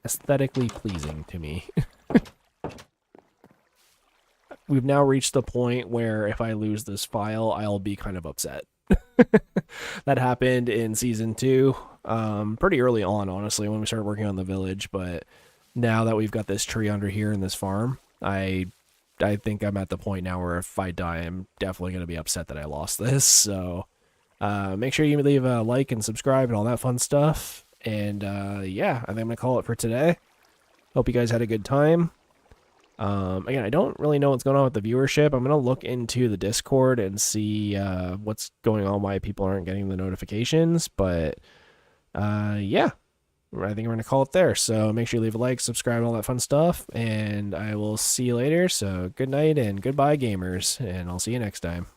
A: aesthetically pleasing to me. We've now reached the point where if I lose this file, I'll be kind of upset. That happened in season 2, pretty early on, honestly, when we started working on the village. But now that we've got this tree under here in this farm, I think I'm at the point now where if I die, I'm definitely going to be upset that I lost this. So make sure you leave a like and subscribe and all that fun stuff. And yeah, I think I'm going to call it for today. Hope you guys had a good time. Again, I don't really know what's going on with the viewership. I'm going to look into the Discord and see what's going on, why people aren't getting the notifications. But yeah, I think we're going to call it there. So make sure you leave a like, subscribe, all that fun stuff. And I will see you later. So good night and goodbye, gamers. And I'll see you next time.